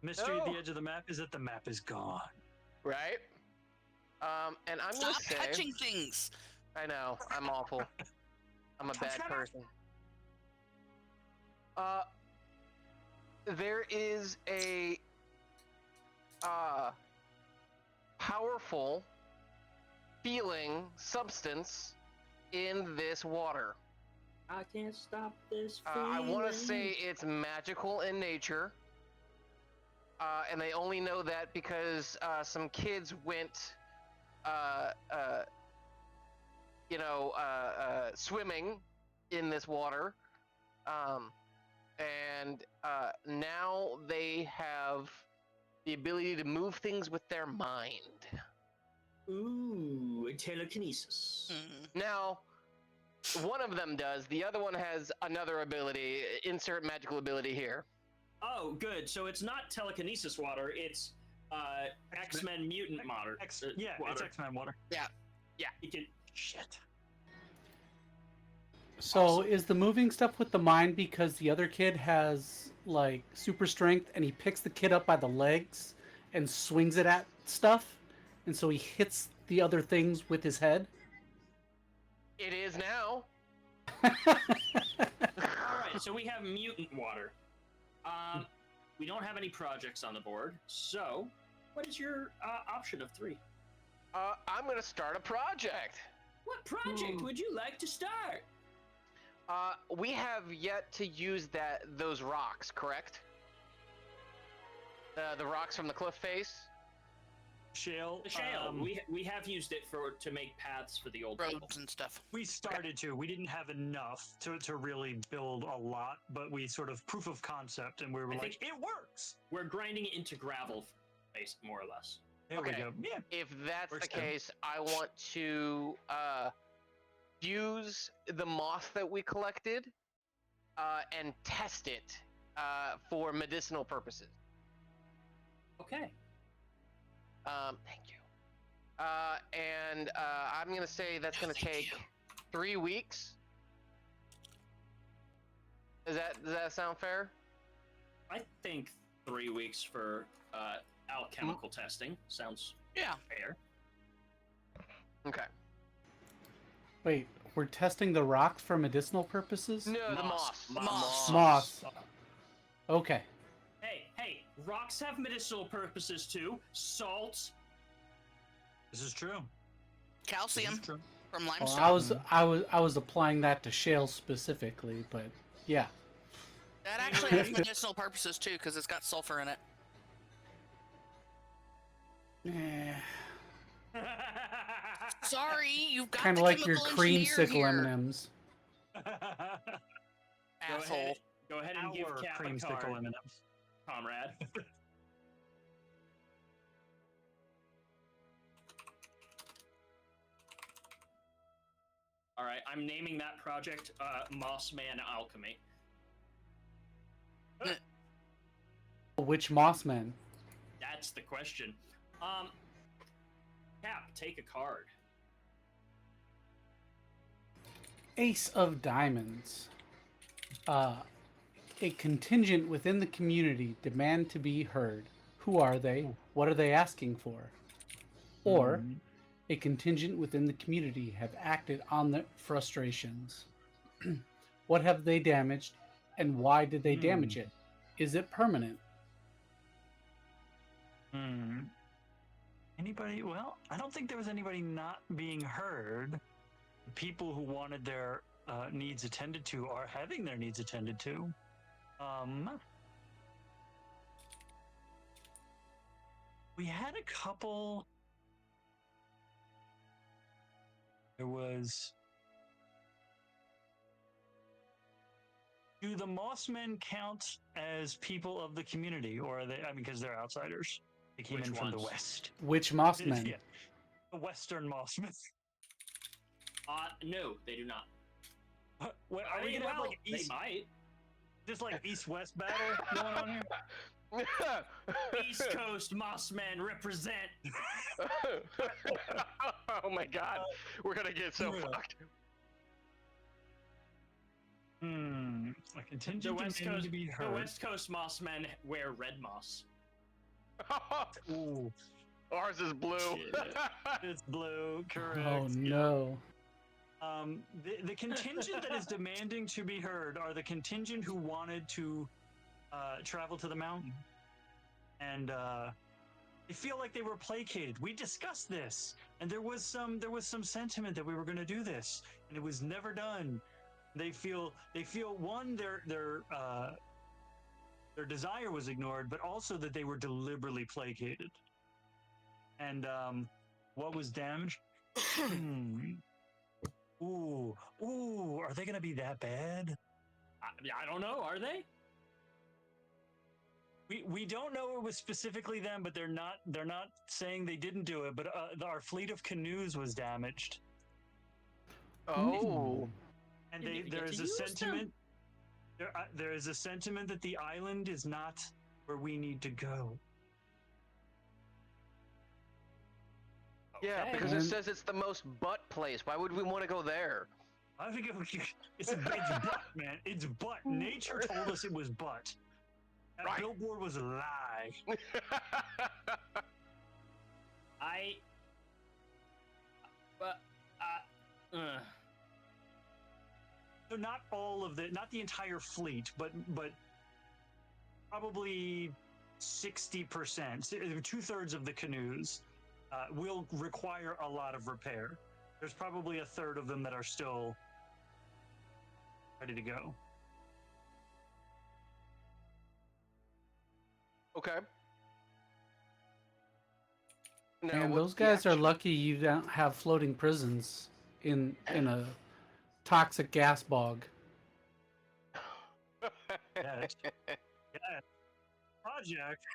mystery at No. the edge of the map is that the map is gone. Right? And I'm gonna Stop say. touching things. I know. I'm awful. I'm a bad person. There is a powerful feeling substance in this water. I can't stop this I feeling. want to say it's magical in nature. And they only know that because some kids went swimming in this water, and now they have the ability to move things with their mind. Ooh, telekinesis. Hmm. Now, one of them does. The other one has another ability. Insert magical ability here. Oh, good. So it's not telekinesis water. It's X-Men mutant water. It's water. X-Men water. You can. Shit. So Awesome. is the moving stuff with the mind because the other kid has like super strength and he picks the kid up by the legs and swings it at stuff, and so he hits the other things with his head? It is now. All right. So we have mutant water. We don't have any projects on the board. So, what is your option of 3? I'm gonna start a project. What project would you like to start? We have yet to use those rocks, correct? The rocks from the cliff face. Shale. The shale. We have used it to make paths for the old people. Roads and stuff. We started to. We didn't have enough to really build a lot, but we sort of proof of concept, and we were I like, think- it works. We're grinding it into gravel, more or less. There we Okay. go. Yeah. If that's Works the too. case, I want to use the moss that we collected and test it for medicinal purposes. Okay. Thank you. And I'm gonna say that's gonna Thank take you. 3 weeks. Does that sound fair? I think 3 weeks for alchemical testing sounds Yeah. fair. Okay. Wait, we're testing the rocks for medicinal purposes? No, the Moss. moss. Moss. Okay. Hey, rocks have medicinal purposes too. Salt. This is true. Calcium This is true. from Well, limestone. I was applying that to shale specifically, but yeah. That actually has medicinal purposes too, because it's got sulfur in it. Eh, Sorry, you've got kind the of like your chemical engineer creamsicle here, M&Ms. asshole. Go ahead and give Our Cap a creamsicle card, M&Ms. comrade. All right, I'm naming that project Mossman Alchemy. Which Mossman? That's the question. Cap, take a card. Ace of Diamonds. A contingent within the community demand to be heard. Who are they? What are they asking for? or a contingent within the community have acted on their frustrations. What have they damaged, and why did they damage it? Is it permanent? Anybody? Well, I don't think there was anybody not being heard. People who wanted their needs attended to are having their needs attended to. We had a couple. There was. Do the Mossmen count as people of the community, or are they? I mean, because they're outsiders. They came in from the west. Which Mossmen? Yeah, the Western Mossmen. No, they do not. Well, are we gonna have like They might. just like East-West battle going on here? East Coast Mossmen represent. Oh my god, we're gonna get so fucked. A contingent The West demanding Coast, to be heard. the West Coast Mossmen wear red moss. Ooh, Ours is blue. it's blue, correct. Oh no. The contingent that is demanding to be heard are the contingent who wanted to travel to the mountain, and they feel like they were placated. We discussed this, and there was some sentiment that we were going to do this, and it was never done. They feel one, their desire was ignored, but also that they were deliberately placated. And what was damaged? Ooh, are they gonna be that bad? I don't know. Are they? We don't know it was specifically them, but they're not saying they didn't do it. But our fleet of canoes was damaged. Oh. And You didn't there get is to a use sentiment. There is a sentiment that the island is not where we need to go. Yeah, because it says it's the most butt place. Why would we want to go there? I think it's butt, man. It's butt. Nature told us it was butt. That Right. billboard was a lie. So not the entire fleet, but probably 60%, 2/3 of the canoes will require a lot of repair. There's probably 1/3 of them that are still ready to go. Okay. Now, And what's those the guys are action? lucky you don't have floating prisons in a toxic gas bog. Yes. Yeah. Project.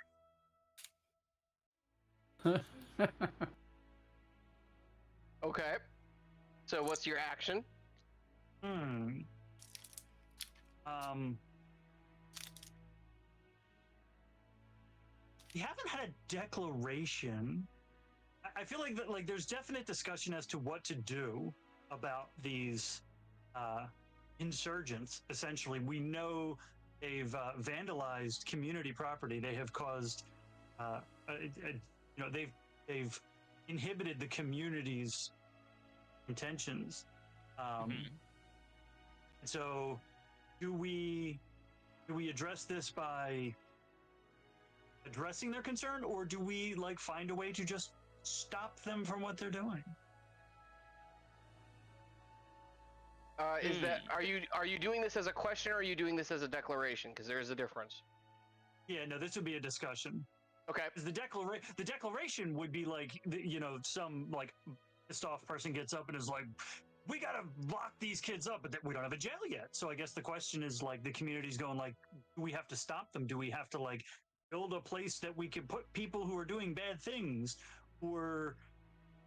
Okay. So what's your action? We haven't had a declaration. I feel like that, like there's definite discussion as to what to do about these insurgents. Essentially, we know they've vandalized community property. They have caused, they've inhibited the community's intentions. So, do we address this by addressing their concern, or do we find a way to just stop them from what they're doing? Is that are you doing this as a question, or are you doing this as a declaration? Because there is a difference. Yeah, no, this would be a discussion. Okay. 'Cause the declaration would be some pissed off person gets up and is like, we gotta lock these kids up, but we don't have a jail yet. So I guess the question is the community's going do we have to stop them? Do we have to build a place that we can put people who are doing bad things, or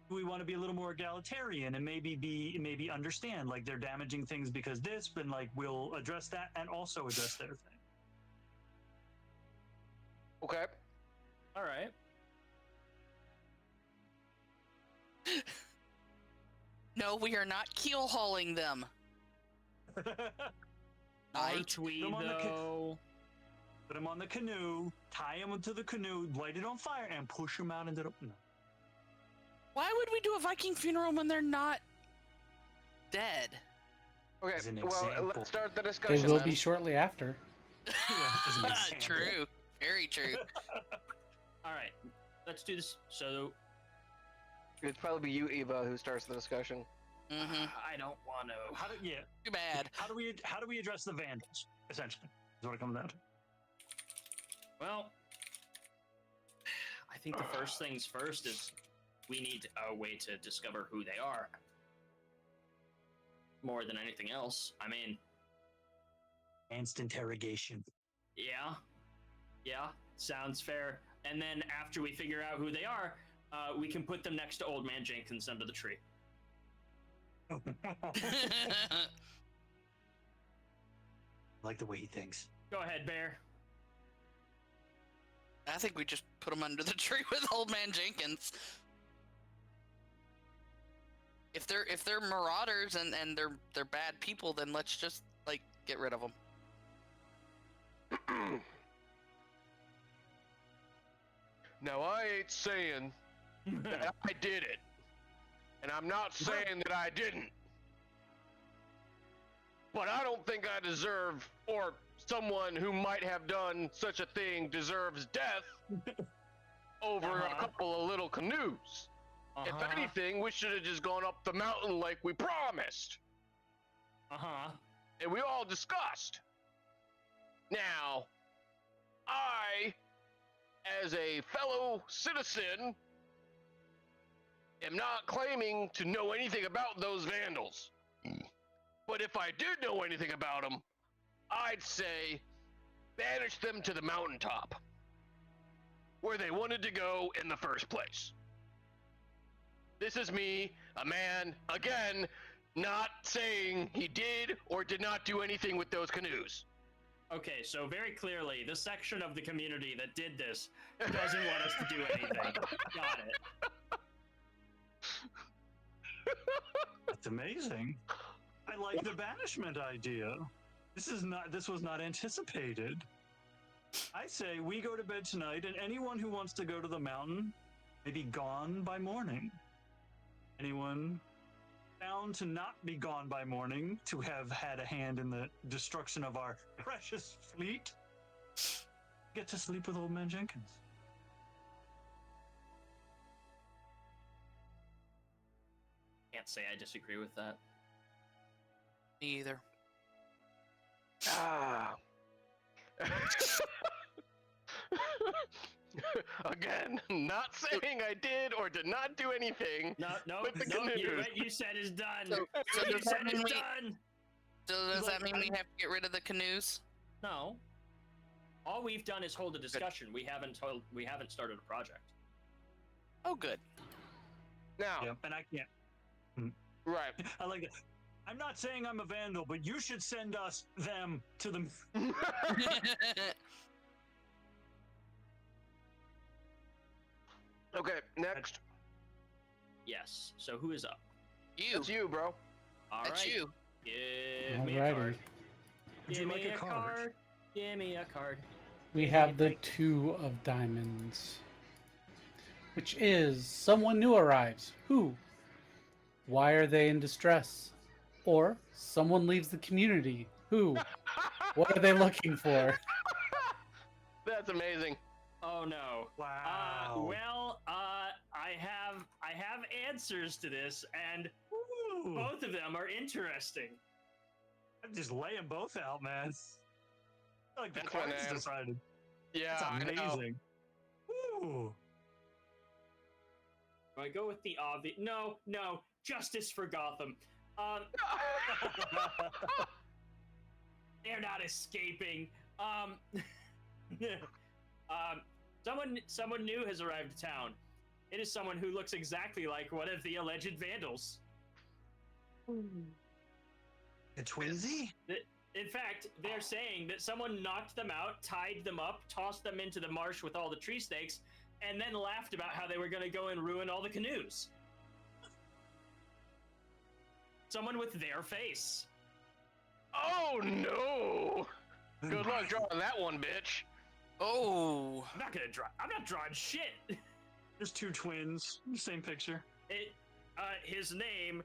do we want to be a little more egalitarian and maybe understand they're damaging things because this, but we'll address that and also address their thing. Okay. All right. No, we are not keel hauling them. Aren't we Them on the though? Put them on the canoe, tie them to the canoe, light it on fire, and push them out into the. No. Why would we do a Viking funeral when they're not dead? Okay, As an well, example. let's start the They discussion. will then. be shortly after. As an example. True. Very true. All right, let's do this. So It'd probably be you, Eva, who starts the discussion. Mm-hmm. I don't want to. Too bad. How do we address the vandals? Essentially, is what it comes down to. Well, I think the first things first is we need a way to discover who they are. More than anything else. I mean, Advanced interrogation. yeah, sounds fair. And then after we figure out who they are, we can put them next to Old Man Jenkins under the tree. I like the way he thinks. Go ahead, Bear. I think we just put them under the tree with Old Man Jenkins. If they're marauders and they're bad people, then let's just like get rid of them. Now, I ain't saying that I did it. And I'm not saying that I didn't. But I don't think I deserve, or someone who might have done such a thing deserves death over a couple of little canoes. If anything, we should have just gone up the mountain like we promised. And we all discussed. Now, I, as a fellow citizen, am not claiming to know anything about those vandals. But if I did know anything about them, I'd say banish them to the mountaintop, where they wanted to go in the first place. This is me, a man, again, not saying he did or did not do anything with those canoes. Okay, so very clearly, the section of the community that did this doesn't want us to do anything. Got it. That's amazing. I like the banishment idea. This was not anticipated. I say we go to bed tonight, and anyone who wants to go to the mountain may be gone by morning. Anyone found to not be gone by morning, to have had a hand in the destruction of our precious fleet, get to sleep with Old Man Jenkins. Can't say I disagree with that. Me either. Ah. Again, not saying I did or did not do anything. No, With the what canoes. you said is done. So What you does that said is mean done. So does Like, that mean we have to get rid of the canoes? No. All we've done is hold a discussion. We haven't started a project. Oh, good. Now, Yep, and I can't. right. I like that. I'm not saying I'm a vandal, but you should send them to the. Okay, next. Yes. So who is up? You. It's you, bro. All right. That's you. Give me a Alrighty. card. Would Give you me like a card? Give me a card. We have the Two of Diamonds, which is someone new arrives. Who? Why are they in distress? Or someone leaves the community. Who? What are they looking for? That's amazing. Oh no. Wow. I have answers to this, and Ooh. both of them are interesting. I'm just laying both out, man. I like the That's my cards name. decided. Yeah, That's I know. amazing. Ooh. Do I go with the obvious? No. Justice for Gotham. They're not escaping. Someone new has arrived to town. It is someone who looks exactly like one of the alleged vandals. A twinsy? In fact, they're saying that someone knocked them out, tied them up, tossed them into the marsh with all the tree snakes, and then laughed about how they were going to go and ruin all the canoes. Someone with their face. Oh no! Good luck drawing that one, bitch. Oh. I'm not drawing shit. There's two twins. Same picture. His name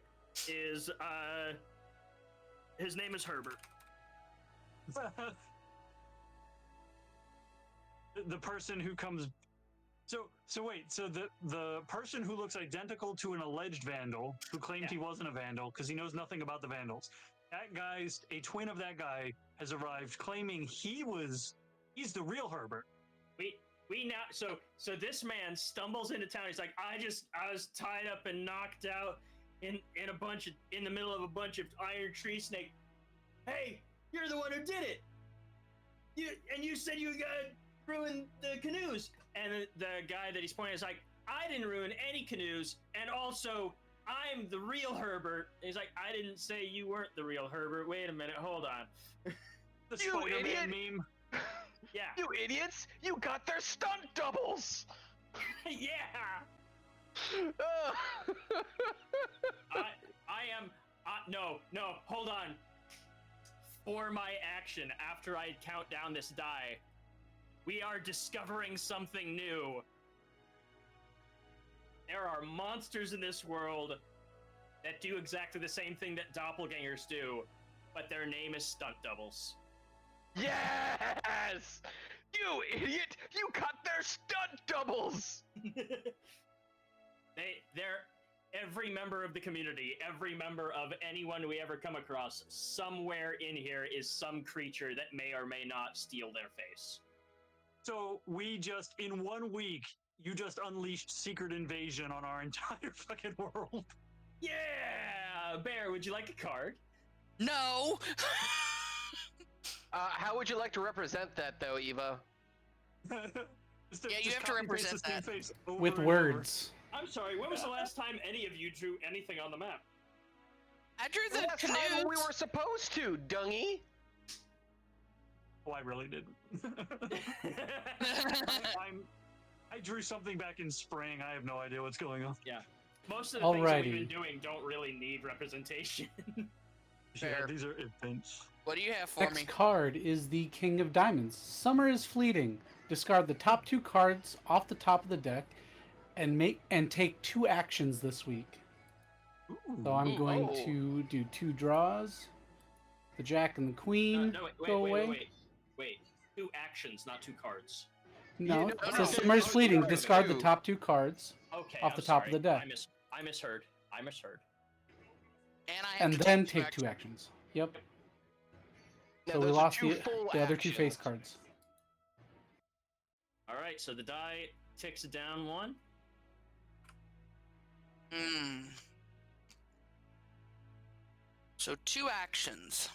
is Herbert. The person who comes. So wait. So the person who looks identical to an alleged vandal who claimed he wasn't a vandal because he knows nothing about the vandals. That guy's a twin of that guy has arrived claiming he's the real Herbert. We now so this man stumbles into town. He's like, I was tied up and knocked out in the middle of a bunch of iron tree snake. Hey, you're the one who did it. You said you gotta ruin the canoes. And the guy that he's pointing is like, I didn't ruin any canoes, and also I'm the real Herbert. And he's like, I didn't say you weren't the real Herbert. Wait a minute, hold on. The You Spider-Man idiot! meme. Yeah. You idiots! You got their stunt doubles! Yeah. Ugh. I am. No, hold on. For my action, after I count down this die, we are discovering something new. There are monsters in this world that do exactly the same thing that doppelgangers do, but their name is stunt doubles. Yes! You idiot! You got their stunt doubles! They're every member of the community, every member of anyone we ever come across, somewhere in here is some creature that may or may not steal their face. So we just, in 1 week, you just unleashed secret invasion on our entire fucking world. Yeah! Bear, would you like a card? No. How would you like to represent that, though, Eva? You have to represent that. With words. I'm sorry, when was the last time any of you drew anything on the map? I drew the Last time canoes. we were supposed to, dungy! Oh, I really didn't. I drew something back in spring. I have no idea what's going on. Yeah. Most of the things that we've been Alrighty. doing don't really need representation. Yeah, Fair. these are events. What do you have for me? Next card is the King of Diamonds. Summer is fleeting. Discard the top 2 cards off the top of the deck and take 2 actions this week. So I'm going to do 2 draws. The Jack and the Queen go away. Wait. 2 actions, not 2 cards. No, You it know- says no, Summer is no, fleeting. no, Discard the no. top 2 cards Okay. off the top of the deck. I misheard. And I have and to then take take 2 actions. Yep. Now, So we those are lost 2 the full other 2 face actions. cards. All right, so the die ticks down 1. So 2 actions.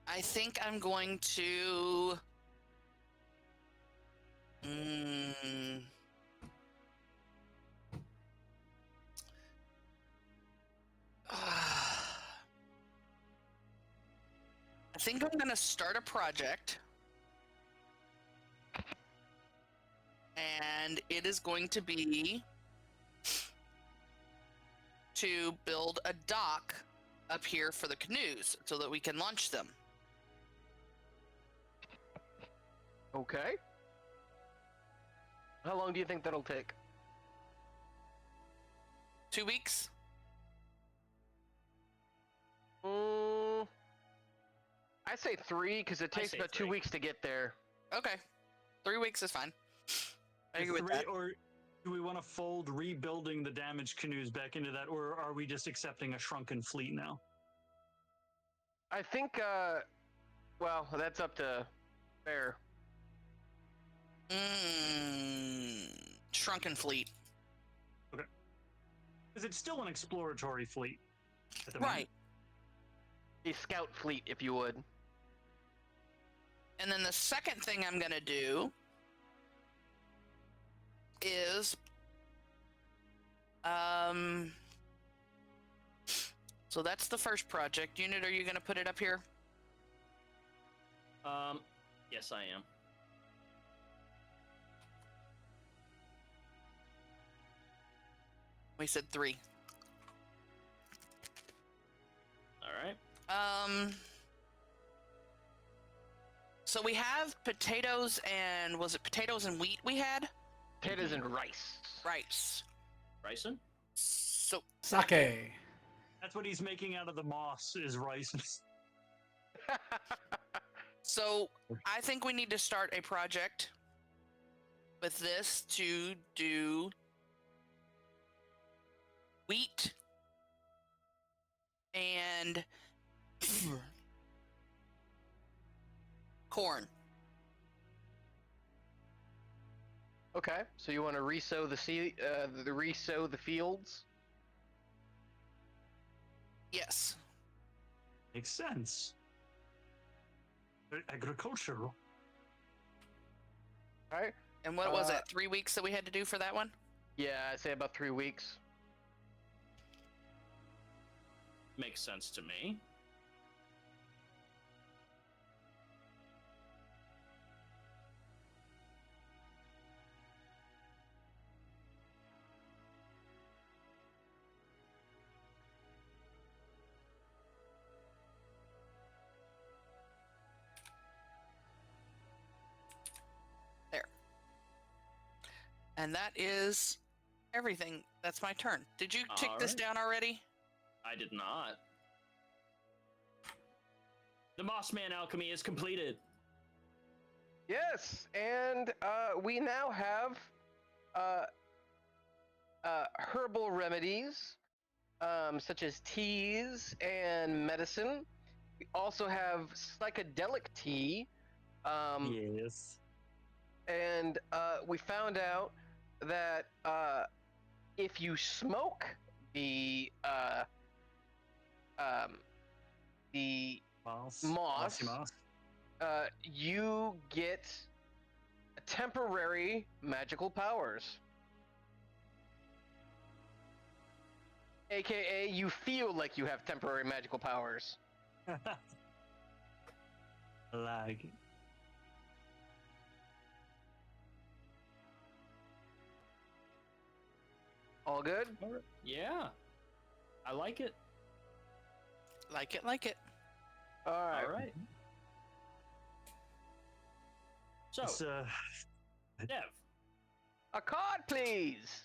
I think I'm going to. I think I'm going to start a project. And it is going to be to build a dock up here for the canoes so that we can launch them. Okay. How long do you think that'll take? 2 weeks? I say 3 because it takes say about 2 3. weeks to get there. Okay. 3 weeks is fine. I agree with that. Or do we want to fold rebuilding the damaged canoes back into that, or are we just accepting a shrunken fleet now? I think, well, that's up to Bear. Shrunken fleet. Because it's still an exploratory fleet. At the Right. A scout fleet, if you would. And then the second thing I'm going to do is so that's the first project. Unit, are you going to put it up here? Yes, I am. We said 3. All right. So we have potatoes and was it potatoes and wheat we had? Potatoes and rice. rice. Bryson? So Sake. That's what he's making out of the moss is rice. So I think we need to start a project with this to do wheat and corn. Okay, so you want to resow the fields? Yes. Makes sense. Agricultural. All right. And what was Uh, it? 3 weeks that we had to do for that one? Yeah, I'd say about 3 weeks. Makes sense to me. And that is everything. That's my turn. Did you take this Alright. down already? I did not. The Mossman alchemy is completed. Yes, and we now have herbal remedies, such as teas and medicine. We also have psychedelic tea, Yes. and we found out that if you smoke the Moss. Moss. Mossy moss. you get temporary magical powers. AKA, you feel like you have temporary magical powers. Like it. All good? Alright. Yeah. I like it. Like it, like it. All right. All right. So, It's, Dev, A card, please.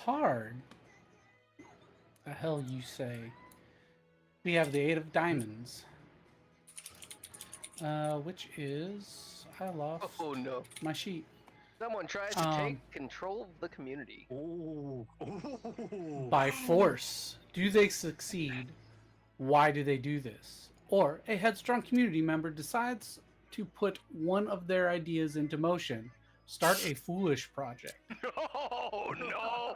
Card. The hell you say? We have the 8 of diamonds. Which is I lost Oh no. my sheet. Someone tries to take control of the community. ooh. By force. Do they succeed? Why do they do this? Or a headstrong community member decides to put one of their ideas into motion. Start a foolish project. Oh no.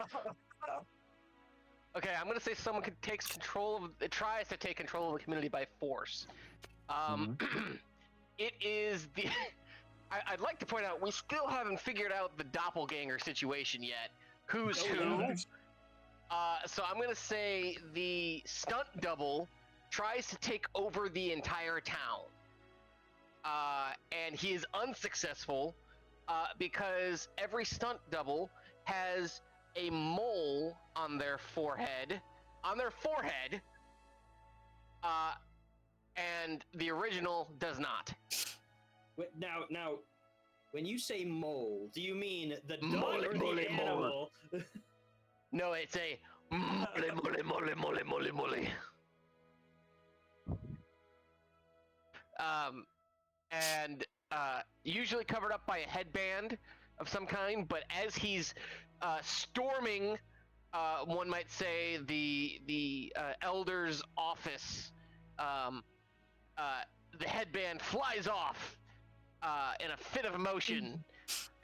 Okay, I'm gonna say someone takes control of. It tries to take control of the community by force. It is the. I'd like to point out we still haven't figured out the doppelganger situation yet. Who's who? So I'm gonna say the stunt double tries to take over the entire town, and he is unsuccessful because every stunt double has a mole on their forehead, and the original does not. now, when you say mole, do you mean the dog Mole, or mole, the animal? No, it's a mole. And usually covered up by a headband of some kind, but as he's storming, one might say the elder's office, the headband flies off in a fit of emotion.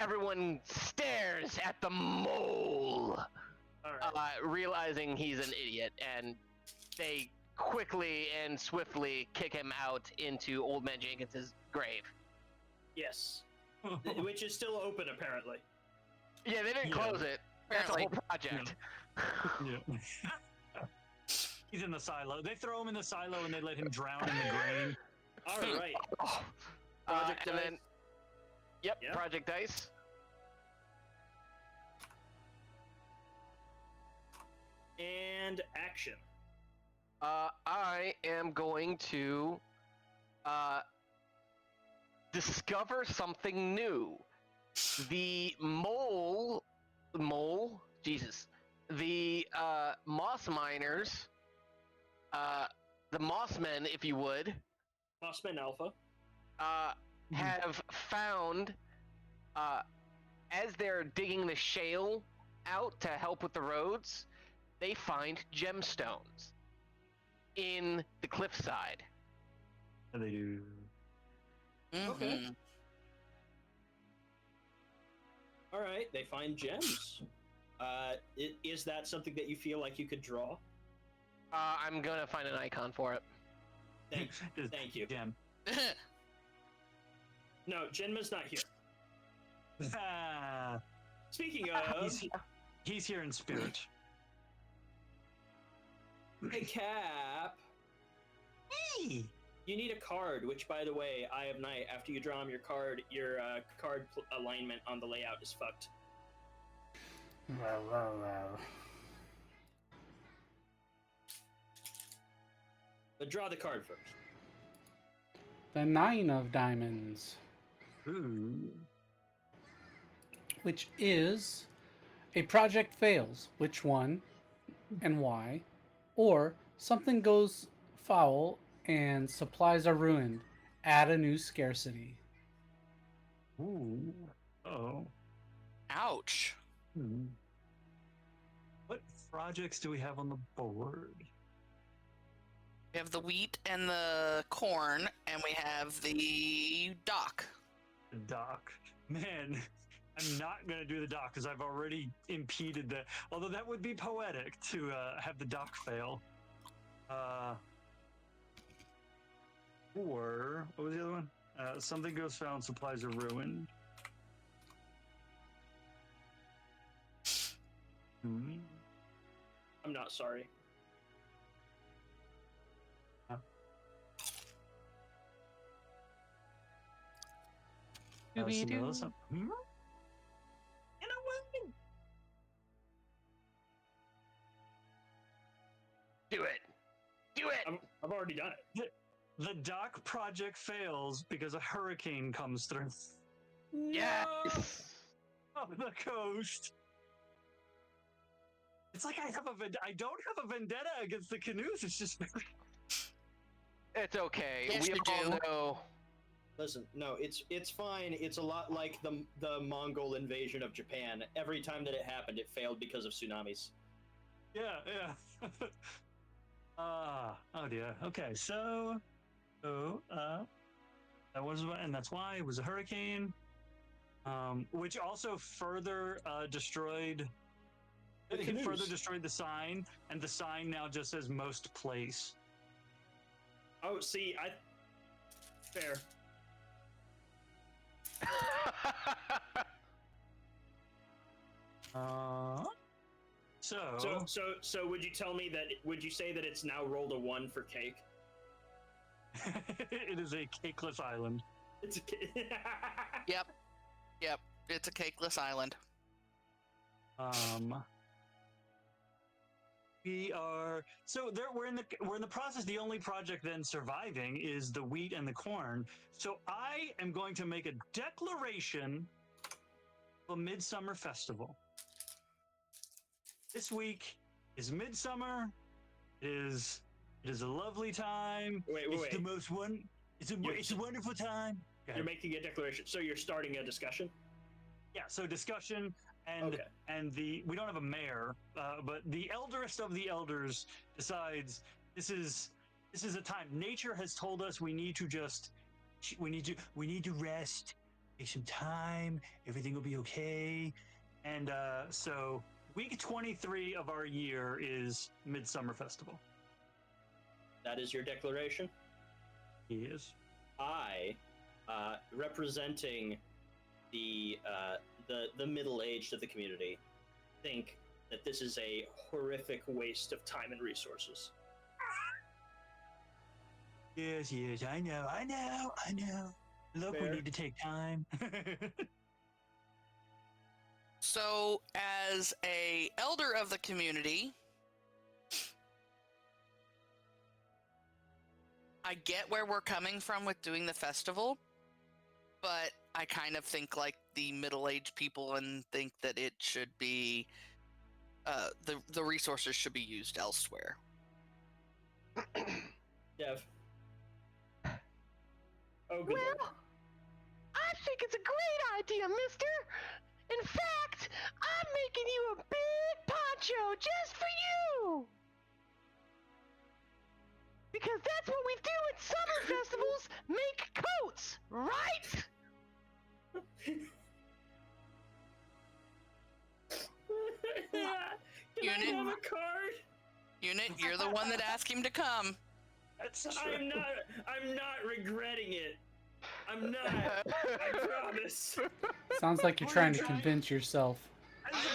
Everyone stares at the mole, realizing he's an idiot, and they quickly and swiftly kick him out into Old Man Jenkins's grave. Yes. Which is still open, apparently. Yeah, they didn't close it. That's the whole project. Yeah. He's in the silo. They throw him in the silo and they let him drown in the grain. All right. Project and Dice. then, yep, Yep. Project Dice. And action. I am going to discover something new. The the moss miners, the mossmen, if you would, Mossman Alpha. have found, as they're digging the shale out to help with the roads, they find gemstones in the cliffside. They do. Okay. Mhm. All right, they find gems. Is that something that you feel like you could draw? I'm gonna find an icon for it. Thank you. Gem. No, Genma's not here. Ah, Speaking of, he's here in spirit. hey Cap, Hey! you need a card. Which, by the way, Eye of Night. After you draw him your card alignment on the layout is fucked. But draw the card first. The 9 of diamonds, Ooh. which is a project fails. Which one and why? Or something goes foul and supplies are ruined. Add a new scarcity. Ooh. Oh. Ouch. Hmm. What projects do we have on the board? We have the wheat and the corn, and we have the dock. The dock. Man, I'm not going to do the dock because I've already impeded that. Although that would be poetic to have the dock fail. Or, what was the other one? Something goes foul and supplies are ruined. Hmm. I'm not sorry. Dooby-doo. Hmm? Do it! Do it! I've already done it. The dock project fails because a hurricane comes through. Yes! Off the coast. It's like I don't have a vendetta against the canoes. It's just It's okay. Yes, We you all do. know. Listen, no, it's fine. It's a lot like the Mongol invasion of Japan. Every time that it happened, it failed because of tsunamis. yeah. Oh dear. Okay, so that was, and that's why it was a hurricane, which also further destroyed. The It canoes. further destroyed the sign, and the sign now just says most place. Oh, see, fair. So would you tell me that? Would you say that it's now rolled a 1 for cake? It is a cakeless island. It's Yep. It's a cakeless island. We're in the process. The only project then surviving is the wheat and the corn. So I am going to make a declaration of a midsummer festival. This week is midsummer. It is a lovely time. Wait. The most one. It's a wonderful time. You're making a declaration, so you're starting a discussion. Yeah, so discussion and Okay. and we don't have a mayor, but the elderest of the elders decides this is a time. Nature has told us we need to rest, take some time. Everything will be okay, and so week 23 of our year is Midsummer Festival. That is your declaration. Yes. I, representing the middle-aged of the community, think that this is a horrific waste of time and resources. Yes, I know. Look, Fair. we need to take time. So, as a elder of the community, I get where we're coming from with doing the festival, but I kind of think like the middle-aged people and think that it should be the resources should be used elsewhere. Dev. Oh, good lord. Well, I think it's a great idea, mister. In fact, I'm making you a big poncho just for you. Because that's what we do at summer festivals, make coats, right? Can I Unit? have a card? Unit, you're the one that asked him to come. That's I'm not regretting it. I'm not. I promise. Sounds like you're What are trying you to trying- convince yourself.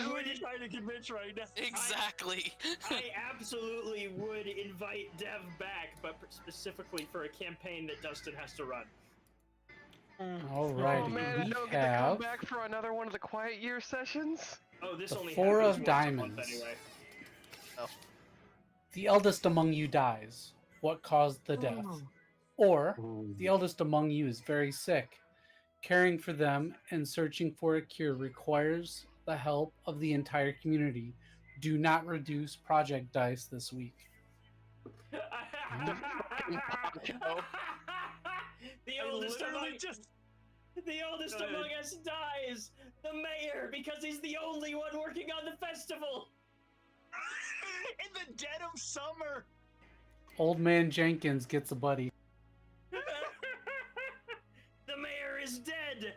Who are you trying to convince right now? Exactly. I absolutely would invite Dev back, but specifically for a campaign that Dustin has to run. Alrighty, Oh man, I we don't get to come have back for another one of the quiet year sessions. Oh, this The only Four happens of once a month Diamonds. anyway. the eldest among you dies. What caused the death? Or the eldest among you is very sick. Caring for them and searching for a cure requires the help of the entire community. Do not reduce project dice this week. The oldest among us dies. The mayor, because he's the only one working on the festival. In the dead of summer. Old man Jenkins gets a buddy. The mayor is dead.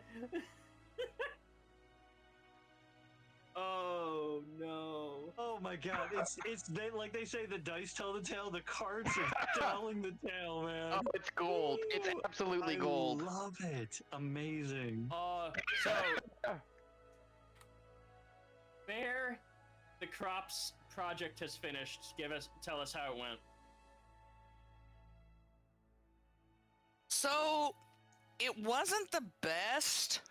Oh no. Oh my god, it's they like they say the dice tell the tale, the cards are telling the tale, man. Oh, it's gold. It's absolutely I gold. love it. Amazing. So, Bear, the crops project has finished. Tell us how it went. So, it wasn't the best.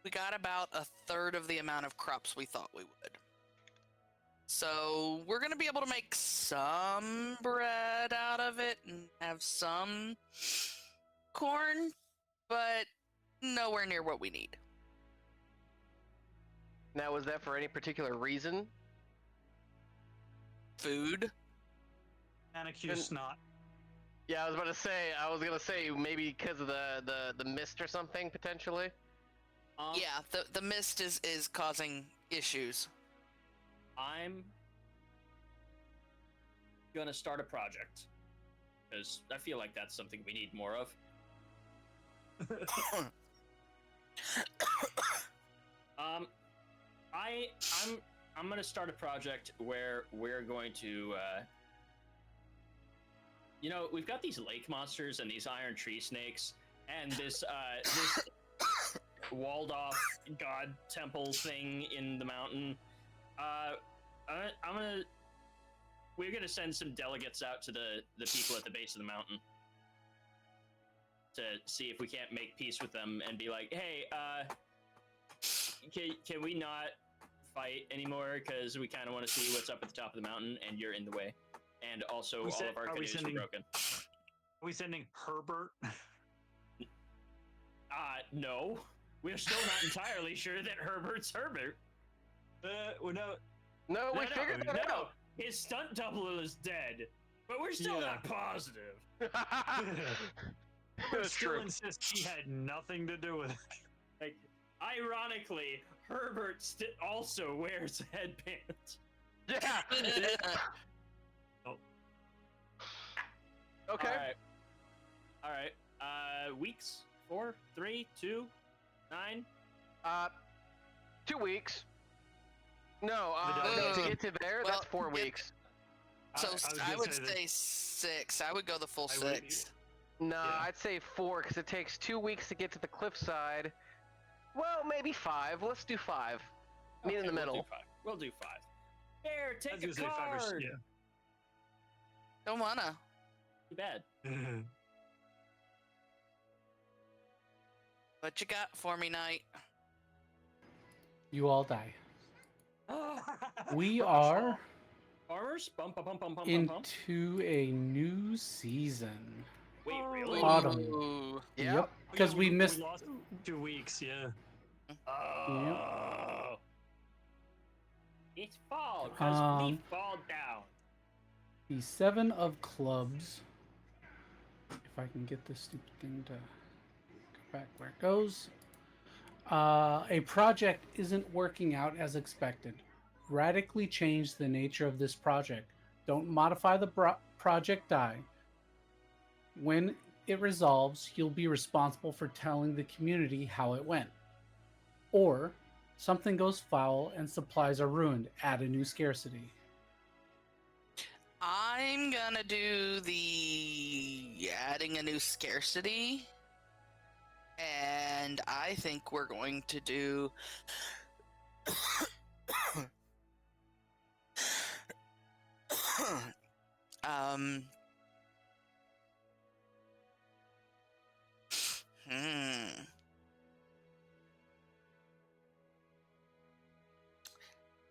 We got about a third of the amount of crops we thought we would. So, we're going to be able to make some bread out of it and have some corn, but nowhere near what we need. Now, was that for any particular reason? Food. Manicure snot. Yeah, I was gonna say maybe because of the mist or something potentially. Yeah, the mist is causing issues. I'm gonna start a project because I feel like that's something we need more of. I'm gonna start a project where we're going to, we've got these lake monsters and these iron tree snakes and this walled off god temple thing in the mountain. We're gonna send some delegates out to the people at the base of the mountain to see if we can't make peace with them and be like, hey, can we not fight anymore because we kind of want to see what's up at the top of the mountain and you're in the way, and also all of our canoes are broken. Are we sending Herbert? No, we're still not entirely sure that Herbert's Herbert. Well, no. No, we figured that out. His stunt double is dead, but we're still not positive. That's Still true. insist he had nothing to do with it. Like, ironically, Herbert also wears a headband. Yeah. Oh. Okay. All right. Weeks. 4, 3, 2, 9. 2 weeks. No, No. to get to there, Well, that's 4 yeah. weeks. So I would that- say 6. I would go the full I would- 6. No, Yeah. I'd say 4 because it takes 2 weeks to get to the cliffside. Well, maybe 5. Let's do 5. Meet in the middle. We'll do 5. There, I was take a gonna say 5 or card. 6. Don't wanna. Too bad. Yeah. What you got for me, Knight? You all die. We are Farmers? Bum, bum, bum, bum, bum, bum, bum. into a new season. Wait, really? Autumn. Ooh. Yep. Yep. Because we missed. 2 weeks, yeah. Oh. It's fall because leaf fall down. The 7 of clubs. If I can get this stupid thing to go back where it goes. A project isn't working out as expected. Radically change the nature of this project. Don't modify the project die. When it resolves, you'll be responsible for telling the community how it went. Or something goes foul and supplies are ruined. Add a new scarcity. I'm gonna do the adding a new scarcity. And I think we're going to do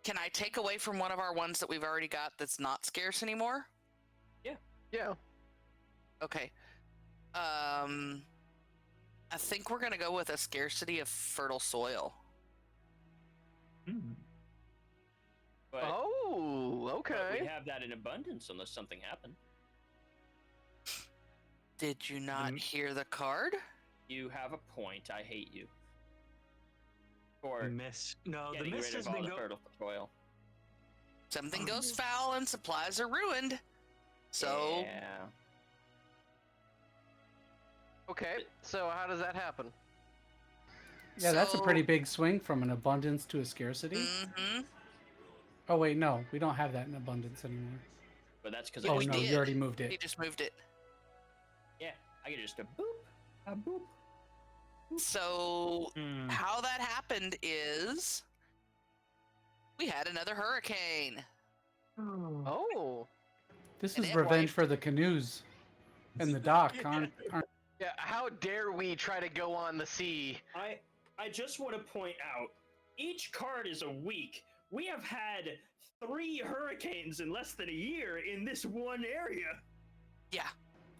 Can I take away from one of our ones that we've already got that's not scarce anymore? Yeah. Okay. I think we're gonna go with a scarcity of fertile soil. But, Oh, but okay. we have that in abundance unless something happened. Did you not hear the card? You have a point. I hate you. For Mist. No, the getting mist rid has of all been the fertile soil. Something goes foul and supplies are ruined. So Yeah. Okay, so how does that happen? Yeah, that's a pretty big swing from an abundance to a scarcity. Mm-hmm. Oh wait, no, we don't have that in abundance anymore. But that's because Oh we no, did. you already moved He it. just moved it. Yeah, I get just a boop. So how that happened is we had another hurricane. Oh. This And is it revenge wiped- for the canoes and the dock. Aren't Yeah, how dare we try to go on the sea? I just want to point out, each card is a week. We have had 3 hurricanes in less than a year in this one area. Yeah.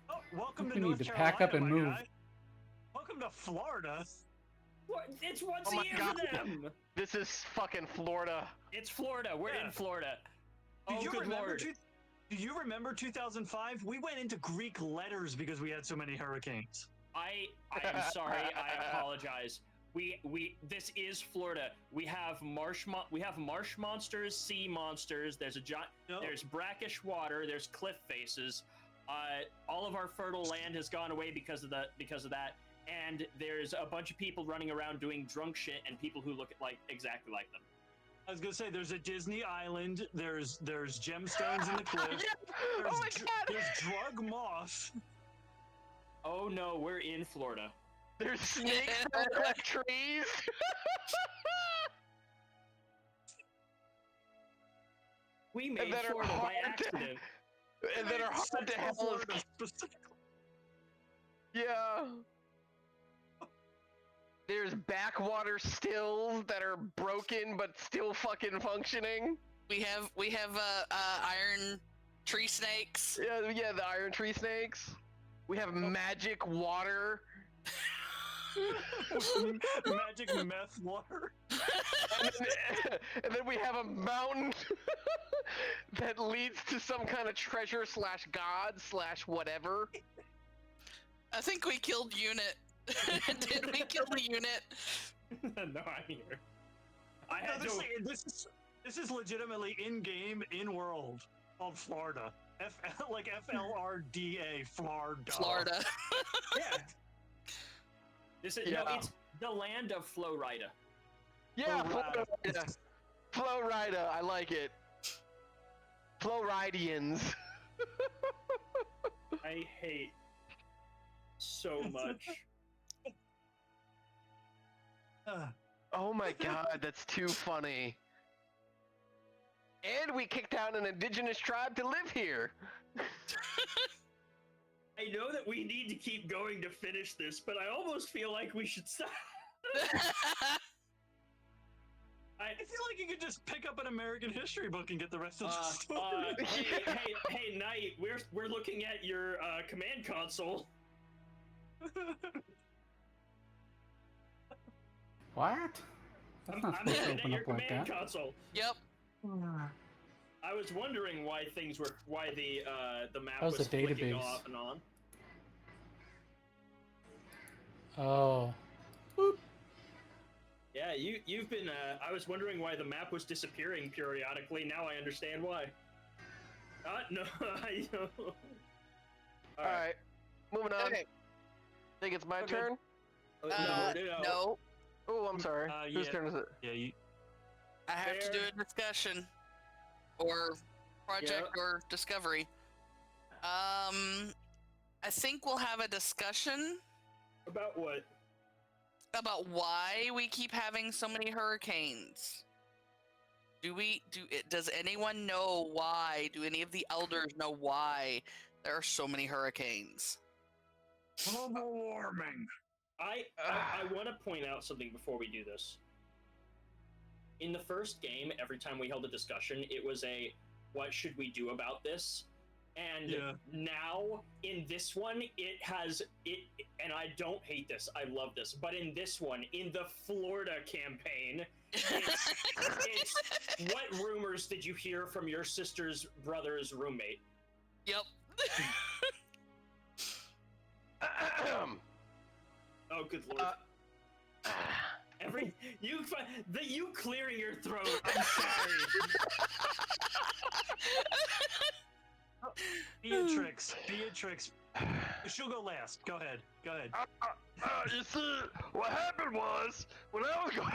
Oh, welcome We to need North to Carolina, pack up and my move. guy. Welcome to Florida. What? It's once Oh a my year God. for them. This is fucking Florida. It's Florida. We're Yeah. in Florida. Do Oh, you good remember? lord. Do you remember 2005? We went into Greek letters because we had so many hurricanes. I am sorry. I apologize. This is Florida. We have marsh monsters, sea monsters. There's a giant. No. There's brackish water. There's cliff faces. All of our fertile land has gone away because of that. And there's a bunch of people running around doing drunk shit and people who look exactly like them. I was gonna say there's a Disney island. There's gemstones in the cliff. Oh my God. There's drug moss. Oh no, we're in Florida. There's snakes that look like trees. We And made that are Florida by hard to- accident. And that are hard to hell. Florida specifically. Yeah. There's backwater stills that are broken but still fucking functioning. We have iron tree snakes. Yeah, the iron tree snakes. We have magic water. Magic meth water. And then we have a mountain that leads to some kind of treasure / god / whatever. I think we killed Unit. Did we kill the unit? No, I'm here. This is legitimately in game, in world of Florida. FLRDA, Florida. Florida. Yeah. It's the land of Florida. Yeah, Florida. Florida. Florida, I like it. Floridians. I hate so much. Oh my god, that's too funny. And we kicked out an indigenous tribe to live here. I know that we need to keep going to finish this, but I almost feel like we should stop. I feel like you could just pick up an American history book and get the rest of the story. Hey, Knight, we're looking at your command console. What? That's not I'm supposed to looking at open your up like command that. console. Yep. I was wondering why the map That was was the flicking database. off and on. Oh. Boop. Yeah, you've been. I was wondering why the map was disappearing periodically. Now I understand why. No, I know. All right, moving on. Okay. Think it's my Okay. turn. No, Oh, I'm sorry. Whose Yeah. turn is it? Yeah, you. I have to do a discussion or project or discovery. I think we'll have a discussion About what? about why we keep having so many hurricanes. Does anyone know why? Do any of the elders know why there are so many hurricanes? Global warming. I want to point out something before we do this. In the first game, every time we held a discussion, it was a what should we do about this? And now in this one, and I don't hate this, I love this, but in this one, in the Florida campaign, it's what rumors did you hear from your sister's brother's roommate? Yep. Oh, good lord. You clearing your throat. I'm sorry. Beatrix, she'll go last. Go ahead. You see, what happened was when I was going,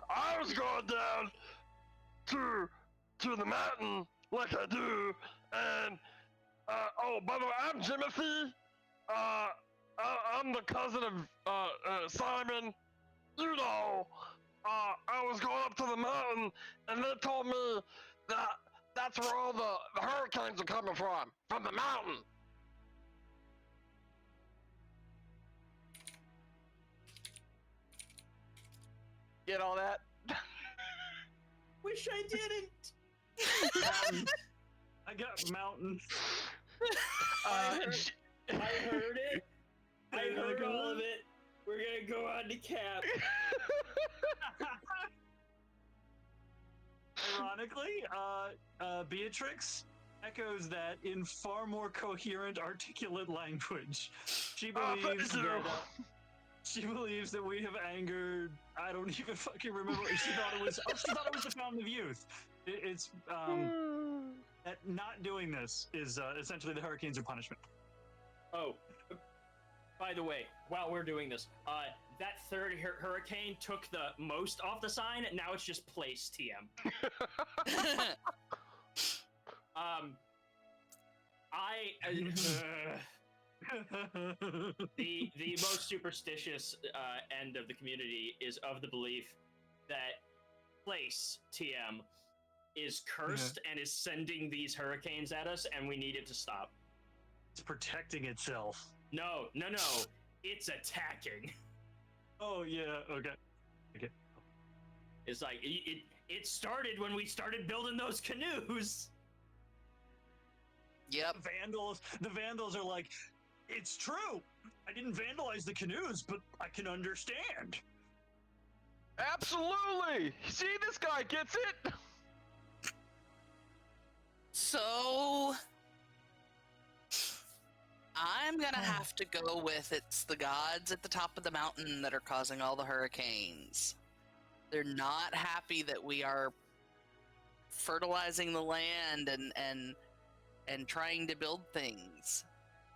I was going down to the mountain like I do, and oh, by the way, I'm Jimothy. I'm the cousin of Simon. You know, I was going up to the mountain, and they told me that that's where all the hurricanes are coming from the mountain. Get all that? Wish I didn't. I got mountain. I heard it. I heard all of it. We're gonna go on to Cap. Ironically, Beatrix echoes that in far more coherent, articulate language. She believes she believes that we have angered. I don't even fucking remember. She thought it was. She thought it was the fountain of youth. It's that not doing this is essentially the hurricanes are punishment. Oh, by the way, while we're doing this, that third hurricane took the most off the sign. Now it's just place TM. The most superstitious end of the community is of the belief that place TM is cursed and is sending these hurricanes at us, and we need it to stop. It's protecting itself. No, it's attacking. Oh yeah, okay. It's like it started when we started building those canoes. Yep. The vandals are like, it's true. I didn't vandalize the canoes, but I can understand. Absolutely. See, this guy gets it. So I'm gonna have to go with it's the gods at the top of the mountain that are causing all the hurricanes. They're not happy that we are fertilizing the land and trying to build things.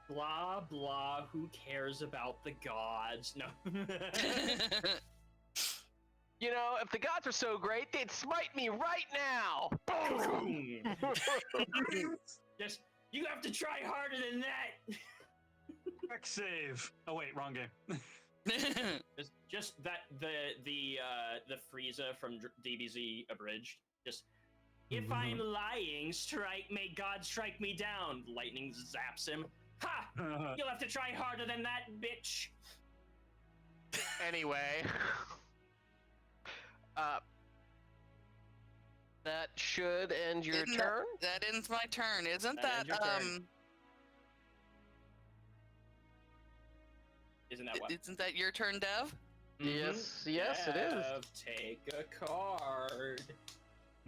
Blah blah. Who cares about the gods? No. You know, if the gods are so great, they'd smite me right now. Boom. Just you have to try harder than that. Quick save. Oh wait, wrong game. Just that the Frieza from DBZ abridged. Just if I'm lying, may God strike me down. Lightning zaps him. Ha! You'll have to try harder than that, bitch. Anyway, that should end your turn. That ends my turn. Isn't That that ends your turn. Isn't that what? Isn't that your turn, Dev? Yes, yes, it is. Dev, take a card.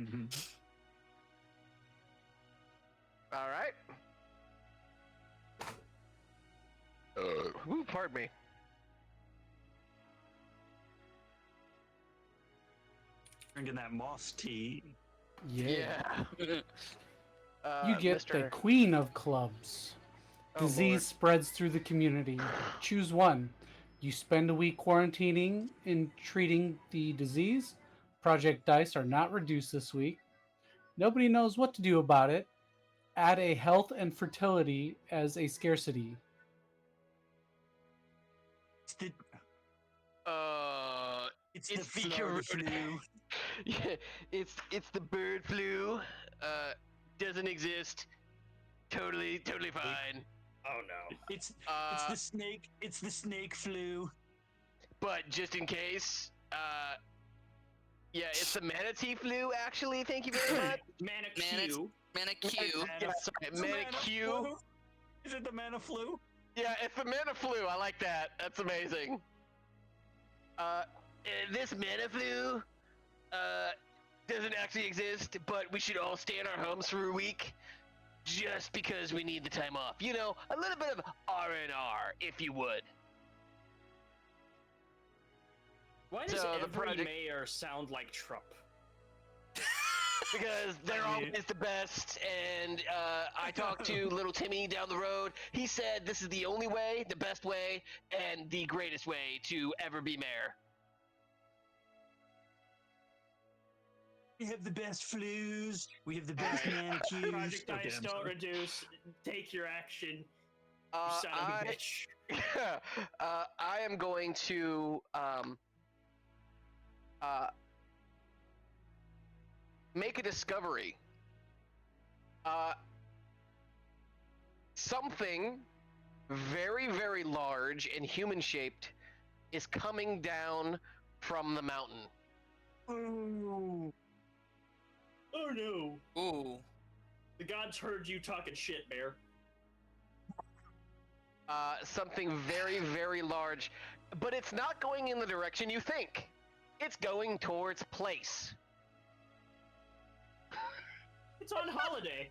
Mm-hmm. All right. Ooh, pardon me. Drinking that moss tea. Yeah. Uh, You get Mr. the Queen of Clubs. Oh, Disease Lord. spreads through the community. Choose one. You spend a week quarantining and treating the disease. Project Dice are not reduced this week. Nobody knows what to do about it. Add a health and fertility as a scarcity. It's the, It's the the Florida corona. flu. Yeah, it's the bird flu. Doesn't exist. Totally fine. Oh no. It's Uh, the snake. It's the snake flu. but just in case, yeah, it's the manatee flu. Actually, thank you very much. Manicue. Manicue. Yeah, sorry, It's the manicue. flu. Is it the mana flu? Yeah, it's the mana flu. I like that. That's amazing. This mana flu, doesn't actually exist, but we should all stay in our homes for a week, just because we need the time off. You know, a little bit of R&R, if you would. Why does So the every project- mayor sound like Trump? Because they're always the best, and I talked to little Timmy down the road. He said this is the only way, the best way, and the greatest way to ever be mayor. We have the best flus. We have the best manicures. Project Okay, Dice I'm don't sorry. reduce. Take your action. You son of I- a bitch. I am going to make a discovery. Something very, very large and human-shaped is coming down from the mountain. Oh. Oh no. Ooh. The gods heard you talking shit, Bear. Something very, very large, but it's not going in the direction you think. It's going towards place. It's on holiday.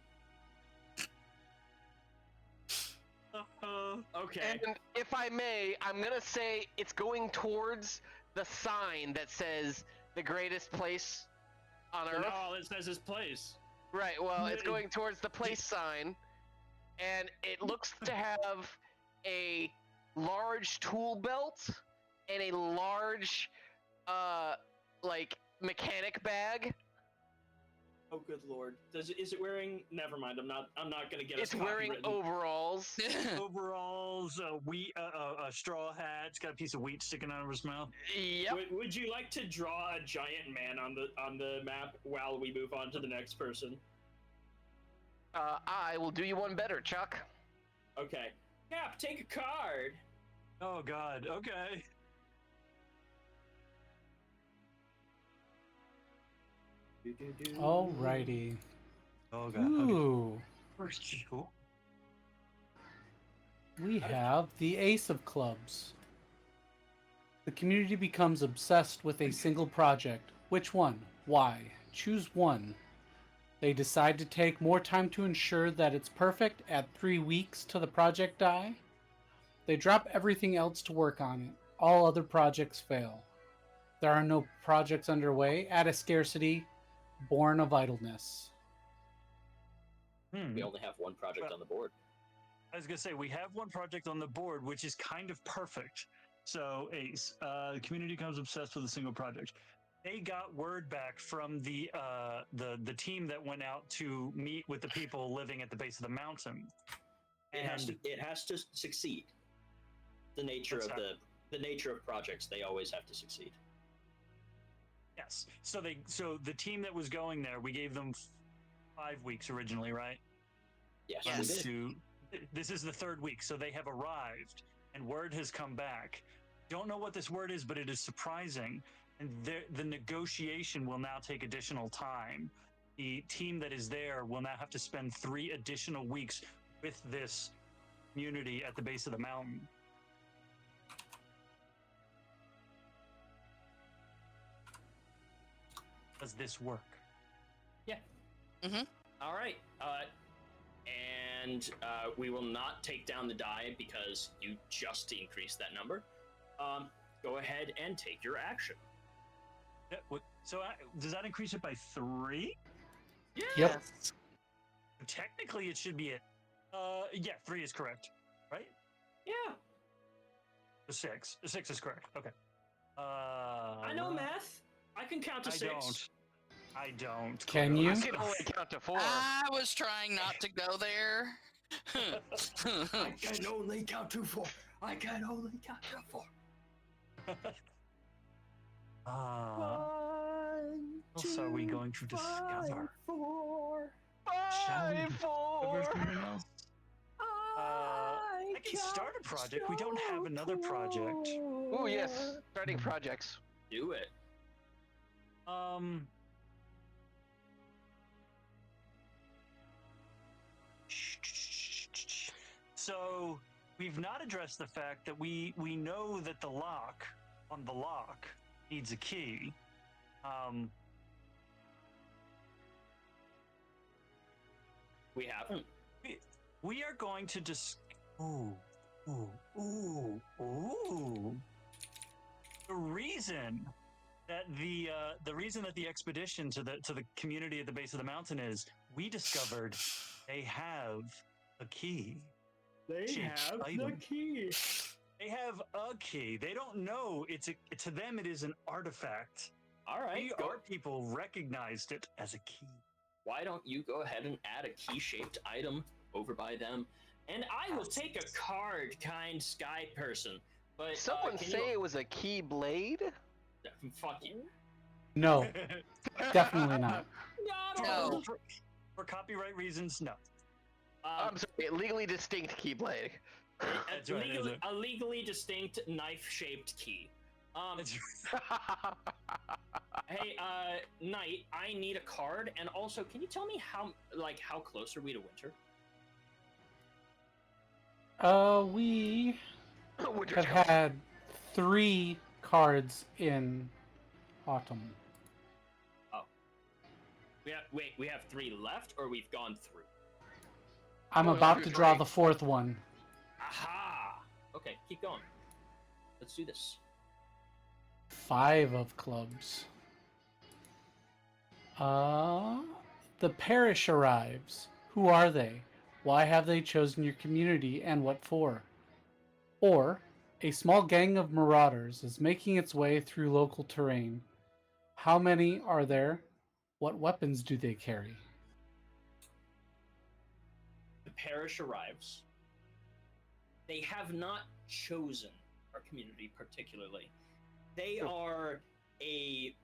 Okay. And if I may, I'm gonna say it's going towards the sign that says the greatest place on And Earth. all it says is place. Right, well, it's going towards the place sign, and it looks to have a large tool belt and a large, like, mechanic bag. Oh, good lord. Is it wearing? Never mind. I'm not gonna get. It's us wearing copywritten. overalls. Overalls, a straw hat. It's got a piece of wheat sticking out of his mouth. Yep. Would you like to draw a giant man on the map while we move on to the next person? I will do you one better, Chuck. Okay. Cap, take a card. Oh God. Okay. Alrighty. Oh God. Okay. Ooh. Cool. We have the Ace of Clubs. The community becomes obsessed with a single project. Which one? Why? Choose one. They decide to take more time to ensure that it's perfect at 3 weeks to the project die. They drop everything else to work on it. All other projects fail. There are no projects underway. Add a scarcity, born of idleness. Hmm. We only have one project on the board. I was gonna say we have one project on the board, which is kind of perfect. So Ace, the community becomes obsessed with a single project. They got word back from the team that went out to meet with the people living at the base of the mountain. It has to succeed. The nature What's of that? the nature of projects, they always have to succeed. Yes. So the team that was going there, we gave them 5 weeks originally, right? Yes, Yes. we did. This is the 3rd week, so they have arrived, and word has come back. Don't know what this word is, but it is surprising. And the negotiation will now take additional time. The team that is there will now have to spend 3 additional weeks with this community at the base of the mountain. Does this work? All right. And we will not take down the die because you just increased that number. Go ahead and take your action. So does that increase it by 3? Yeah. Yep. Technically, it should be it. Yeah, 3 is correct, right? Yeah. 6. 6 is correct. Okay. I know math. I can count to 6. I don't. Can you? I can only count to 4. I was trying not to go there. I can only count to 4. I can only count to 4. What else are we going to discover? 4. Shall we 5, 4. discover something else? I can start a project. We don't have another project. Ooh, yes. Starting projects. Do it. So we've not addressed the fact that we know that the lock on the lock needs a key. We haven't. We are going to ooh. The reason that the expedition to the community at the base of the mountain is, we discovered they have a key. They have the key. They have a key. They don't know to them it is an artifact. All right. Our people recognized it as a key. Why don't you go ahead and add a key-shaped item over by them, and I will take a card, kind sky person. But Someone say it was a key blade? Fuck you. No, definitely not. No. For copyright reasons, no. I'm sorry, legally distinct key blade. That's right, A legally distinct knife-shaped key. Hey, Knight, I need a card, and also, can you tell me how close are we to winter? We Winter's have coming. had 3 cards in autumn. We have 3 left, or we've gone through? I'm Oh, about you're to draw right. the 4th one. Aha! Okay, keep going. Let's do this. 5 of clubs. The parish arrives. Who are they? Why have they chosen your community, and what for? Or, a small gang of marauders is making its way through local terrain. How many are there? What weapons do they carry? The parish arrives. They have not chosen our community particularly. They are a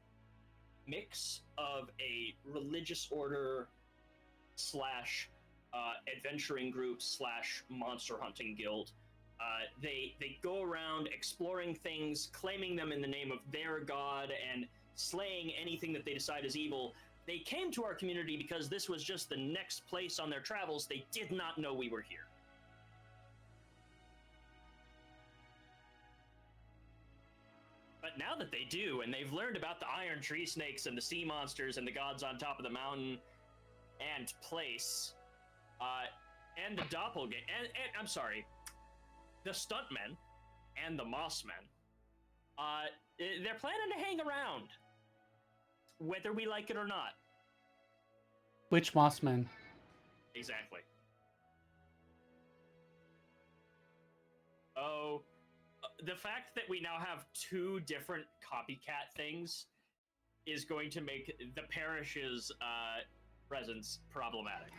mix of a religious order slash adventuring group slash monster hunting guild. They go around exploring things, claiming them in the name of their god, and slaying anything that they decide is evil. They came to our community because this was just the next place on their travels. They did not know we were here. But now that they do, and they've learned about the iron tree snakes and the sea monsters and the gods on top of the mountain and place, and the doppelganger, and I'm sorry, the stuntmen and the mossmen, they're planning to hang around, whether we like it or not. Which Mossman? Exactly. Oh, the fact that we now have 2 different copycat things is going to make the parish's presence problematic.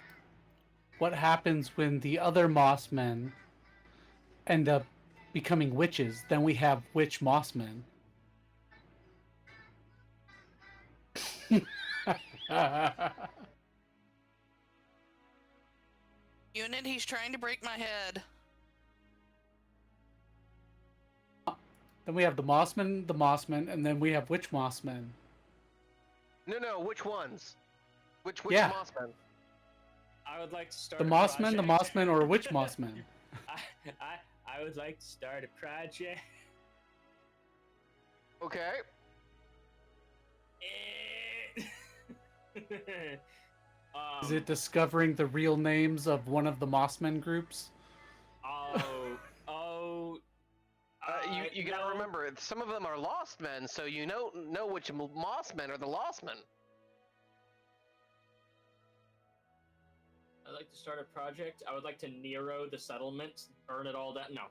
What happens when the other Mossmen end up becoming witches? Then we have witch Mossmen. Unit, he's trying to break my head. Then we have the Mossmen, and then we have witch Mossmen. No, which ones? Which Yeah. Mossman? I would like to start The a Mossmen, the project. Mossmen, or witch Mossmen? I would like to start a project. Okay. Is it discovering the real names of one of the Mossmen groups? You gotta no. remember, some of them are lost men, so you know which moss men are the lost men. I'd like to start a project. I would like to Nero the settlement, burn it all down. No.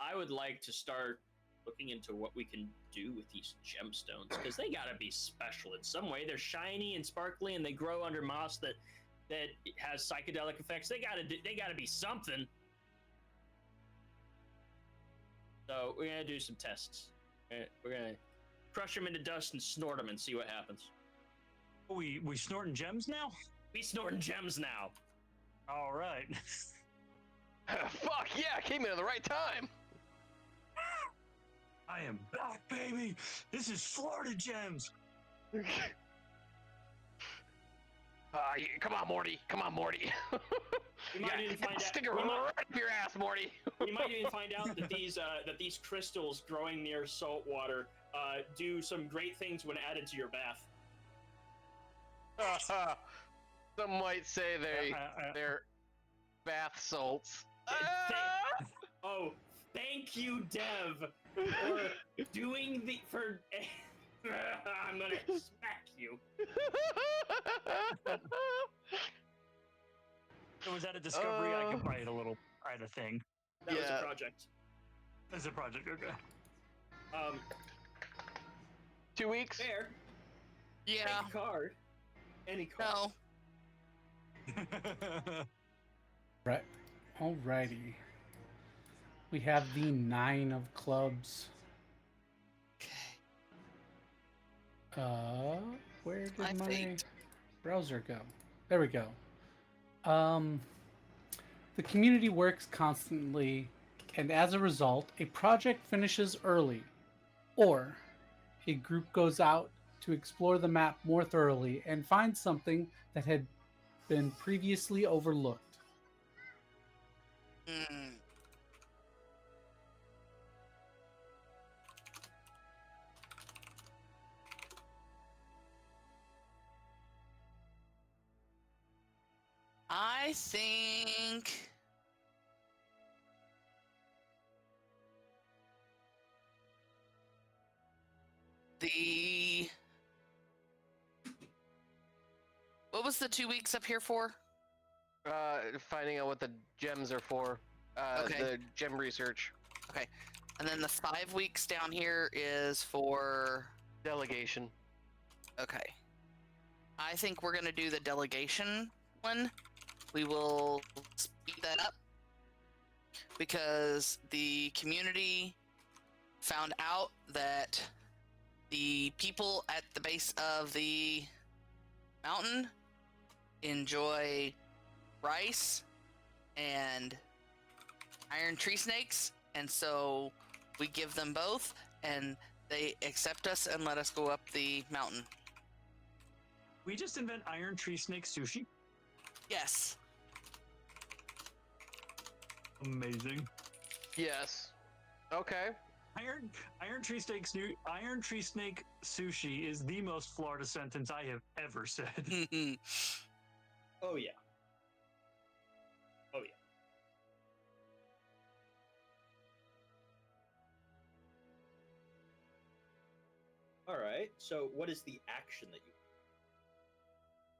I would like to start looking into what we can do with these gemstones, because they gotta be special in some way. They're shiny and sparkly, and they grow under moss that has psychedelic effects. They gotta be something. So we're gonna do some tests. We're gonna crush them into dust and snort them and see what happens. We snorting gems now? We snorting gems now. All right. Fuck yeah, came in at the right time. I am back, baby. This is Florida gems. Come on, Morty. Come on, Morty. We might even find out. Stick it right up your ass, Morty. We might even find out that these crystals growing near salt water do some great things when added to your bath. Some might say they're bath salts. Oh, thank you, Dev, for doing for. I'm gonna smack you. So was that a discovery? I could write a thing. That was a project. That's a project, okay. 2 weeks. Fair. Yeah. Take a card. Any card. No. Right. Alrighty. We have the 9 of clubs. Okay. Where I did my faked. browser go? There we go. The community works constantly, and as a result, a project finishes early, or a group goes out to explore the map more thoroughly and find something that had been previously overlooked. Hmm. I think what was the 2 weeks up here for? Finding out what the gems are for. Okay. The gem research. Okay. And then the 5 weeks down here is for Delegation. okay. I think we're gonna do the delegation one. We will speed that up because the community found out that the people at the base of the mountain enjoy rice and iron tree snakes, and so we give them both, and they accept us and let us go up the mountain. We just invent iron tree snake sushi. Yes. Amazing. Yes. Okay. Iron tree snake sushi is the most Florida sentence I have ever said. Oh yeah. Oh yeah. All right. So, what is the action that you?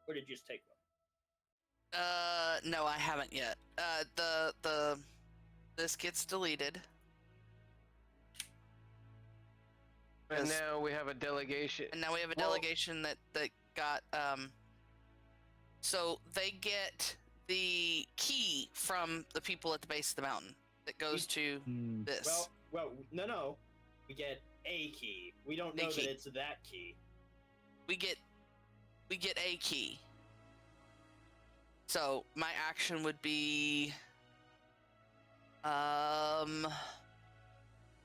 Or did you just take one? No, I haven't yet. This gets deleted. And Yes. now we have a delegation. And now we have a Well- delegation that got so they get the key from the people at the base of the mountain that goes to this. Well, no. We get a key. We don't A know key. that it's that key. We get a key. So my action would be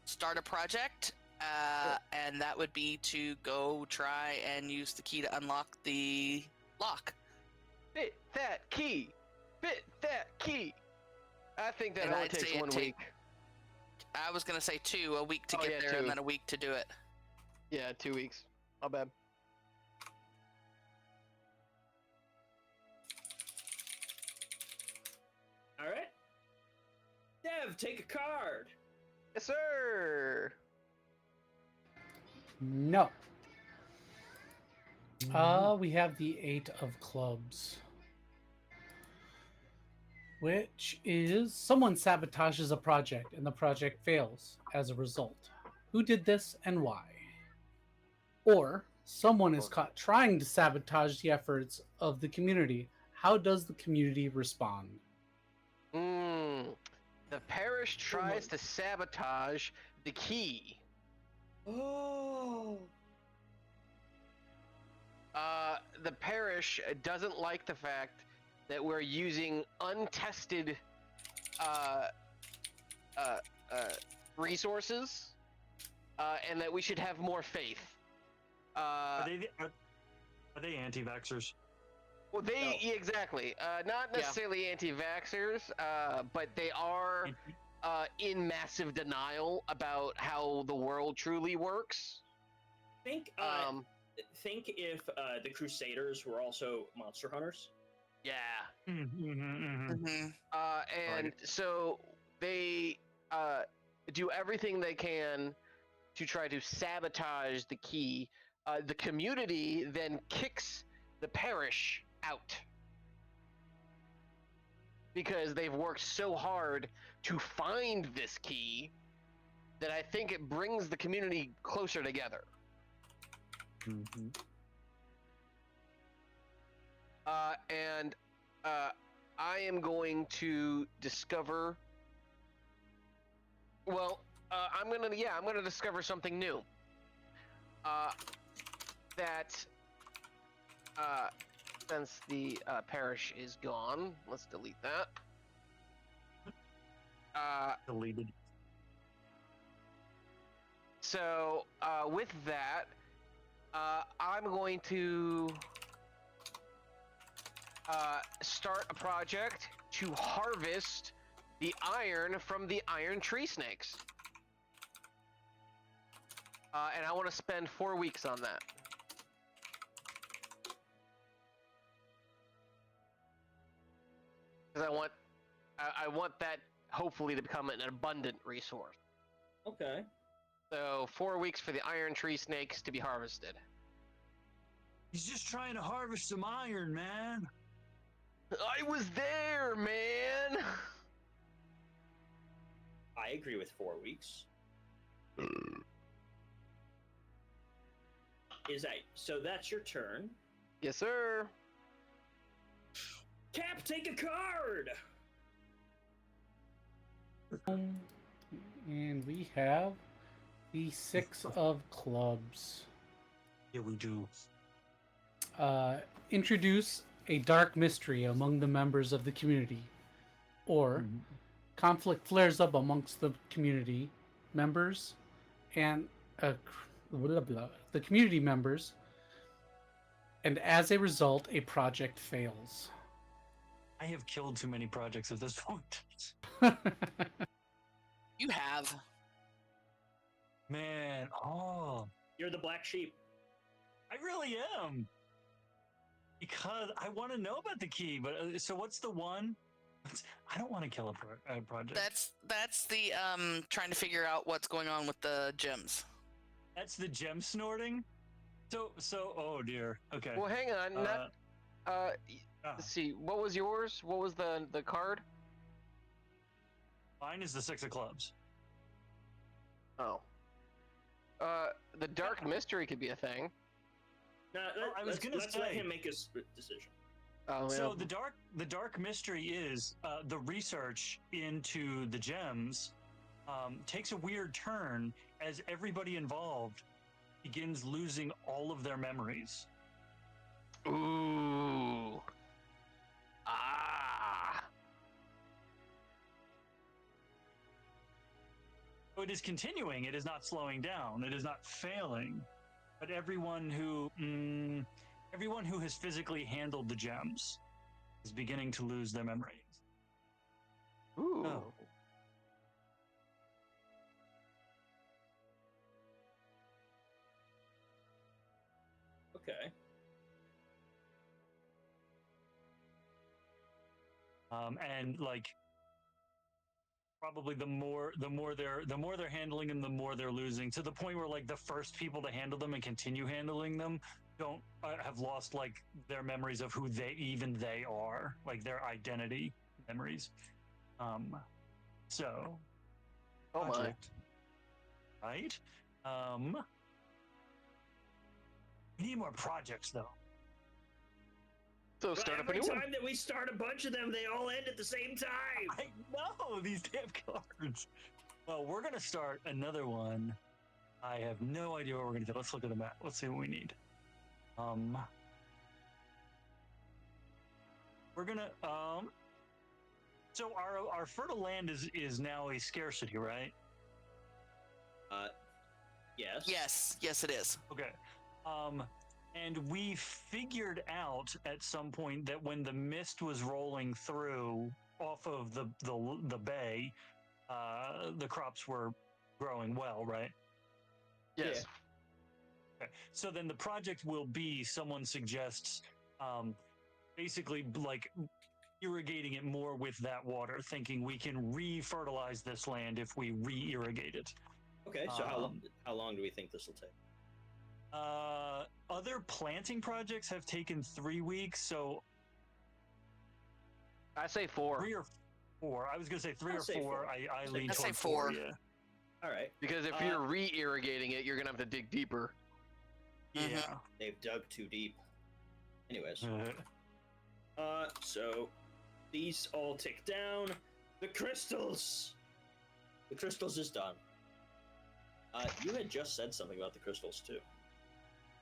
start a project, and that would be to go try and use the key to unlock the lock. Fit that key. Fit that key. I think that And only I'd takes say it 1 take- week. I was gonna say 2, a week to Oh, get yeah, there 2. and then a week to do it. Yeah, 2 weeks. My bad. Kev, take a card. Yes, sir. No. We have the 8 of clubs, which is someone sabotages a project and the project fails as a result. Who did this and why? Or someone is caught trying to sabotage the efforts of the community. How does the community respond? The parish tries to sabotage the key. Oh. The parish doesn't like the fact that we're using untested resources, and that we should have more faith. Are they anti-vaxxers? Well, exactly. Not necessarily anti-vaxxers, but they are in massive denial about how the world truly works. Think if the Crusaders were also monster hunters. Yeah. Mm-hmm. And so they do everything they can to try to sabotage the key. The community then kicks the parish out because they've worked so hard to find this key that I think it brings the community closer together. And I am going to discover. Well, I'm gonna discover something new. That since the parish is gone, let's delete that. Deleted. So with that, I'm going to start a project to harvest the iron from the iron tree snakes. And I want to spend 4 weeks on that. Because I want that hopefully to become an abundant resource. Okay. So 4 weeks for the iron tree snakes to be harvested. He's just trying to harvest some iron, man. I was there, man. I agree with 4 weeks. So that's your turn. Yes, sir. Cap, take a card. And we have the 6 of clubs. Yeah, we do. Introduce a dark mystery among the members of the community, or conflict flares up amongst the community members and the community members, and as a result, a project fails. I have killed too many projects at this point. You have. Man, You're the black sheep. I really am. Because I want to know about the key, but so what's the one? I don't want to kill a project. That's the trying to figure out what's going on with the gems. That's the gem snorting. So oh dear. Okay. Well, hang on. Let's see. What was yours? What was the card? Mine is the 6 of clubs. Oh. The dark mystery could be a thing. No, let's let him make his decision. Oh, So the dark mystery is the research into the gems takes a weird turn as everybody involved begins losing all of their memories. Ooh. Ah. So it is continuing. It is not slowing down. It is not failing. But everyone who has physically handled the gems is beginning to lose their memories. Ooh. Oh. Okay. And like probably the more they're handling them, the more they're losing, to the point where like the first people to handle them and continue handling them don't have lost like their memories of who they are, like their identity memories. So Oh my. project, right? We need more projects though. So But start up a every new one. time that we start a bunch of them, they all end at the same time. I know these damn cards. Well, we're gonna start another one. I have no idea what we're gonna do. Let's look at the map. Let's see what we need. We're gonna So our fertile land is now a scarcity, right? Yes. Yes, it is. Okay. And we figured out at some point that when the mist was rolling through off of the bay, the crops were growing well, right? Yes. Okay. So then the project will be, someone suggests, basically like irrigating it more with that water, thinking we can re-fertilize this land if we re-irrigate it. Okay, so how long do we think this will take? Other planting projects have taken 3 weeks, so I say 4. 3 or 4. I was gonna say 3 I'll or say 4. four. I I'll lean say toward 4. Yeah. All right, Because if you're re-irrigating it, you're gonna have to dig deeper. Yeah. they've dug too deep. Anyways, Uh, so these all tick down. The crystals. The crystals is done. You had just said something about the crystals too.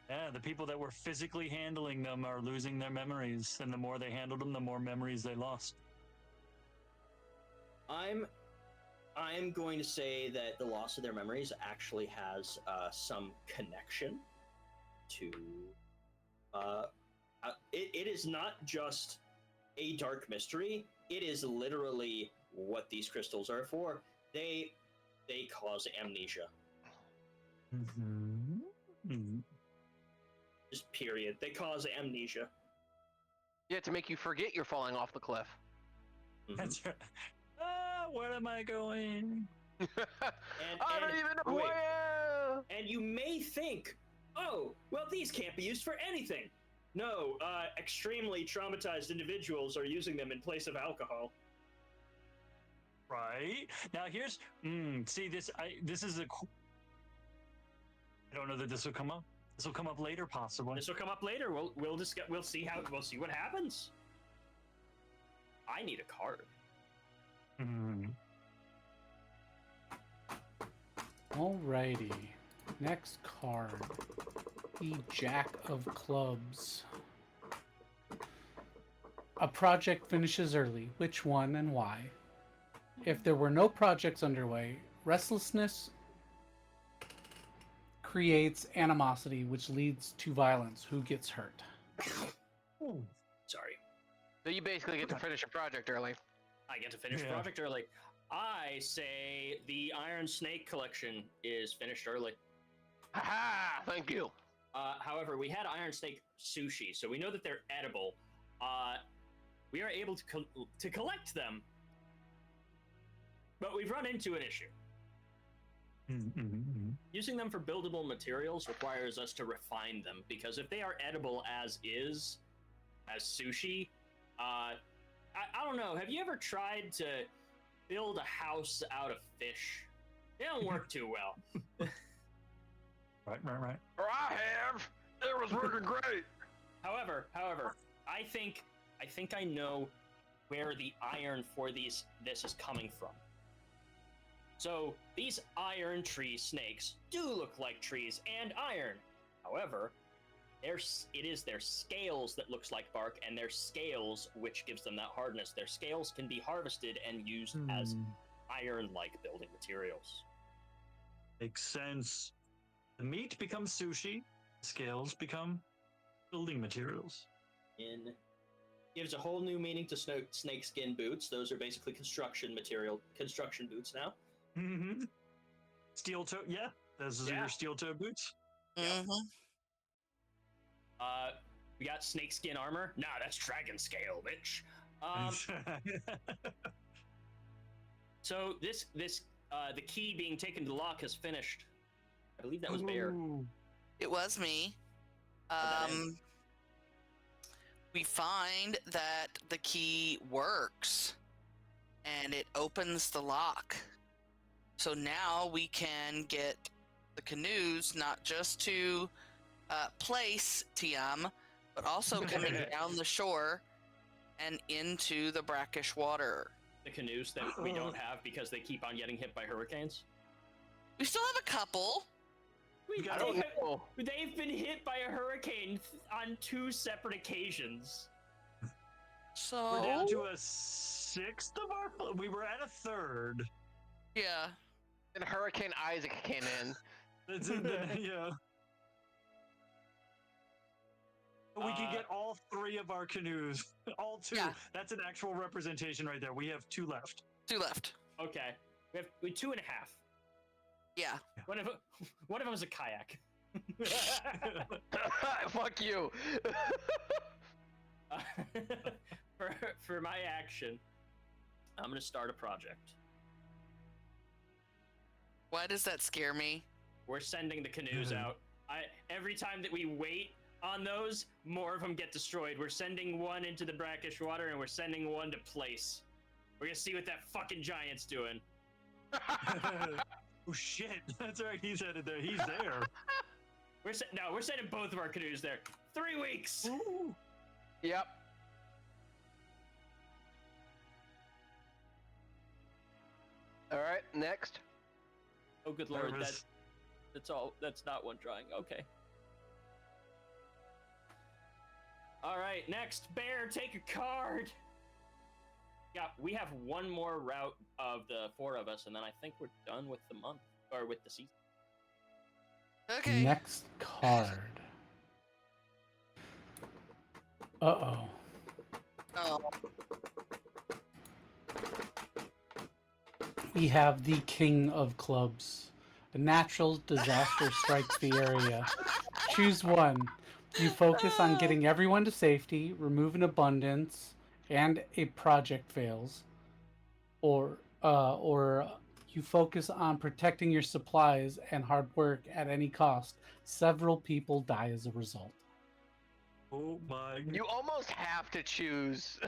yeah, the people that were physically handling them are losing their memories, and the more they handled them, the more memories they lost. I'm going to say that the loss of their memories actually has some connection to. It is not just a dark mystery. It is literally what these crystals are for. They cause amnesia. Mm-hmm. Just period. They cause amnesia. Yeah, to make you forget you're falling off the cliff. Mhm. That's right. Where am I going? I don't even know wait. who I am! And you may think, oh, well, these can't be used for anything. No, extremely traumatized individuals are using them in place of alcohol. Right now, here's see this. This is a. I don't know that this will come up. This will come up later, possibly. This will come up later. We'll see what happens. I need a card. Mhm. Alrighty. Next card. The Jack of Clubs. A project finishes early. Which one and why? If there were no projects underway, restlessness creates animosity, which leads to violence. Who gets hurt? Ooh. Sorry. So you basically get to finish a project early. I get to finish the Yeah. project early. I say the Iron Snake collection is finished early. Ha! Thank you. However, we had Iron Snake sushi, so we know that they're edible. We are able to collect them, but we've run into an issue. Mm-hmm. Using them for buildable materials requires us to refine them, because if they are edible as is, as sushi, I don't know. Have you ever tried to build a house out of fish? They don't work too well. Right. Or I have. It was working great. However, I think I know where the iron for this is coming from. So these iron tree snakes do look like trees and iron. However, it is their scales that looks like bark, and their scales which gives them that hardness. Their scales can be harvested and used as iron-like building materials. Makes sense. The meat becomes sushi. Scales become building materials. Gives a whole new meaning to snakeskin boots. Those are basically construction boots now. Mm-hmm. Steel toe. Yeah, those are your steel toe boots. Mm-hmm. We got snakeskin armor. Nah, that's dragon scale, bitch. So the key being taken to the lock has finished. I believe that was Bear. Ooh. It was me. that in? We find that the key works and it opens the lock. So now we can get the canoes not just to place Tiam, but also coming down the shore and into the brackish water. The canoes that we don't have because they keep on getting hit by hurricanes. We still have a couple. I don't know. They've been hit by a hurricane on 2 separate occasions. So We're down to a sixth of our. We were at a third. yeah. And Hurricane Isaac came in. That's it. Yeah. We can get all 3 of our canoes. All 2. Yeah. That's an actual representation right there. We have 2 left. 2 left. Okay, we have 2.5. Yeah. One of them is a kayak. Fuck you. For my action, I'm gonna start a project. Why does that scare me? We're sending the canoes out. Every time that we wait on those, more of them get destroyed. We're sending one into the brackish water, and we're sending one to place. We're gonna see what that fucking giant's doing. Oh shit! That's right. He's headed there. He's there. We're sending both of our canoes there. 3 weeks. Ooh. Yep. All right, next. Oh, good lord! Nervous. That's all. That's not one drawing. Okay. All right, next, Bear, take a card. Yeah, we have one more route of the 4 of us, and then I think we're done with the month or with the season. Okay. Next card. Uh-oh. Oh. We have the King of Clubs. A natural disaster strikes the area. Choose one. You focus on getting everyone to safety, remove an abundance, and a project fails. Or you focus on protecting your supplies and hard work at any cost. Several people die as a result. Oh my! You almost have to choose.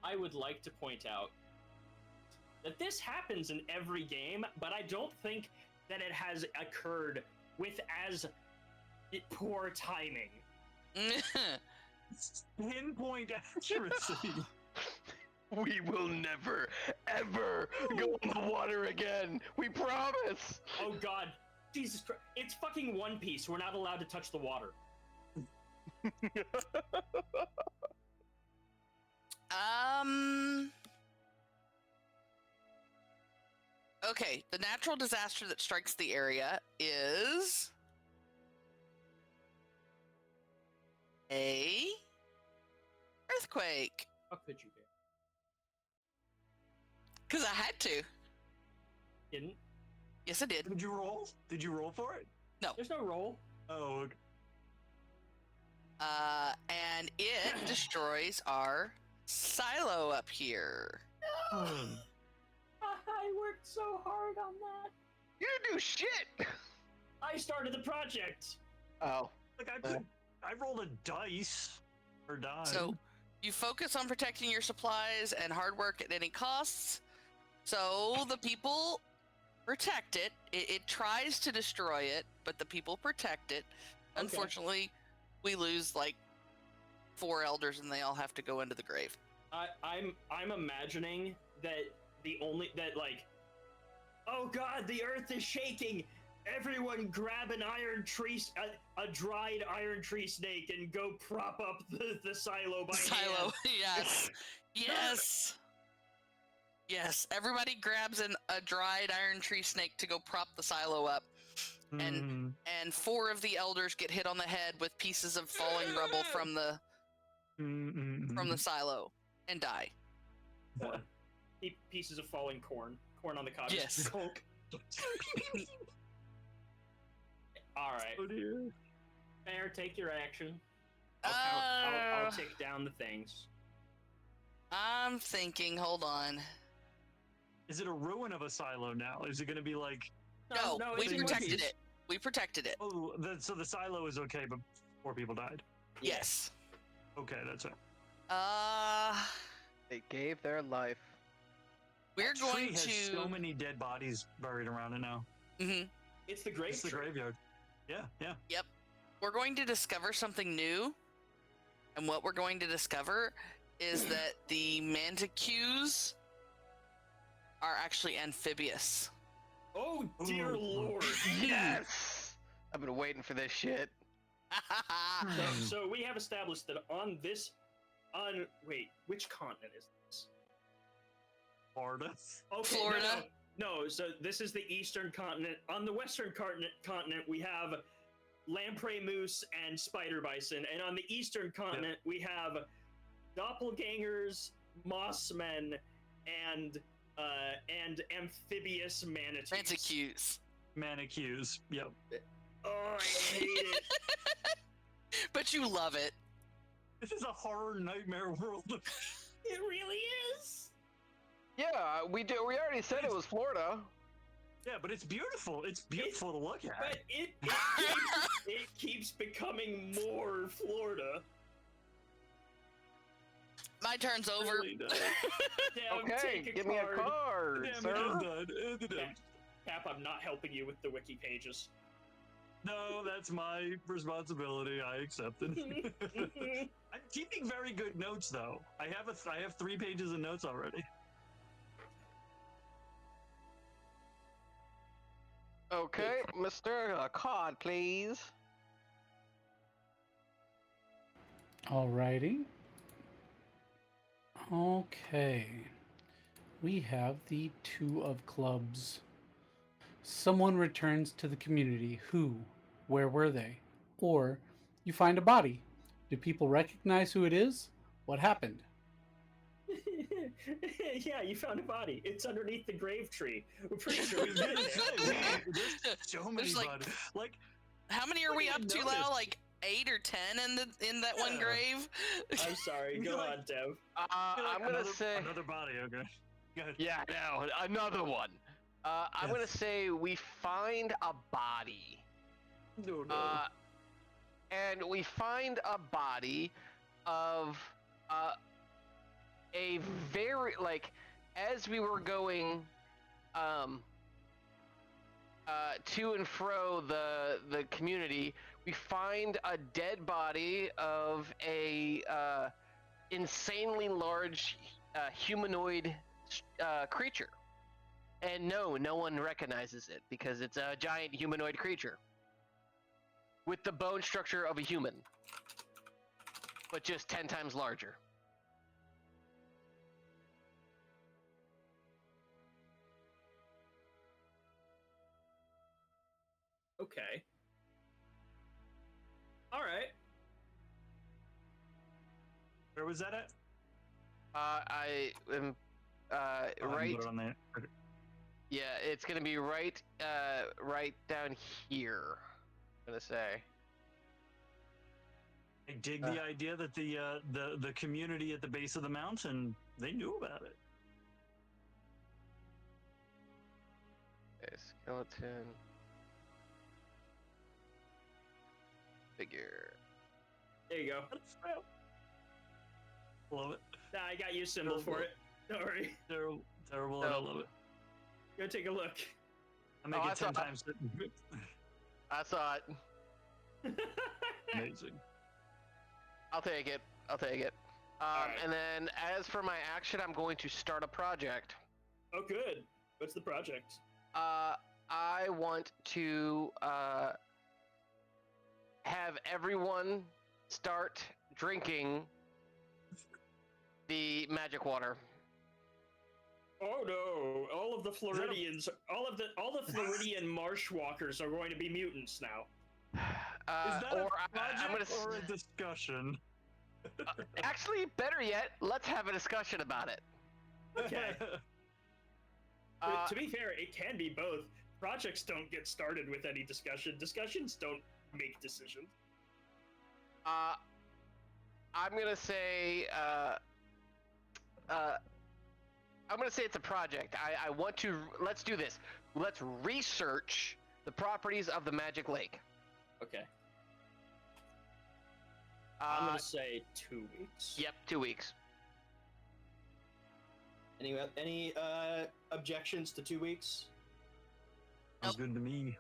I would like to point out that this happens in every game, but I don't think that it has occurred with as poor timing. Pinpoint accuracy. We will never, ever go in the water again. We promise. Oh god. Jesus Christ. It's fucking One Piece. We're not allowed to touch the water. Okay, the natural disaster that strikes the area is a earthquake. How could you be? Because I had to. Didn't? Yes, I did. Did you roll? Did you roll for it? No. There's no roll. Oh. Okay. And it destroys our silo up here. I worked so hard on that. You didn't do shit. I started the project. Oh. Like I rolled a dice or die. So you focus on protecting your supplies and hard work at any costs. So the people protect it. It tries to destroy it, but the people protect it. Okay. Unfortunately, we lose like 4 elders and they all have to go into the grave. I'm imagining that oh god, the earth is shaking. Everyone grab an iron tree, a dried iron tree snake, and go prop up the silo by Silo, hand. yes, yes, yes. Everybody grabs a dried iron tree snake to go prop the silo up, and 4 of the elders get hit on the head with pieces of falling rubble from the silo and die. Pieces of falling corn on the cob. Yes. All right. Oh dear. Bear, take your action. I'll tick down the things. I'm thinking, hold on. Is it a ruin of a silo now? Is it going to be like? No, we it's in one protected piece. it. We protected it. Oh, so the silo is okay, but 4 people died. Yes. Okay, that's it. They gave their life. We're That going tree has to. so many dead bodies buried around it now. Mhm. It's the grave It's the tree. graveyard. Yeah. We're going to discover something new, and what we're going to discover is that the manticoes are actually amphibious. Oh dear Ooh. lord! Yes! I've been waiting for this shit. So we have established that wait, which continent is this? Florida. Okay, Florida. No, so this is the eastern continent. On the western continent, we have lamprey moose and spider bison, and on the eastern continent, we have doppelgangers, mossmen, and amphibious manatees. Manticoes. Manicues. Yep. Oh, I hate it. But you love it. This is a horror nightmare world. It really is. Yeah, we do. We already said it was Florida. Yeah, but it's beautiful. It's beautiful to look at. But it keeps becoming more Florida. My turn's over. Really does. Damn, Okay, take give me a card. card, Damn, sir. it is done. It is. Cap, I'm not helping you with the wiki pages. No, that's my responsibility. I accept it. I'm keeping very good notes, though. I have 3 pages of notes already. Okay, Mr. Card, please. Alrighty. Okay. We have the 2 of clubs. Someone returns to the community. Who? Where were they? Or you find a body. Do people recognize who it is? What happened? Yeah, you found a body. It's underneath the grave tree. We're pretty sure we There's did it. so many There's like- bodies. Like, How many are we up to notice. now? Like 8 or 10 in that one Yeah. grave? I'm sorry. We Go like- on, Dev. I'm gonna say. another body. Okay. Go ahead. Yeah, no, another one. I'm Yes. gonna say we find a body. No, no. And we find a body of a very, like, as we were going to and fro the community, we find a dead body of a insanely large humanoid creature. And no one recognizes it because it's a giant humanoid creature with the bone structure of a human, but just 10 times larger. Okay. All right. Where was that at? I am Oh, I right. put it on there. Okay. Yeah, it's gonna be right down here. I'm gonna say. I dig the idea that the community at the base of the mountain, they knew about it. Okay, skeleton. Figure. There you go. Love it. Nah, I got you a symbol for it. Don't worry. Terrible, terrible. and I love it. Go take a look. I make Oh, I it 10 saw- times. I saw it. Amazing. I'll take it. Alright. And then as for my action, I'm going to start a project. Oh, good. What's the project? I want to have everyone start drinking the magic water. Oh no! All of the Floridians, all the Floridian marsh walkers are going to be mutants now. Is that or a project I'm gonna or a discussion? actually, better yet, let's have a discussion about it. Okay. To be fair, it can be both. Projects don't get started with any discussion. Discussions don't make decisions. I'm gonna say I'm gonna say it's a project. I want to. Let's do this. Let's research the properties of the magic lake. Okay. I'm Uh, gonna say 2 weeks. yep, 2 weeks. Any objections to 2 weeks? Sounds good to me.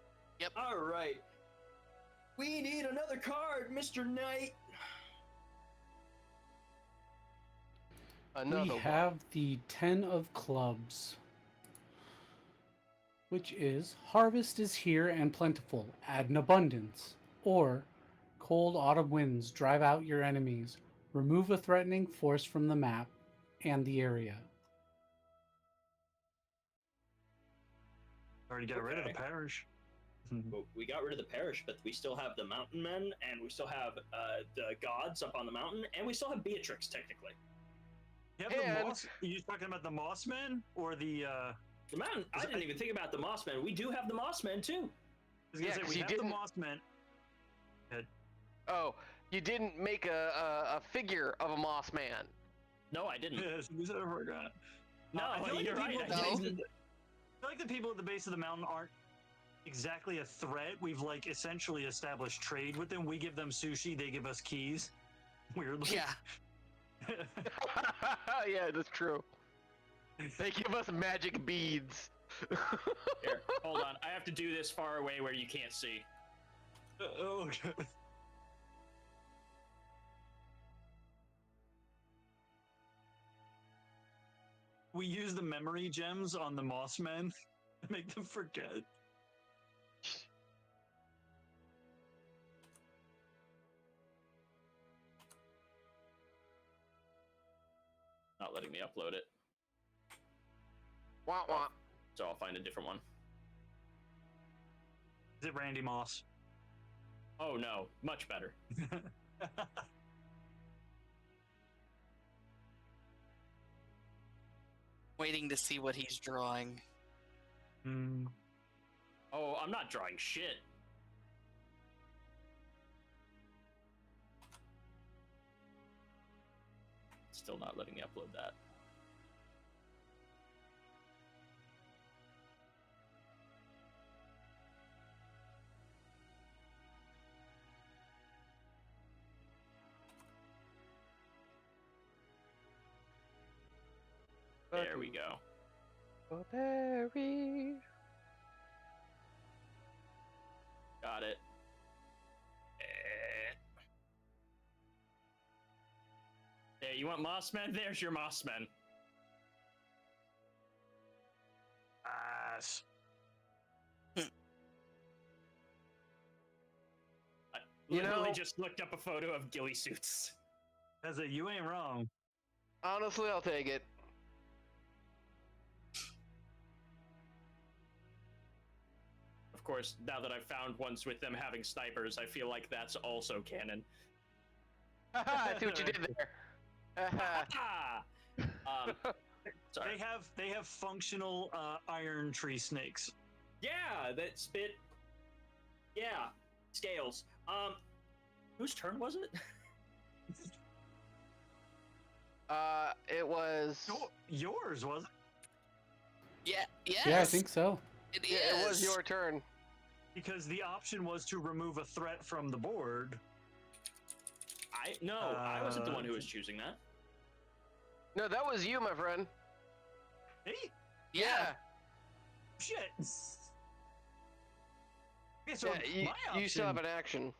All right. We need another card, Mr. Knight. Another We one. have the 10 of clubs, which is harvest is here and plentiful, add in abundance, or cold autumn winds drive out your enemies, remove a threatening force from the map and the area. Already got rid of the Okay. parish. Well, we got rid of the parish, but we still have the mountain men, and we still have the gods up on the mountain, and we still have Beatrix, technically. You have And- the moss. Are you talking about the moss men or the? The mountain, I didn't even think about the moss men. We do have the moss men, too. I was gonna Yeah, say 'cause we you have the didn't- moss men. Oh, you didn't make a figure of a moss man. No, I didn't. Yes, we said I forgot. No, I feel like you're the right. people I at the didn't. base of the- I feel like the people at the base of the mountain aren't exactly a threat. We've like essentially established trade with them. We give them sushi, they give us keys. Weirdly. Yeah. Yeah, that's true. They give us magic beads. Here, hold on. I have to do this far away where you can't see. Oh, okay. We use the memory gems on the moss men to make them forget. Not letting me upload it, Wah wah. so I'll find a different one. Is it Randy Moss? Oh no, much better. Waiting to see what he's drawing. Hmm. Oh, I'm not drawing shit. Still not letting me upload that. There we go. Berry. Got it. There, you want Mossman? There's your Mossman. Ass. I You literally know- just looked up a photo of ghillie suits. As a, you ain't wrong. Honestly, I'll take it. Of course, now that I've found ones with them having snipers, I feel like that's also canon. I see what you did there. Ah! Sorry. They have functional iron tree snakes. Yeah, that spit. Yeah, scales. Whose turn was it? It was. Yours was it? Yeah. Yes. Yeah, I think so. it is. Yeah, it was your turn. Because the option was to remove a threat from the board. I wasn't the one who was choosing that. No, that was you, my friend. Hey, Yeah. shit. Okay, so Yeah, my you still have option- an action.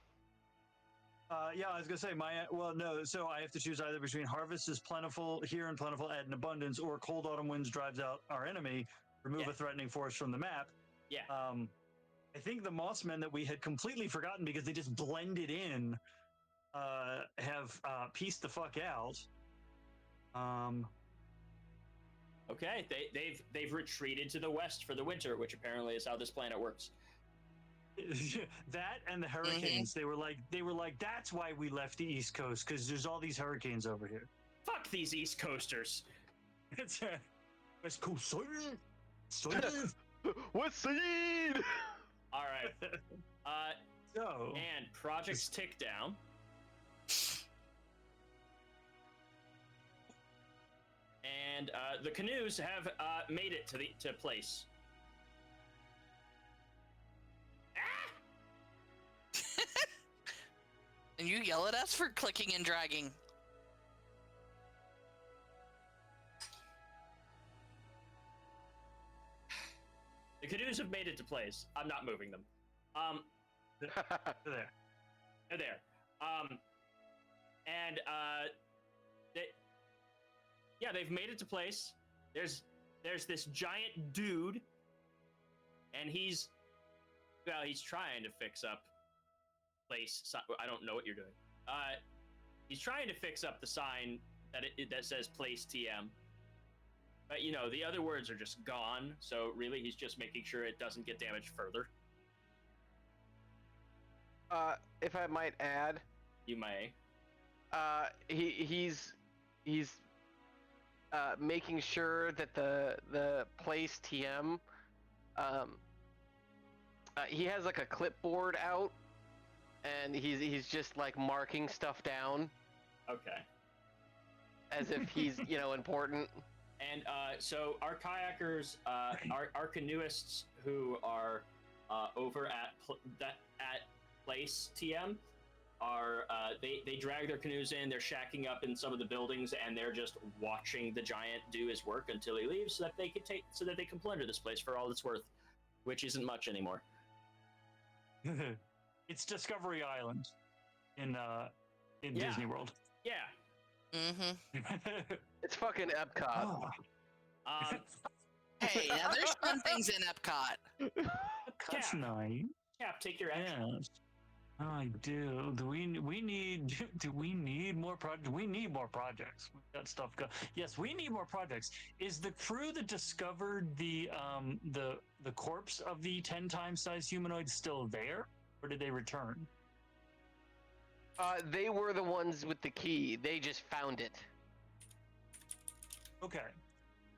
Yeah, I was gonna say no. So I have to choose either between harvest is plentiful here and plentiful add in abundance, or cold autumn winds drives out our enemy, remove Yeah. a threatening force from the map. Yeah. I think the Mossmen that we had completely forgotten because they just blended in, have pieced the fuck out. Okay, they've retreated to the west for the winter, which apparently is how this planet works. That and the hurricanes. They were like, that's why we left the East Coast, because there's all these hurricanes over here. Fuck these East Coasters. It's West Coast son. What's seed? All right. So And projects tick down. and the canoes have made it to place. And you yell at us for clicking and dragging. The canoes have made it to place. I'm not moving them. There. They're there. They've made it to place. There's this giant dude, and he's trying to fix up place. I don't know what you're doing. He's trying to fix up the sign that says place TM. But the other words are just gone. So really, he's just making sure it doesn't get damaged further. If I might add, You may. he's making sure that the place TM, he has like a clipboard out, and he's just like marking stuff down Okay. as if he's important. And so our kayakers, our canoeists who are over at place TM are they drag their canoes in. They're shacking up in some of the buildings, and they're just watching the giant do his work until he leaves, so that they can plunder this place for all it's worth, which isn't much anymore. It's Discovery Island in Yeah. Disney World. Yeah. Mm-hmm. It's fucking Epcot. Oh. Hey, now there's fun things in Epcot. That's Cap. nice. Cap, take your action. Yes. I do. Do we need more projects? We need more projects. We've got stuff go. Yes, we need more projects. Is the crew that discovered the corpse of the 10 times size humanoid still there, or did they return? They were the ones with the key. They just found it. Okay.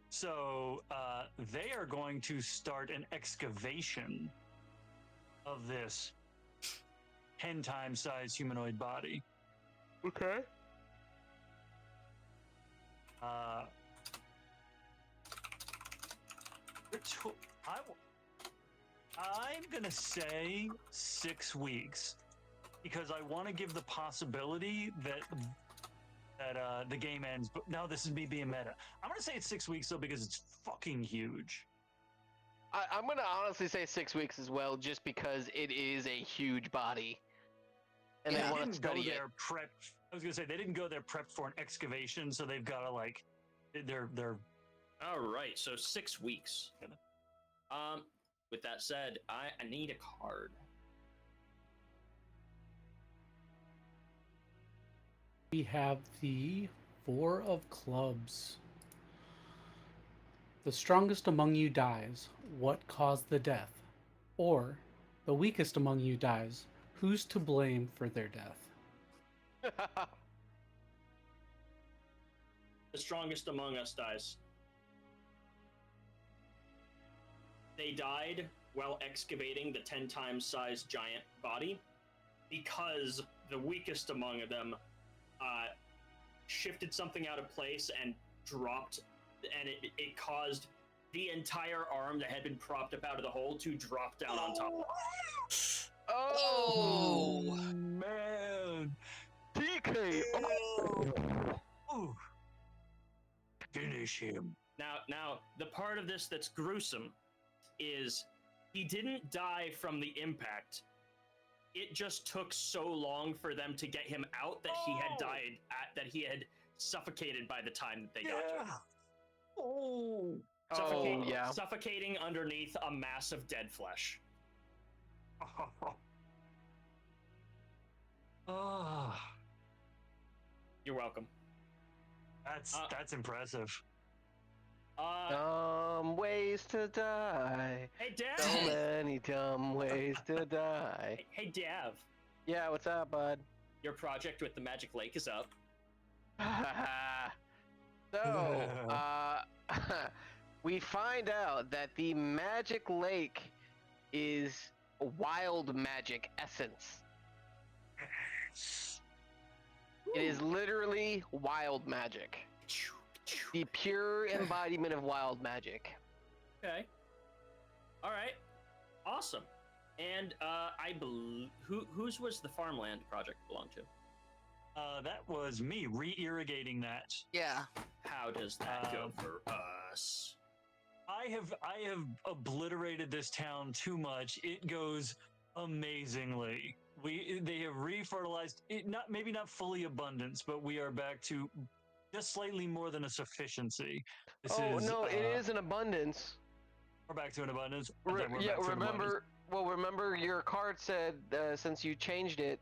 So they are going to start an excavation of this 10 times size humanoid body. Okay. I'm gonna say 6 weeks, because I want to give the possibility that the game ends. But now this is me being meta. I'm gonna say it's 6 weeks though, because it's fucking huge. I'm gonna honestly say 6 weeks as well, just because it is a huge body, and They they want to didn't go study it. there prep. I was gonna say they didn't go there prepped for an excavation, so they've got to like, they're All right, so 6 weeks. With that said, I need a card. We have the Four of Clubs. The strongest among you dies. What caused the death? Or, the weakest among you dies. Who's to blame for their death? The strongest among us dies. They died while excavating the 10 times sized giant body because the weakest among them shifted something out of place and dropped, and it caused the entire arm that had been propped up out of the hole to drop down on top. Oh, man, TK! Ooh. Finish him. Now, the part of this that's gruesome is he didn't die from the impact. It just took so long for them to get him out that he had died, that he had suffocated by the time that they got to him. Oh. Suffocating underneath a mass of dead flesh. Oh. You're welcome. That's impressive. Dumb ways to die. Hey, Dav! So many dumb ways to die. Hey, Dav. Yeah, what's up, bud? Your project with the Magic Lake is up. So, we find out that the Magic Lake is wild magic essence. It is literally wild magic. The pure embodiment of wild magic. Okay. All right. Awesome. And I believe whose was the farmland project belong to? That was me re-irrigating that. Yeah. How does that go for us? I have obliterated this town too much. It goes amazingly. They have refertilized it, maybe not fully abundance, but we are back to just slightly more than a sufficiency. It is an abundance. We're back to an abundance. Remember your card said since you changed it,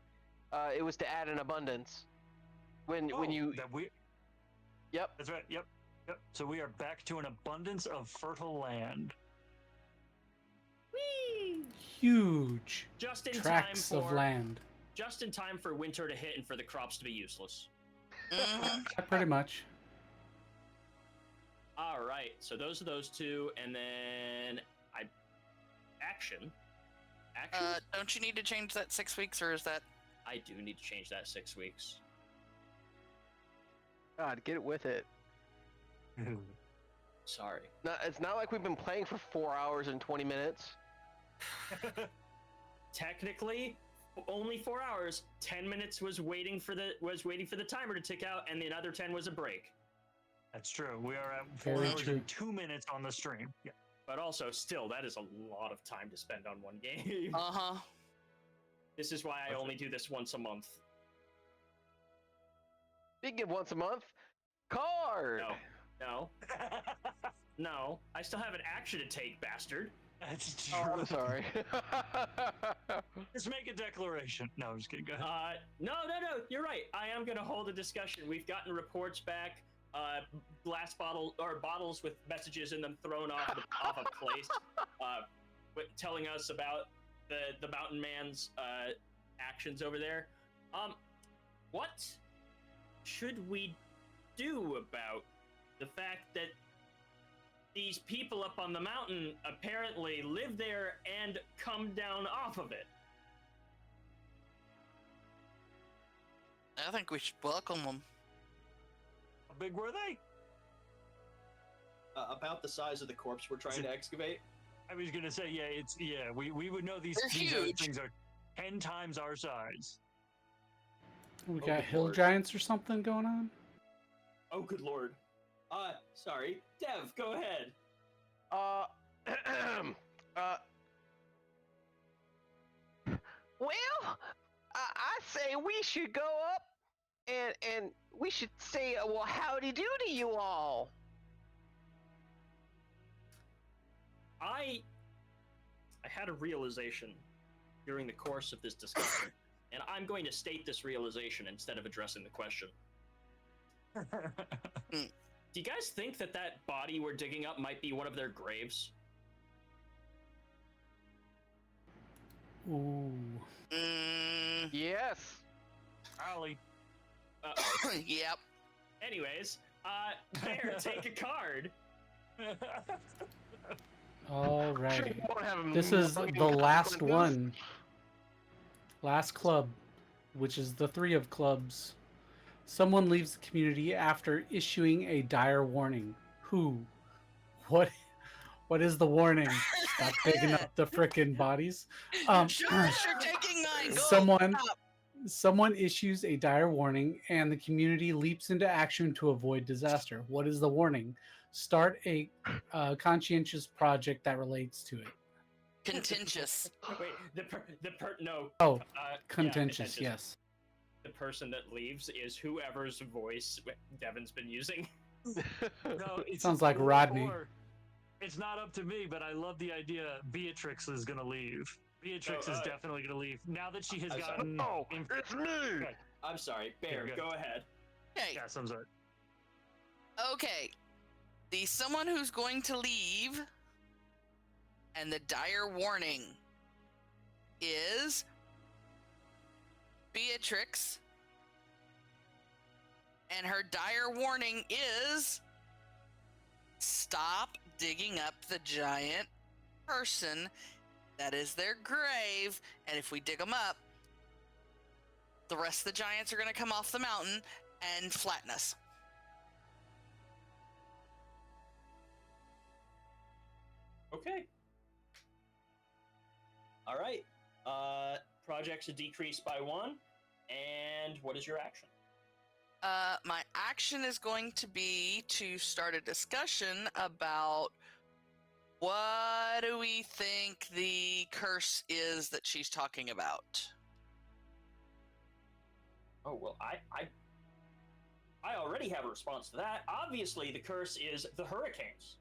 it was to add an abundance. When you Yep. That's right. Yep. So we are back to an abundance of fertile land. Whee! Huge Just in tracts time for of land. Just in time for winter to hit and for the crops to be useless. Pretty much. All right. So those are those two, and then action. Don't you need to change that 6 weeks, or is that? I do need to change that 6 weeks. God, get it with it. Sorry. No, it's not like we've been playing for 4 hours and 20 minutes. Technically, only 4 hours. 10 minutes was waiting for the timer to tick out, and the other 10 was a break. That's true. We are at 4 Very hours true. and 2 minutes on the stream. Yeah. But also, still, that is a lot of time to spend on one game. Uh-huh. This is why I only do this once a month. Speaking of once a month, card. No. No. I still have an action to take, bastard. That's true. Oh, I'm sorry. Just make a declaration. No, I'm just kidding. Go ahead. No. You're right. I am going to hold a discussion. We've gotten reports back. Bottles with messages in them thrown off a place, telling us about the mountain man's actions over there. What should we do about the fact that these people up on the mountain apparently live there and come down off of it? I think we should welcome them. How big were they? About the size of the corpse we're trying to excavate. I was gonna say, we would know these other huge. things are 10 times our size. We Oh, got good hill lord. giants or something going on? Oh, good lord. Sorry. Dev, go ahead. Well, I say we should go up and we should say, well, howdy do to you all. I had a realization during the course of this discussion, and I'm going to state this realization instead of addressing the question. Do you guys think that body we're digging up might be one of their graves? Ooh. Yes. Ollie. Yep. Anyways, Bear, take a card. Alrighty. We won't have 'em This is fucking the last consequences. one. Last club, which is the 3 of clubs. Someone leaves the community after issuing a dire warning. Who? What is the warning? Stop digging up the frickin' bodies. Sure, taking mine. Go. Someone issues a dire warning and the community leaps into action to avoid disaster. What is the warning? Start a conscientious project that relates to it. Contentious. Wait, no. Oh, yeah, contentious, yes. The person that leaves is whoever's voice Devin's been using. No, it Sounds like Rodney. It's not up to me, but I love the idea Beatrix is going to leave. Beatrix is definitely going to leave. Now that she has gotten... Oh, it's me! I'm sorry. Bear, Yeah, go ahead. Okay. Yes, I'm sorry. Okay. The someone who's going to leave and the dire warning is Beatrix. And her dire warning is stop digging up the giant person that is their grave. And if we dig them up, the rest of the giants are going to come off the mountain and flatten us. Okay. All right. Projects are decreased by 1. And what is your action? My action is going to be to start a discussion about what do we think the curse is that she's talking about. Oh, well, I already have a response to that. Obviously, the curse is the hurricanes.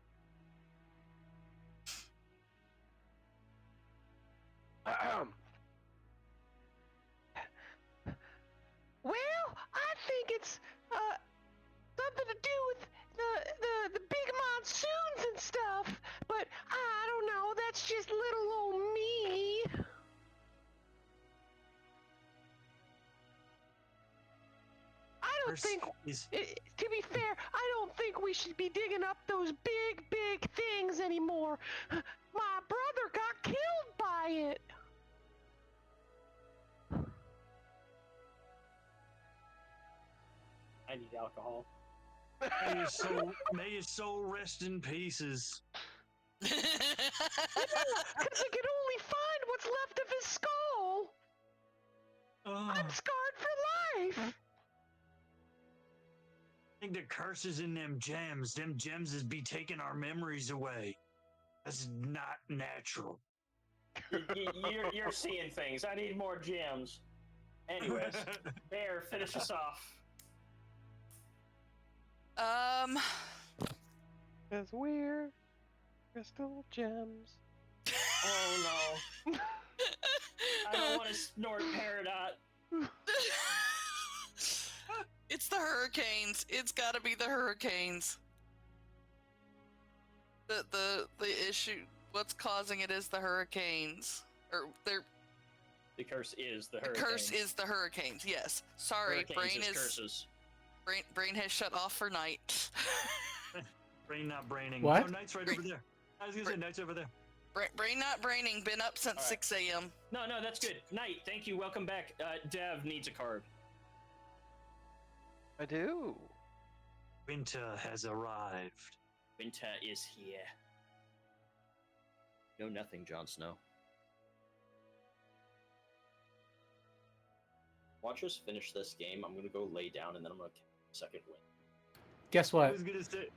Well, I think it's something to do with the big monsoons and stuff. But I don't know. That's just little old me. I don't think. To be fair, I don't think we should be digging up those big things anymore. My brother got killed by it. I need alcohol. May his soul rest in pieces. Because I could only find what's left of his skull. I'm scarred for life. I think the curse is in them gems. Them gems is be taking our memories away. That's not natural. You're seeing things. I need more gems. Anyways, Bear, finish us off. Cause we're crystal gems. Oh no. I don't want to snort Peridot. It's the hurricanes. It's got to be the hurricanes. The issue, what's causing it is the hurricanes. Or they're. The curse is the The hurricanes. curse is the hurricanes. Yes. Sorry, Hurricanes curses. brain has shut off for night. Brain not braining. What? Oh, Knight's right over there. I was gonna say Knight's over there. Brain not braining. Been up since All right. 6 a.m. No, that's good. Knight, thank you. Welcome back. Dev needs a card. I do. Winter has arrived. Winter is here. Know nothing, Jon Snow. Watch us finish this game. I'm gonna go lay down and then I'm gonna kick the second win. Guess I what? was gonna say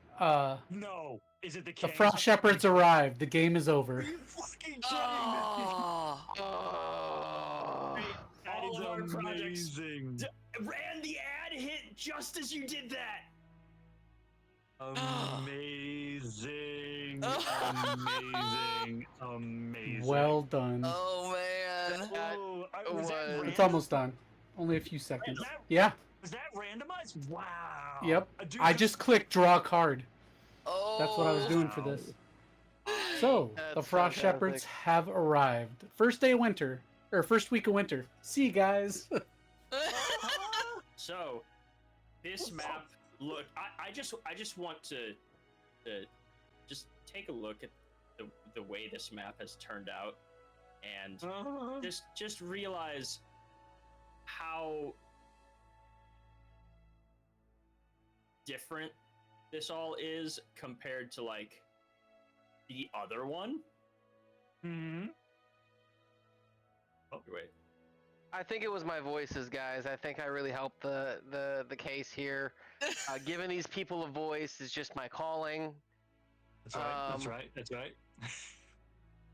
no. Is it the The case? Frost Shepherds arrived. The game is over. Are you fucking kidding me? Oh. Oh. That All is of our projects amazing. And the ad hit just as you did that. Amazing. Oh. Amazing. Well done. Oh man. Oh, was that was- It's random? almost done. Only a few seconds. Is that- Yeah. Was that randomized? Wow. Yep. Dude, I just clicked draw a card. Oh. That's what I was doing for this. So, the That's Frost fantastic. Shepherds have arrived. First day of winter. Or first week of winter. See you guys. So, this map. Look, I just want to just take a look at the way this map has turned out, and just realize how different this all is compared to like the other one. Hmm. Oh wait. I think it was my voices, guys. I think I really helped the case here. Giving these people a voice is just my calling. That's right. That's Um, right. That's right.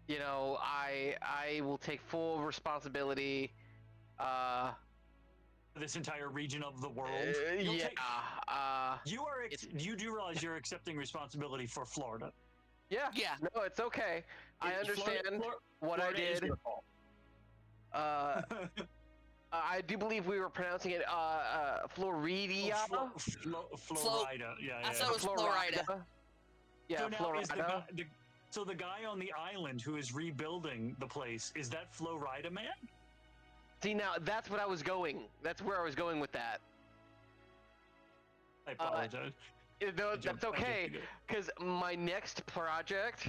You know, I will take full responsibility. This entire region of the world. You'll Yeah. take- It's- You do realize you're accepting responsibility for Florida. Yeah. Yeah. No, it's okay. I understand what I Florida is did. your fault. I do believe we were pronouncing it Florida. Florida. Yeah, I yeah. thought it was Florida. Yeah, So now is Florida. so the guy on the island who is rebuilding the place, is that Florida man? See, now that's what I was going. That's where I was going with that. I apologize. No, I jumped- that's I okay. jumped Because my next project.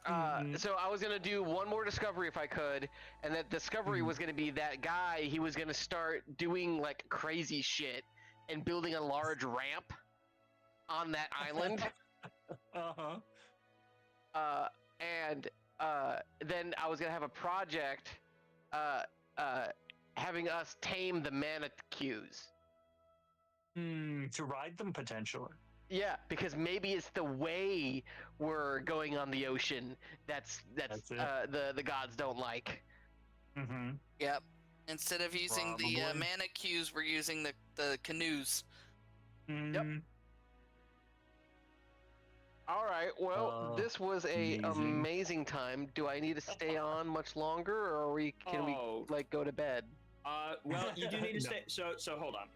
Mhm. So I was gonna do one more discovery if I could, and that discovery Mhm. was gonna be that guy. He was gonna start doing like crazy shit and building a large ramp on that island. Uh-huh. and then I was gonna have a project having us tame the manatee-cues. To ride them potentially. Yeah, because maybe it's the way we're going on the ocean that's That's it. the gods don't like. Mm-hmm. Yep. Instead of using the Probably. manicues, we're using the canoes. All right. Well, this was a amazing. amazing time. Do I need to stay on much longer, or can we like go to bed? Well, you do need to No. stay. So hold on.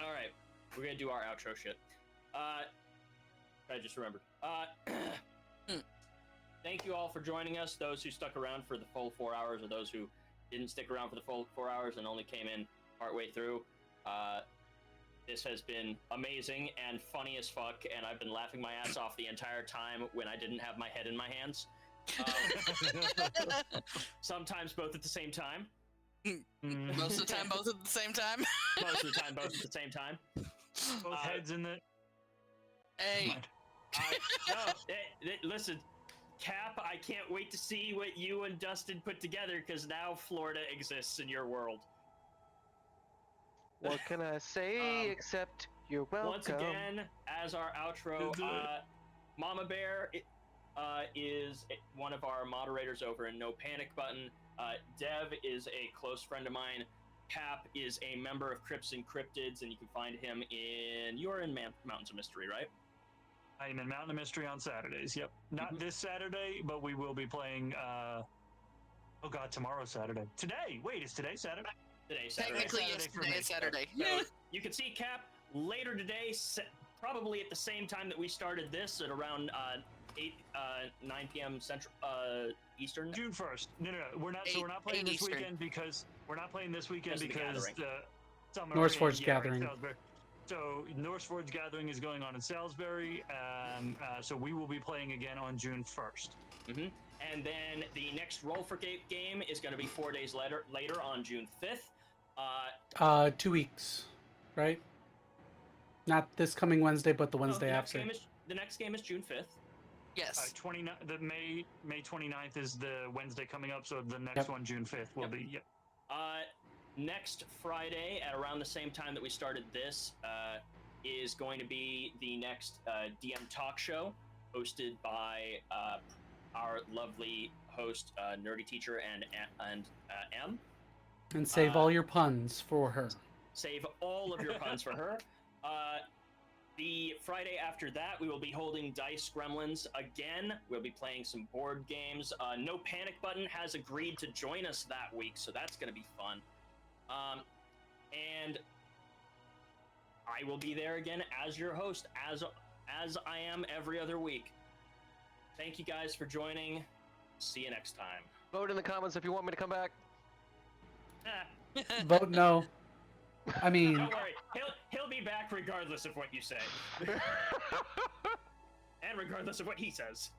All right, we're gonna do our outro shit. I just remembered. Thank you all for joining us. Those who stuck around for the full 4 hours, or those who didn't stick around for the full 4 hours and only came in partway through. This has been amazing and funny as fuck, and I've been laughing my ass off the entire time when I didn't have my head in my hands. Sometimes both at the same time. Most of the time, both at the same time. Most of the time, both at the same time. Both heads in the. Hey. Listen, Cap, I can't wait to see what you and Dustin put together, because now Florida exists in your world. What can I say except you're welcome? Once again, as our outro, MommaBear is one of our moderators over in No Panic Button. Dev is a close friend of mine. Cap is a member of Crypts and Cryptids, and you can find him you're in Mountains of Mystery, right? I am in Mountain of Mystery on Saturdays. Yep. Not this Saturday, but we will be playing. Oh God, tomorrow's Saturday. Today. Wait, is today Saturday? Today, Saturday. Technically, Saturday yes, for today me. is Saturday. So you can see Cap later today, probably at the same time that we started this, at around 9 p.m. Central Eastern. June 1st. No. We're not. So we're not playing this Eastern. weekend because Because of the because gathering. the summer. Norseforge right, Gathering. Salisbury. So Norseforge Gathering is going on in Salisbury, so we will be playing again on June 1st. Mm-hmm. And then the next Roll for game is going to be 4 days later on June 5th. 2 weeks, right? Not this coming Wednesday, but the Wednesday after. The next game is June 5th. Yes. 29. The May 29th is the Wednesday coming up, so the next one, June 5th, will be. Yep. Next Friday, at around the same time that we started this, is going to be the next DM talk show, hosted by our lovely host, Nerdy Teacher, and M. And save all your puns for her. Save all of your puns for her. The Friday after that, we will be holding Dice Gremlins again. We'll be playing some board games. No Panic Button has agreed to join us that week, so that's going to be fun. And I will be there again as your host, as I am every other week. Thank you guys for joining. See you next time. Vote in the comments if you want me to come back. Vote no. I mean, Don't worry, he'll be back regardless of what you say, and regardless of what he says.